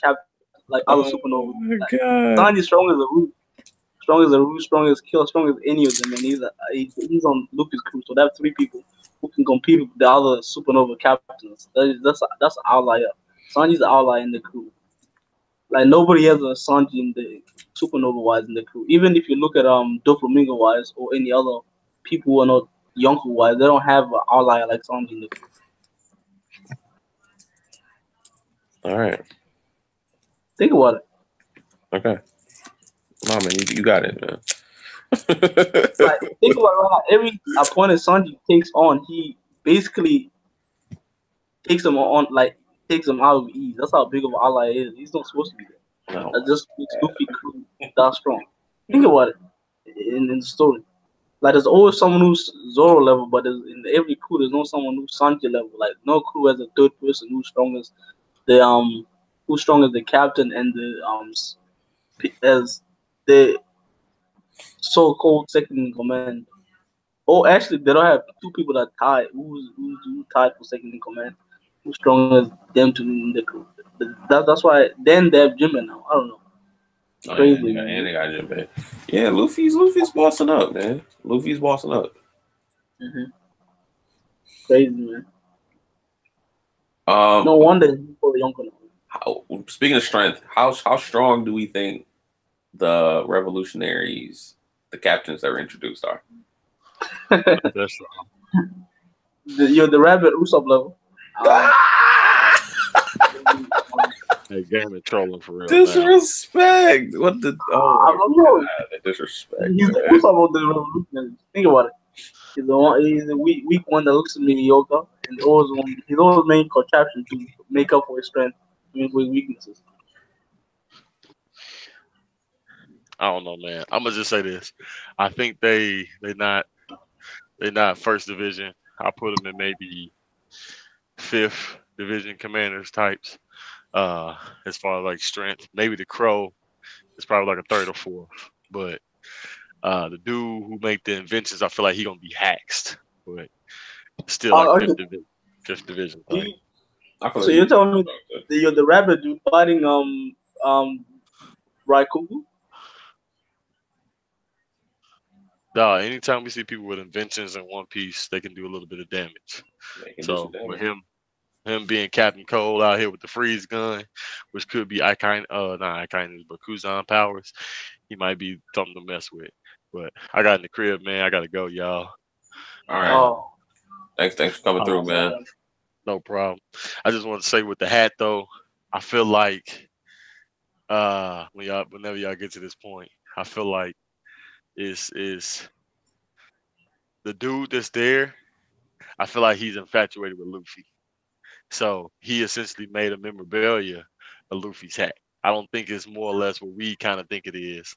Speaker 1: like other
Speaker 2: Oh
Speaker 1: supernovas.
Speaker 2: my
Speaker 1: Like,
Speaker 2: god.
Speaker 1: Sanji's strong as a root, strong as Kill, strong as any of them. And he's on Luffy's crew, so that's three people who can compete with the other supernova captains. That's an outlier. Sanji's an outlier in the crew. Like nobody has a Sanji in the supernova wise in the crew. Even if you look at Doflamingo wise or any other people who are not Yonko wise, they don't have an outlier like Sanji in the crew.
Speaker 2: All right.
Speaker 1: Think about it.
Speaker 2: Okay. No, man, you got it, man.
Speaker 1: Like think about it. Right now. Every opponent Sanji takes on, he basically takes them on, like takes them out of ease. That's how big of an ally he is. He's not supposed to be there.
Speaker 2: No.
Speaker 1: That just makes Luffy crew that strong. Think about it in the story. Like there's always someone who's Zoro level, but in every crew there's no someone who's Sanji level. Like no crew has a third person who's strong as the captain and the as the so-called second in command. Oh, actually, they don't have two people that tied. Who's tied for second in command? Who's strong as them two in the crew? That's why. Then they have Jimin now. I don't know.
Speaker 2: Oh,
Speaker 1: Crazy.
Speaker 2: and they got Jinbei. Yeah, Luffy's bossing up, man. Luffy's bossing up.
Speaker 1: Mm-hmm. Crazy, man.
Speaker 2: Um,
Speaker 1: No wonder he's for the Yonko
Speaker 2: speaking of strength, how strong do we think the revolutionaries, the captains that were introduced, are?
Speaker 1: now.
Speaker 3: That's
Speaker 1: You're the rabbit Usopp level.
Speaker 3: Hey, game and trolling for real.
Speaker 2: Disrespect. What the?
Speaker 1: I don't know.
Speaker 2: The disrespect.
Speaker 1: He's the Usopp of the revolutionaries. Think about it. He's the one. He's the weak one that looks mediocre, and he's always making contraption to make up for his strength, for his weaknesses.
Speaker 3: I don't know, man. I'm gonna just say this. I think they're not first division. I put them in maybe fifth division commanders types. As far as like strength, maybe the Crow is probably like a third or fourth. But the dude who make the inventions, I feel like he gonna be haxed. But still like fifth division.
Speaker 1: So you're telling me that you're the rabbit dude fighting Raikugu?
Speaker 3: Anytime we see people with inventions in One Piece, they can do a little bit of damage. So with him being Captain Cold out here with the freeze gun, which could be not Ikainu, but Kuzan powers, he might be something to mess with. But I got in the crib, man. I gotta go, y'all.
Speaker 2: All right.
Speaker 1: Oh.
Speaker 2: Thanks for coming through, man.
Speaker 3: No problem. I just want to say with the hat though, I feel like whenever y'all get to this point, I feel like is the dude that's there. I feel like he's infatuated with Luffy, so he essentially made a memorabilia of Luffy's hat. I don't think it's more or less what we kind of think it is.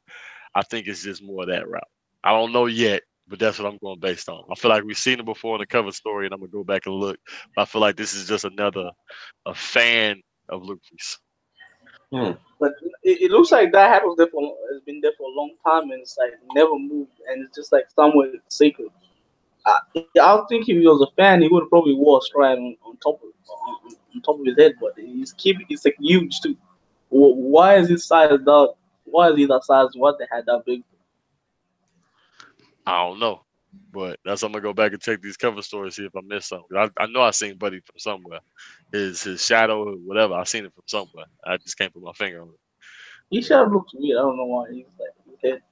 Speaker 3: I think it's just more of that route. I don't know yet, but that's what I'm going based on. I feel like we've seen it before in the cover story, and I'm gonna go back and look. But I feel like this is just a fan of Luffy's.
Speaker 1: But it looks like that hat has been there for a long time, and it's like never moved, and it's just like somewhere sacred. I think if he was a fan, he would have probably wore a strap on top of his head, but it's like huge too. Why is his size that? Why is he that size? Why they had that big?
Speaker 3: I don't know, but that's I'm gonna go back and check these cover stories, see if I missed something. I know I seen Buddy from somewhere. His shadow, whatever. I seen it from somewhere. I just can't put my finger on it.
Speaker 1: He should have looked weird. I don't know why he's like his head.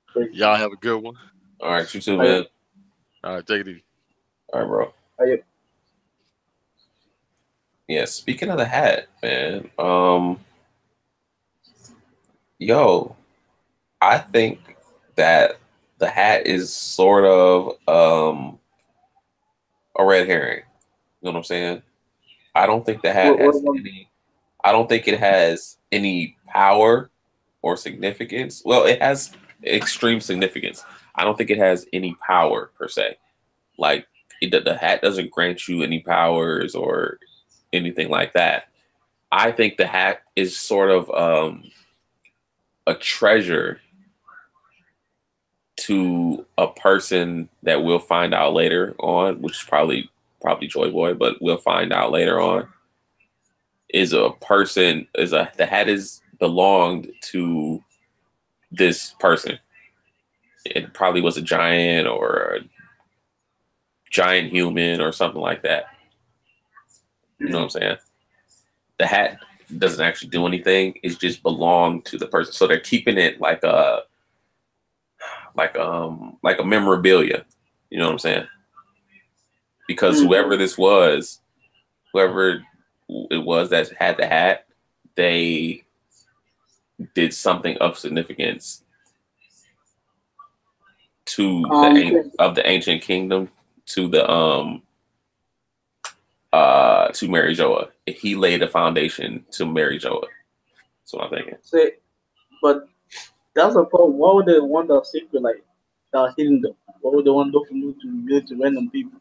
Speaker 1: Crazy.
Speaker 3: Y'all have a good one.
Speaker 2: All right, you too, man.
Speaker 3: All right, take it easy.
Speaker 2: All right, bro. Yeah, speaking of the hat, man. Yo, I think that the hat is sort of a red herring. You know what I'm saying? I don't think the hat has any. I don't think it has any power or significance. Well, it has extreme significance. I don't think it has any power per se. Like the hat doesn't grant you any powers or anything like that. I think the hat is sort of a treasure to a person that we'll find out later on, which is probably Joy Boy, but we'll find out later on, is a person, the hat is belonged to this person. It probably was a giant or a giant human or something like that. You know what I'm saying? The hat doesn't actually do anything. It just belonged to the person. So they're keeping it like a memorabilia. You know what I'm saying? Because whoever it was that had the hat, they did something of significance to the ancient kingdom, to the to Mary Joa. He laid a foundation to Mary Joa. That's what I'm thinking.
Speaker 4: Say, but that's the problem. Why would they want that secret, like, that hidden them? Why would they want those to reveal it to random people?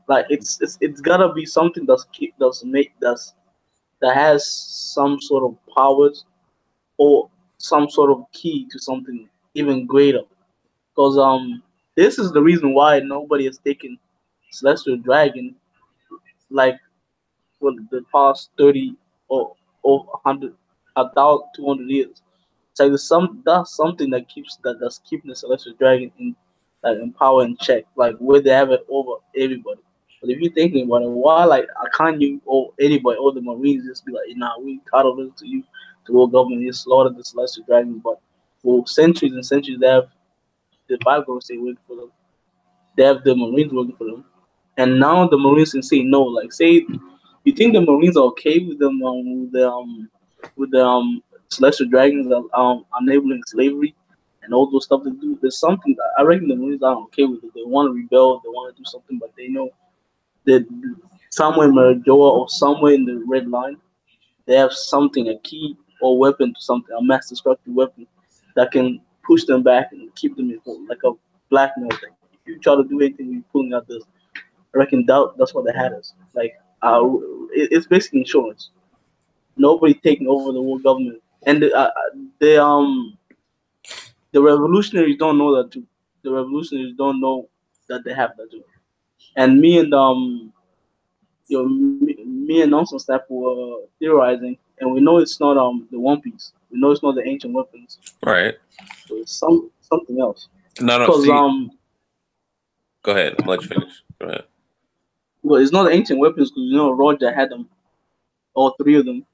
Speaker 4: Like, it's gotta be something that has some sort of powers or some sort of key to something even greater. Because this is the reason why nobody has taken Celestial Dragon, like, for the past 30 or 100, 1,200 years. It's like that's something that's keeping the Celestial Dragon in power and check, like where they have it over everybody. But if you're thinking about it, why, like, can't you or anybody or the Marines just be like, nah, we title this to you, to world government, you slaughtered the Celestial Dragon, but for centuries and centuries they have the Bible say working for them. They have the Marines working for them, and now the Marines can say no. Like, say, you think the Marines are okay with them with the Celestial Dragons enabling slavery and all those stuff they do? There's something that I reckon the Marines aren't okay with it. They want to rebel, they want to do something, but they know that somewhere in Marajoa or somewhere in the Red Line, they have something, a key or weapon to something, a mass destructive weapon that can push them back and keep them in hold, like a blackmail thing. If you try to do anything, you're pulling out this. I reckon that's what they had us. Like, it's basically insurance. Nobody taking over the world government, and the revolutionaries don't know that too. The revolutionaries don't know that they have that too. And me and Nonsense staff were theorizing, and we know it's not the One Piece. We know it's not the ancient weapons.
Speaker 2: Right.
Speaker 4: So it's something else.
Speaker 2: No.
Speaker 4: Because
Speaker 2: Go ahead. I'll let you finish. Go ahead.
Speaker 4: well, it's not the ancient weapons because Roger had them, all three of them,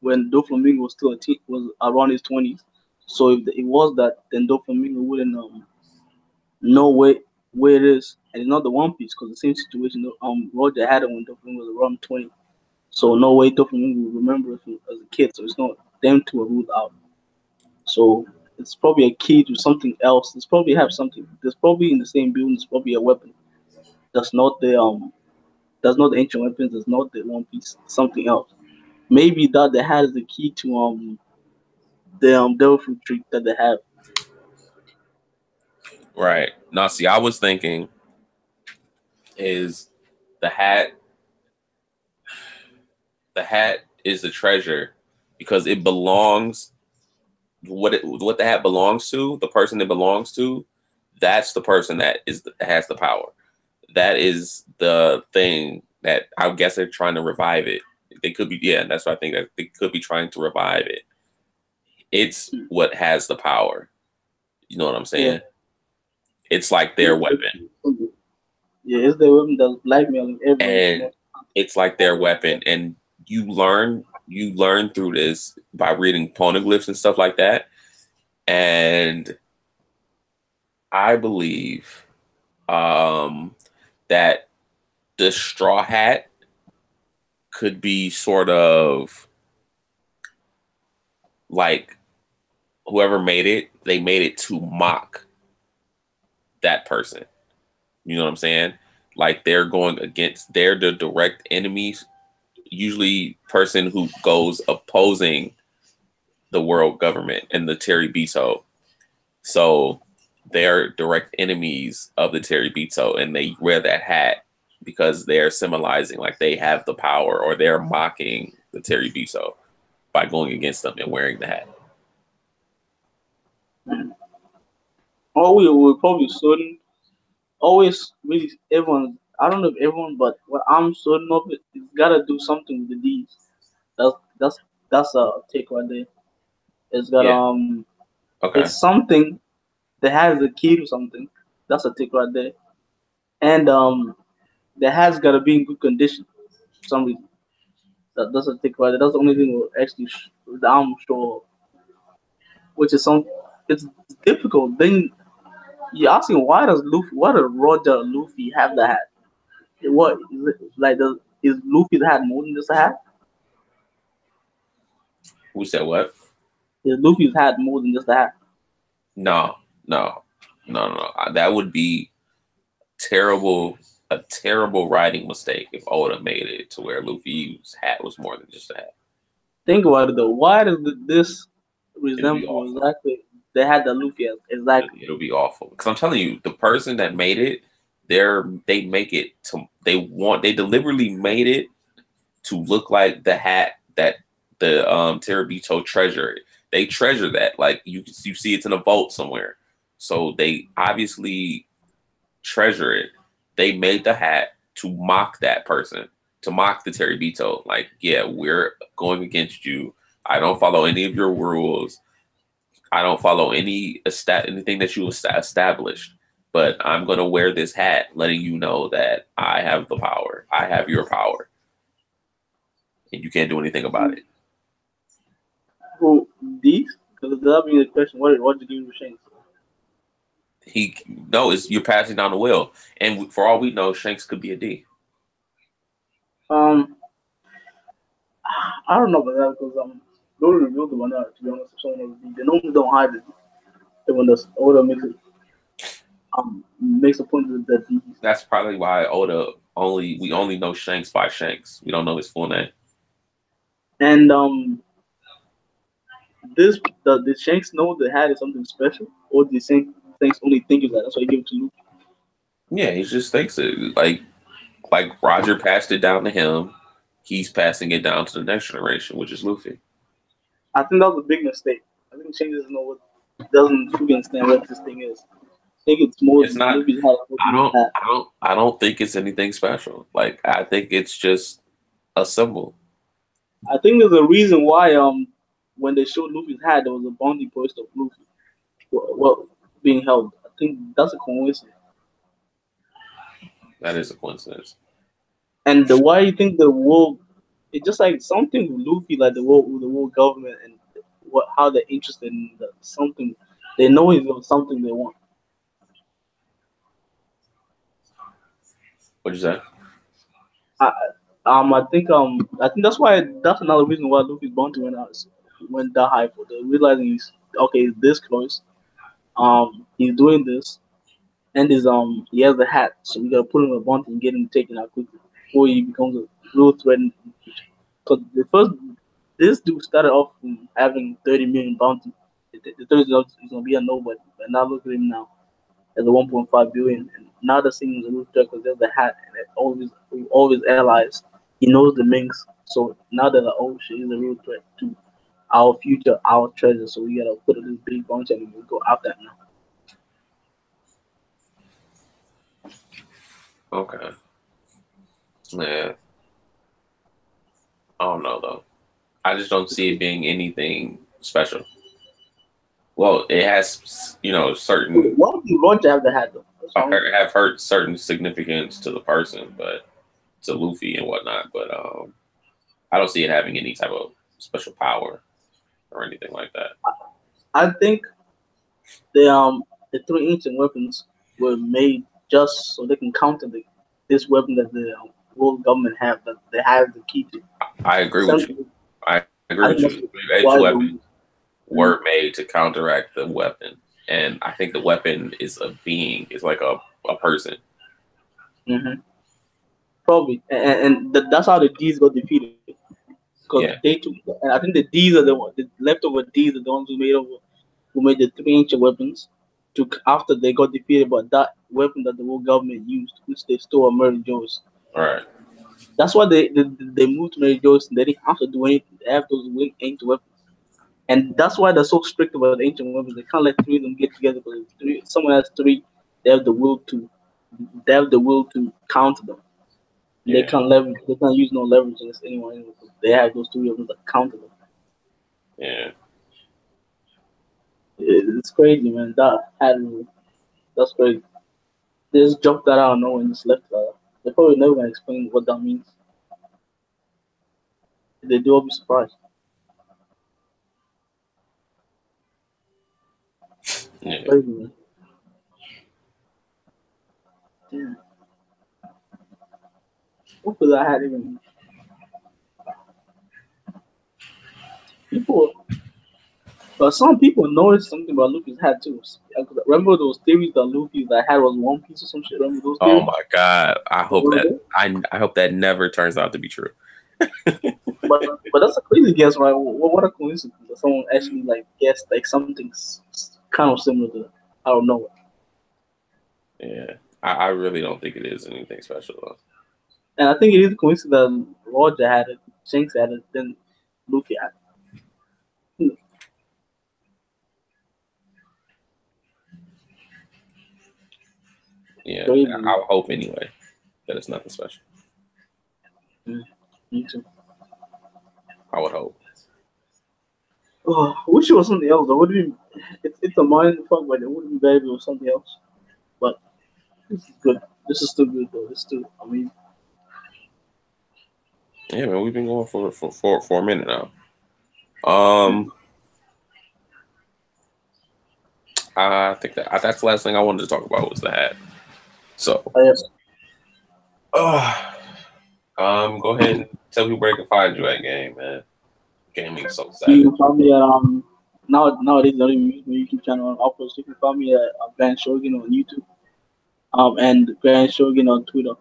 Speaker 4: when Doflamingo was still was around his 20s. So if it was that, then Doflamingo wouldn't know where it is, and it's not the One Piece because the same situation. Roger had it when Doflamingo was around 20. So no way Doflamingo would remember it as a kid. So it's not them two are ruled out. So it's probably a key to something else. It's probably have something. There's probably in the same building. There's probably a weapon. That's not the That's not the ancient weapons. That's not the One Piece. Something else. Maybe that they had is the key to the devil fruit tree that they have.
Speaker 2: Right. Now, see, I was thinking is the hat. The hat is the treasure because it belongs. What the hat belongs to, the person it belongs to, that's the person that has the power. That is the thing that I guess they're trying to revive it. They could be, yeah, that's what I think, that they could be trying to revive it. It's what has the power. You know what I'm saying? Yeah. It's like their weapon.
Speaker 4: Yeah, it's their weapon that's blackmailing everyone.
Speaker 2: And it's like their weapon. And you learn through this by reading poneglyphs and stuff like that. And I believe that the straw hat could be sort of like whoever made it, they made it to mock that person. You know what I'm saying? Like they're the direct enemies, usually person who goes opposing the world government and the Terry Bito. So they're direct enemies of the Terry Bito, and they wear that hat because they're symbolizing like they have the power, or they're mocking the Terry Bito by going against them and wearing the hat.
Speaker 4: we probably certain. Always really everyone. I don't know if everyone, but what I'm certain of it, it's gotta do something with the D's. That's that's that's a take right there. It's got
Speaker 2: Yeah. Okay.
Speaker 4: it's something that has a key to something. That's a take right there. And that has gotta be in good condition for some reason. That's a take right there. That's the only thing we're actually that I'm sure of. Which is some. It's difficult. Then you're asking why does Roger Luffy have the hat? What is it, like? Is Luffy's hat more than just a hat?
Speaker 2: Who said what?
Speaker 4: Is Luffy's hat more than just a hat?
Speaker 2: No, no, no. That would be terrible. A terrible writing mistake if Oda made it to where Luffy's hat was more than just a hat.
Speaker 4: Think about it though. Why does this
Speaker 2: It'll be
Speaker 4: resemble
Speaker 2: awful.
Speaker 4: exactly the hat that Luffy has? Exactly.
Speaker 2: It'll be awful. Because I'm telling you, the person that made it, they make it to they deliberately made it to look like the hat that the Terabito treasure. They treasure that. Like you see it's in a vault somewhere. So they obviously treasure it. They made the hat to mock that person, to mock the Terabito. Like, yeah, we're going against you. I don't follow any of your rules. I don't follow anything that you established. But I'm gonna wear this hat, letting you know that I have the power. I have your power, and you can't do anything about it.
Speaker 4: Who these? Because that'll be the question. What did you do with Shanks?
Speaker 2: He no, it's you're passing down the will, and for all we know, Shanks could be a D.
Speaker 4: Um, I don't know about that because they don't reveal the one out. To be honest, if someone else they normally don't hide it. And when the order makes a point that these
Speaker 2: That's probably why we only know Shanks by Shanks. We don't know his full name.
Speaker 4: and did Shanks know the hat is something special, or did Shanks only think of that? That's why he gave it to Luke.
Speaker 2: Yeah, he just thinks it like Roger passed it down to him. He's passing it down to the next generation, which is Luffy.
Speaker 4: I think that was a big mistake. I think Shanks doesn't fully understand what this thing is. I think it's more
Speaker 2: It's not.
Speaker 4: Luffy's hat.
Speaker 2: I don't think it's anything special. Like I think it's just a symbol.
Speaker 4: I think there's a reason why when they showed Luffy's hat, there was a bounty post of Luffy being held. I think that's a coincidence.
Speaker 2: That is a coincidence.
Speaker 4: And why you think the world? It's just like something with Luffy, like the world government and what how they're interested in something. They know it's something they want.
Speaker 2: What'd you say?
Speaker 4: I, I think that's another reason why Luffy's bounty went that high for the realizing he's okay, he's this close. He's doing this, and he has the hat, so we gotta put him in a bounty and get him taken out quickly before he becomes a real threat in the future. Because the first this dude started off from having 30 million bounty. The 30 is gonna be a nobody, but now look at him now as a 1.5 billion, and now the scene is a real threat because there's the hat and all his allies. He knows the Minx, so now they're like, oh shit, he's a real threat to our future, our treasure. So we gotta put this big bounty and we go after him now.
Speaker 2: Okay. Yeah. I don't know though. I just don't see it being anything special. Well, it has, certain.
Speaker 4: Why do you want to have the hat though?
Speaker 2: Have hurt certain significance to the person, but to Luffy and whatnot. But I don't see it having any type of special power or anything like that.
Speaker 4: I think the three ancient weapons were made just so they can counter this weapon that the world government have that they have the key to.
Speaker 2: I agree with you. I agree
Speaker 4: I
Speaker 2: with
Speaker 4: think
Speaker 2: you.
Speaker 4: that's
Speaker 2: Ancient
Speaker 4: why
Speaker 2: weapons were made to counteract the weapon, and I think the weapon is a being. It's like a person.
Speaker 4: hmm Probably, and that's how the D's got defeated because
Speaker 2: Yeah.
Speaker 4: they took. And I think the D's are the leftover D's are the ones who made the three ancient weapons. Took after they got defeated, but that weapon that the world government used, which they stole at Mary Joe's.
Speaker 2: All right.
Speaker 4: That's why they moved to Mary Joe's and they didn't have to do anything. They have those ancient weapons, And that's why they're so strict about the ancient weapons. They can't let three of them get together because someone has three, they have the will to counter them. They
Speaker 2: Yeah.
Speaker 4: can't leverage. They can't use no leverage against anyone. Anyway, they have those three of them to counter them.
Speaker 2: Yeah.
Speaker 4: It's crazy, man. That's crazy. They just jumped that out of nowhere and just left that. They probably never gonna explain what that means. If they do, I'll be surprised.
Speaker 2: Yeah.
Speaker 4: Crazy, man. Damn. Hopefully, I had even people. But some people noticed something about Luffy's hat too. Remember those theories that Luffy's that hat was One Piece or some shit? Remember those
Speaker 2: Oh
Speaker 4: theories?
Speaker 2: my God. I hope
Speaker 4: Remember
Speaker 2: that I hope that never turns out to be true.
Speaker 4: But that's a crazy guess, right? What a coincidence that someone actually like guessed like something kind of similar to that. I don't know.
Speaker 2: Yeah. I really don't think it is anything special though.
Speaker 4: And I think it is a coincidence that Roger had it, Shanks had it, then Luffy had it.
Speaker 2: Yeah.
Speaker 4: Crazy.
Speaker 2: I would hope anyway that it's nothing special.
Speaker 4: Me too.
Speaker 2: I would hope.
Speaker 4: Oh, I wish it was something else. Though. Would be it's a mind fuck, but it wouldn't be bad if it was something else. But this is good. This is still good though. It's still amazing.
Speaker 2: Yeah, man, we've been going for a minute now. I think that's the last thing I wanted to talk about was the hat. So,
Speaker 4: Yes.
Speaker 2: go ahead and tell people where they can find you at game, man. Gaming's so sad.
Speaker 4: You can find me at nowadays I don't even use my YouTube channel on uploads. You can find me at Grand Showgan on YouTube. And Grand Showgan on Twitter.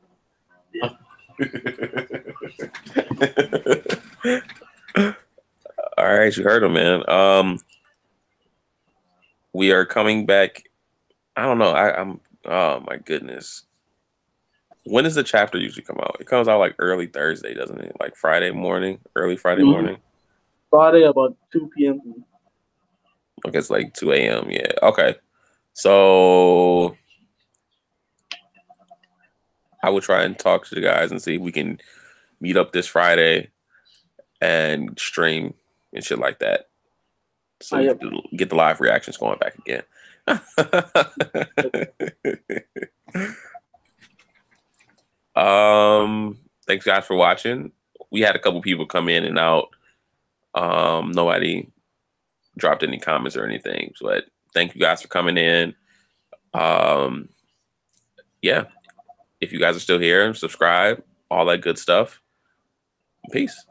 Speaker 2: All right, you heard him, man. We are coming back. I don't know. I'm. Oh my goodness. When does the chapter usually come out? It comes out like early Thursday, doesn't it? Like Friday morning, early Friday morning.
Speaker 4: Friday about 2 p.m.
Speaker 2: Okay, it's like 2 a.m. Yeah. Okay. So I will try and talk to the guys and see if we can meet up this Friday and stream and shit like that. So we can get the live reactions going back again. Thanks guys for watching. We had a couple people come in and out. Nobody dropped any comments or anything, but thank you guys for coming in. Yeah. If you guys are still here, subscribe, all that good stuff. Peace.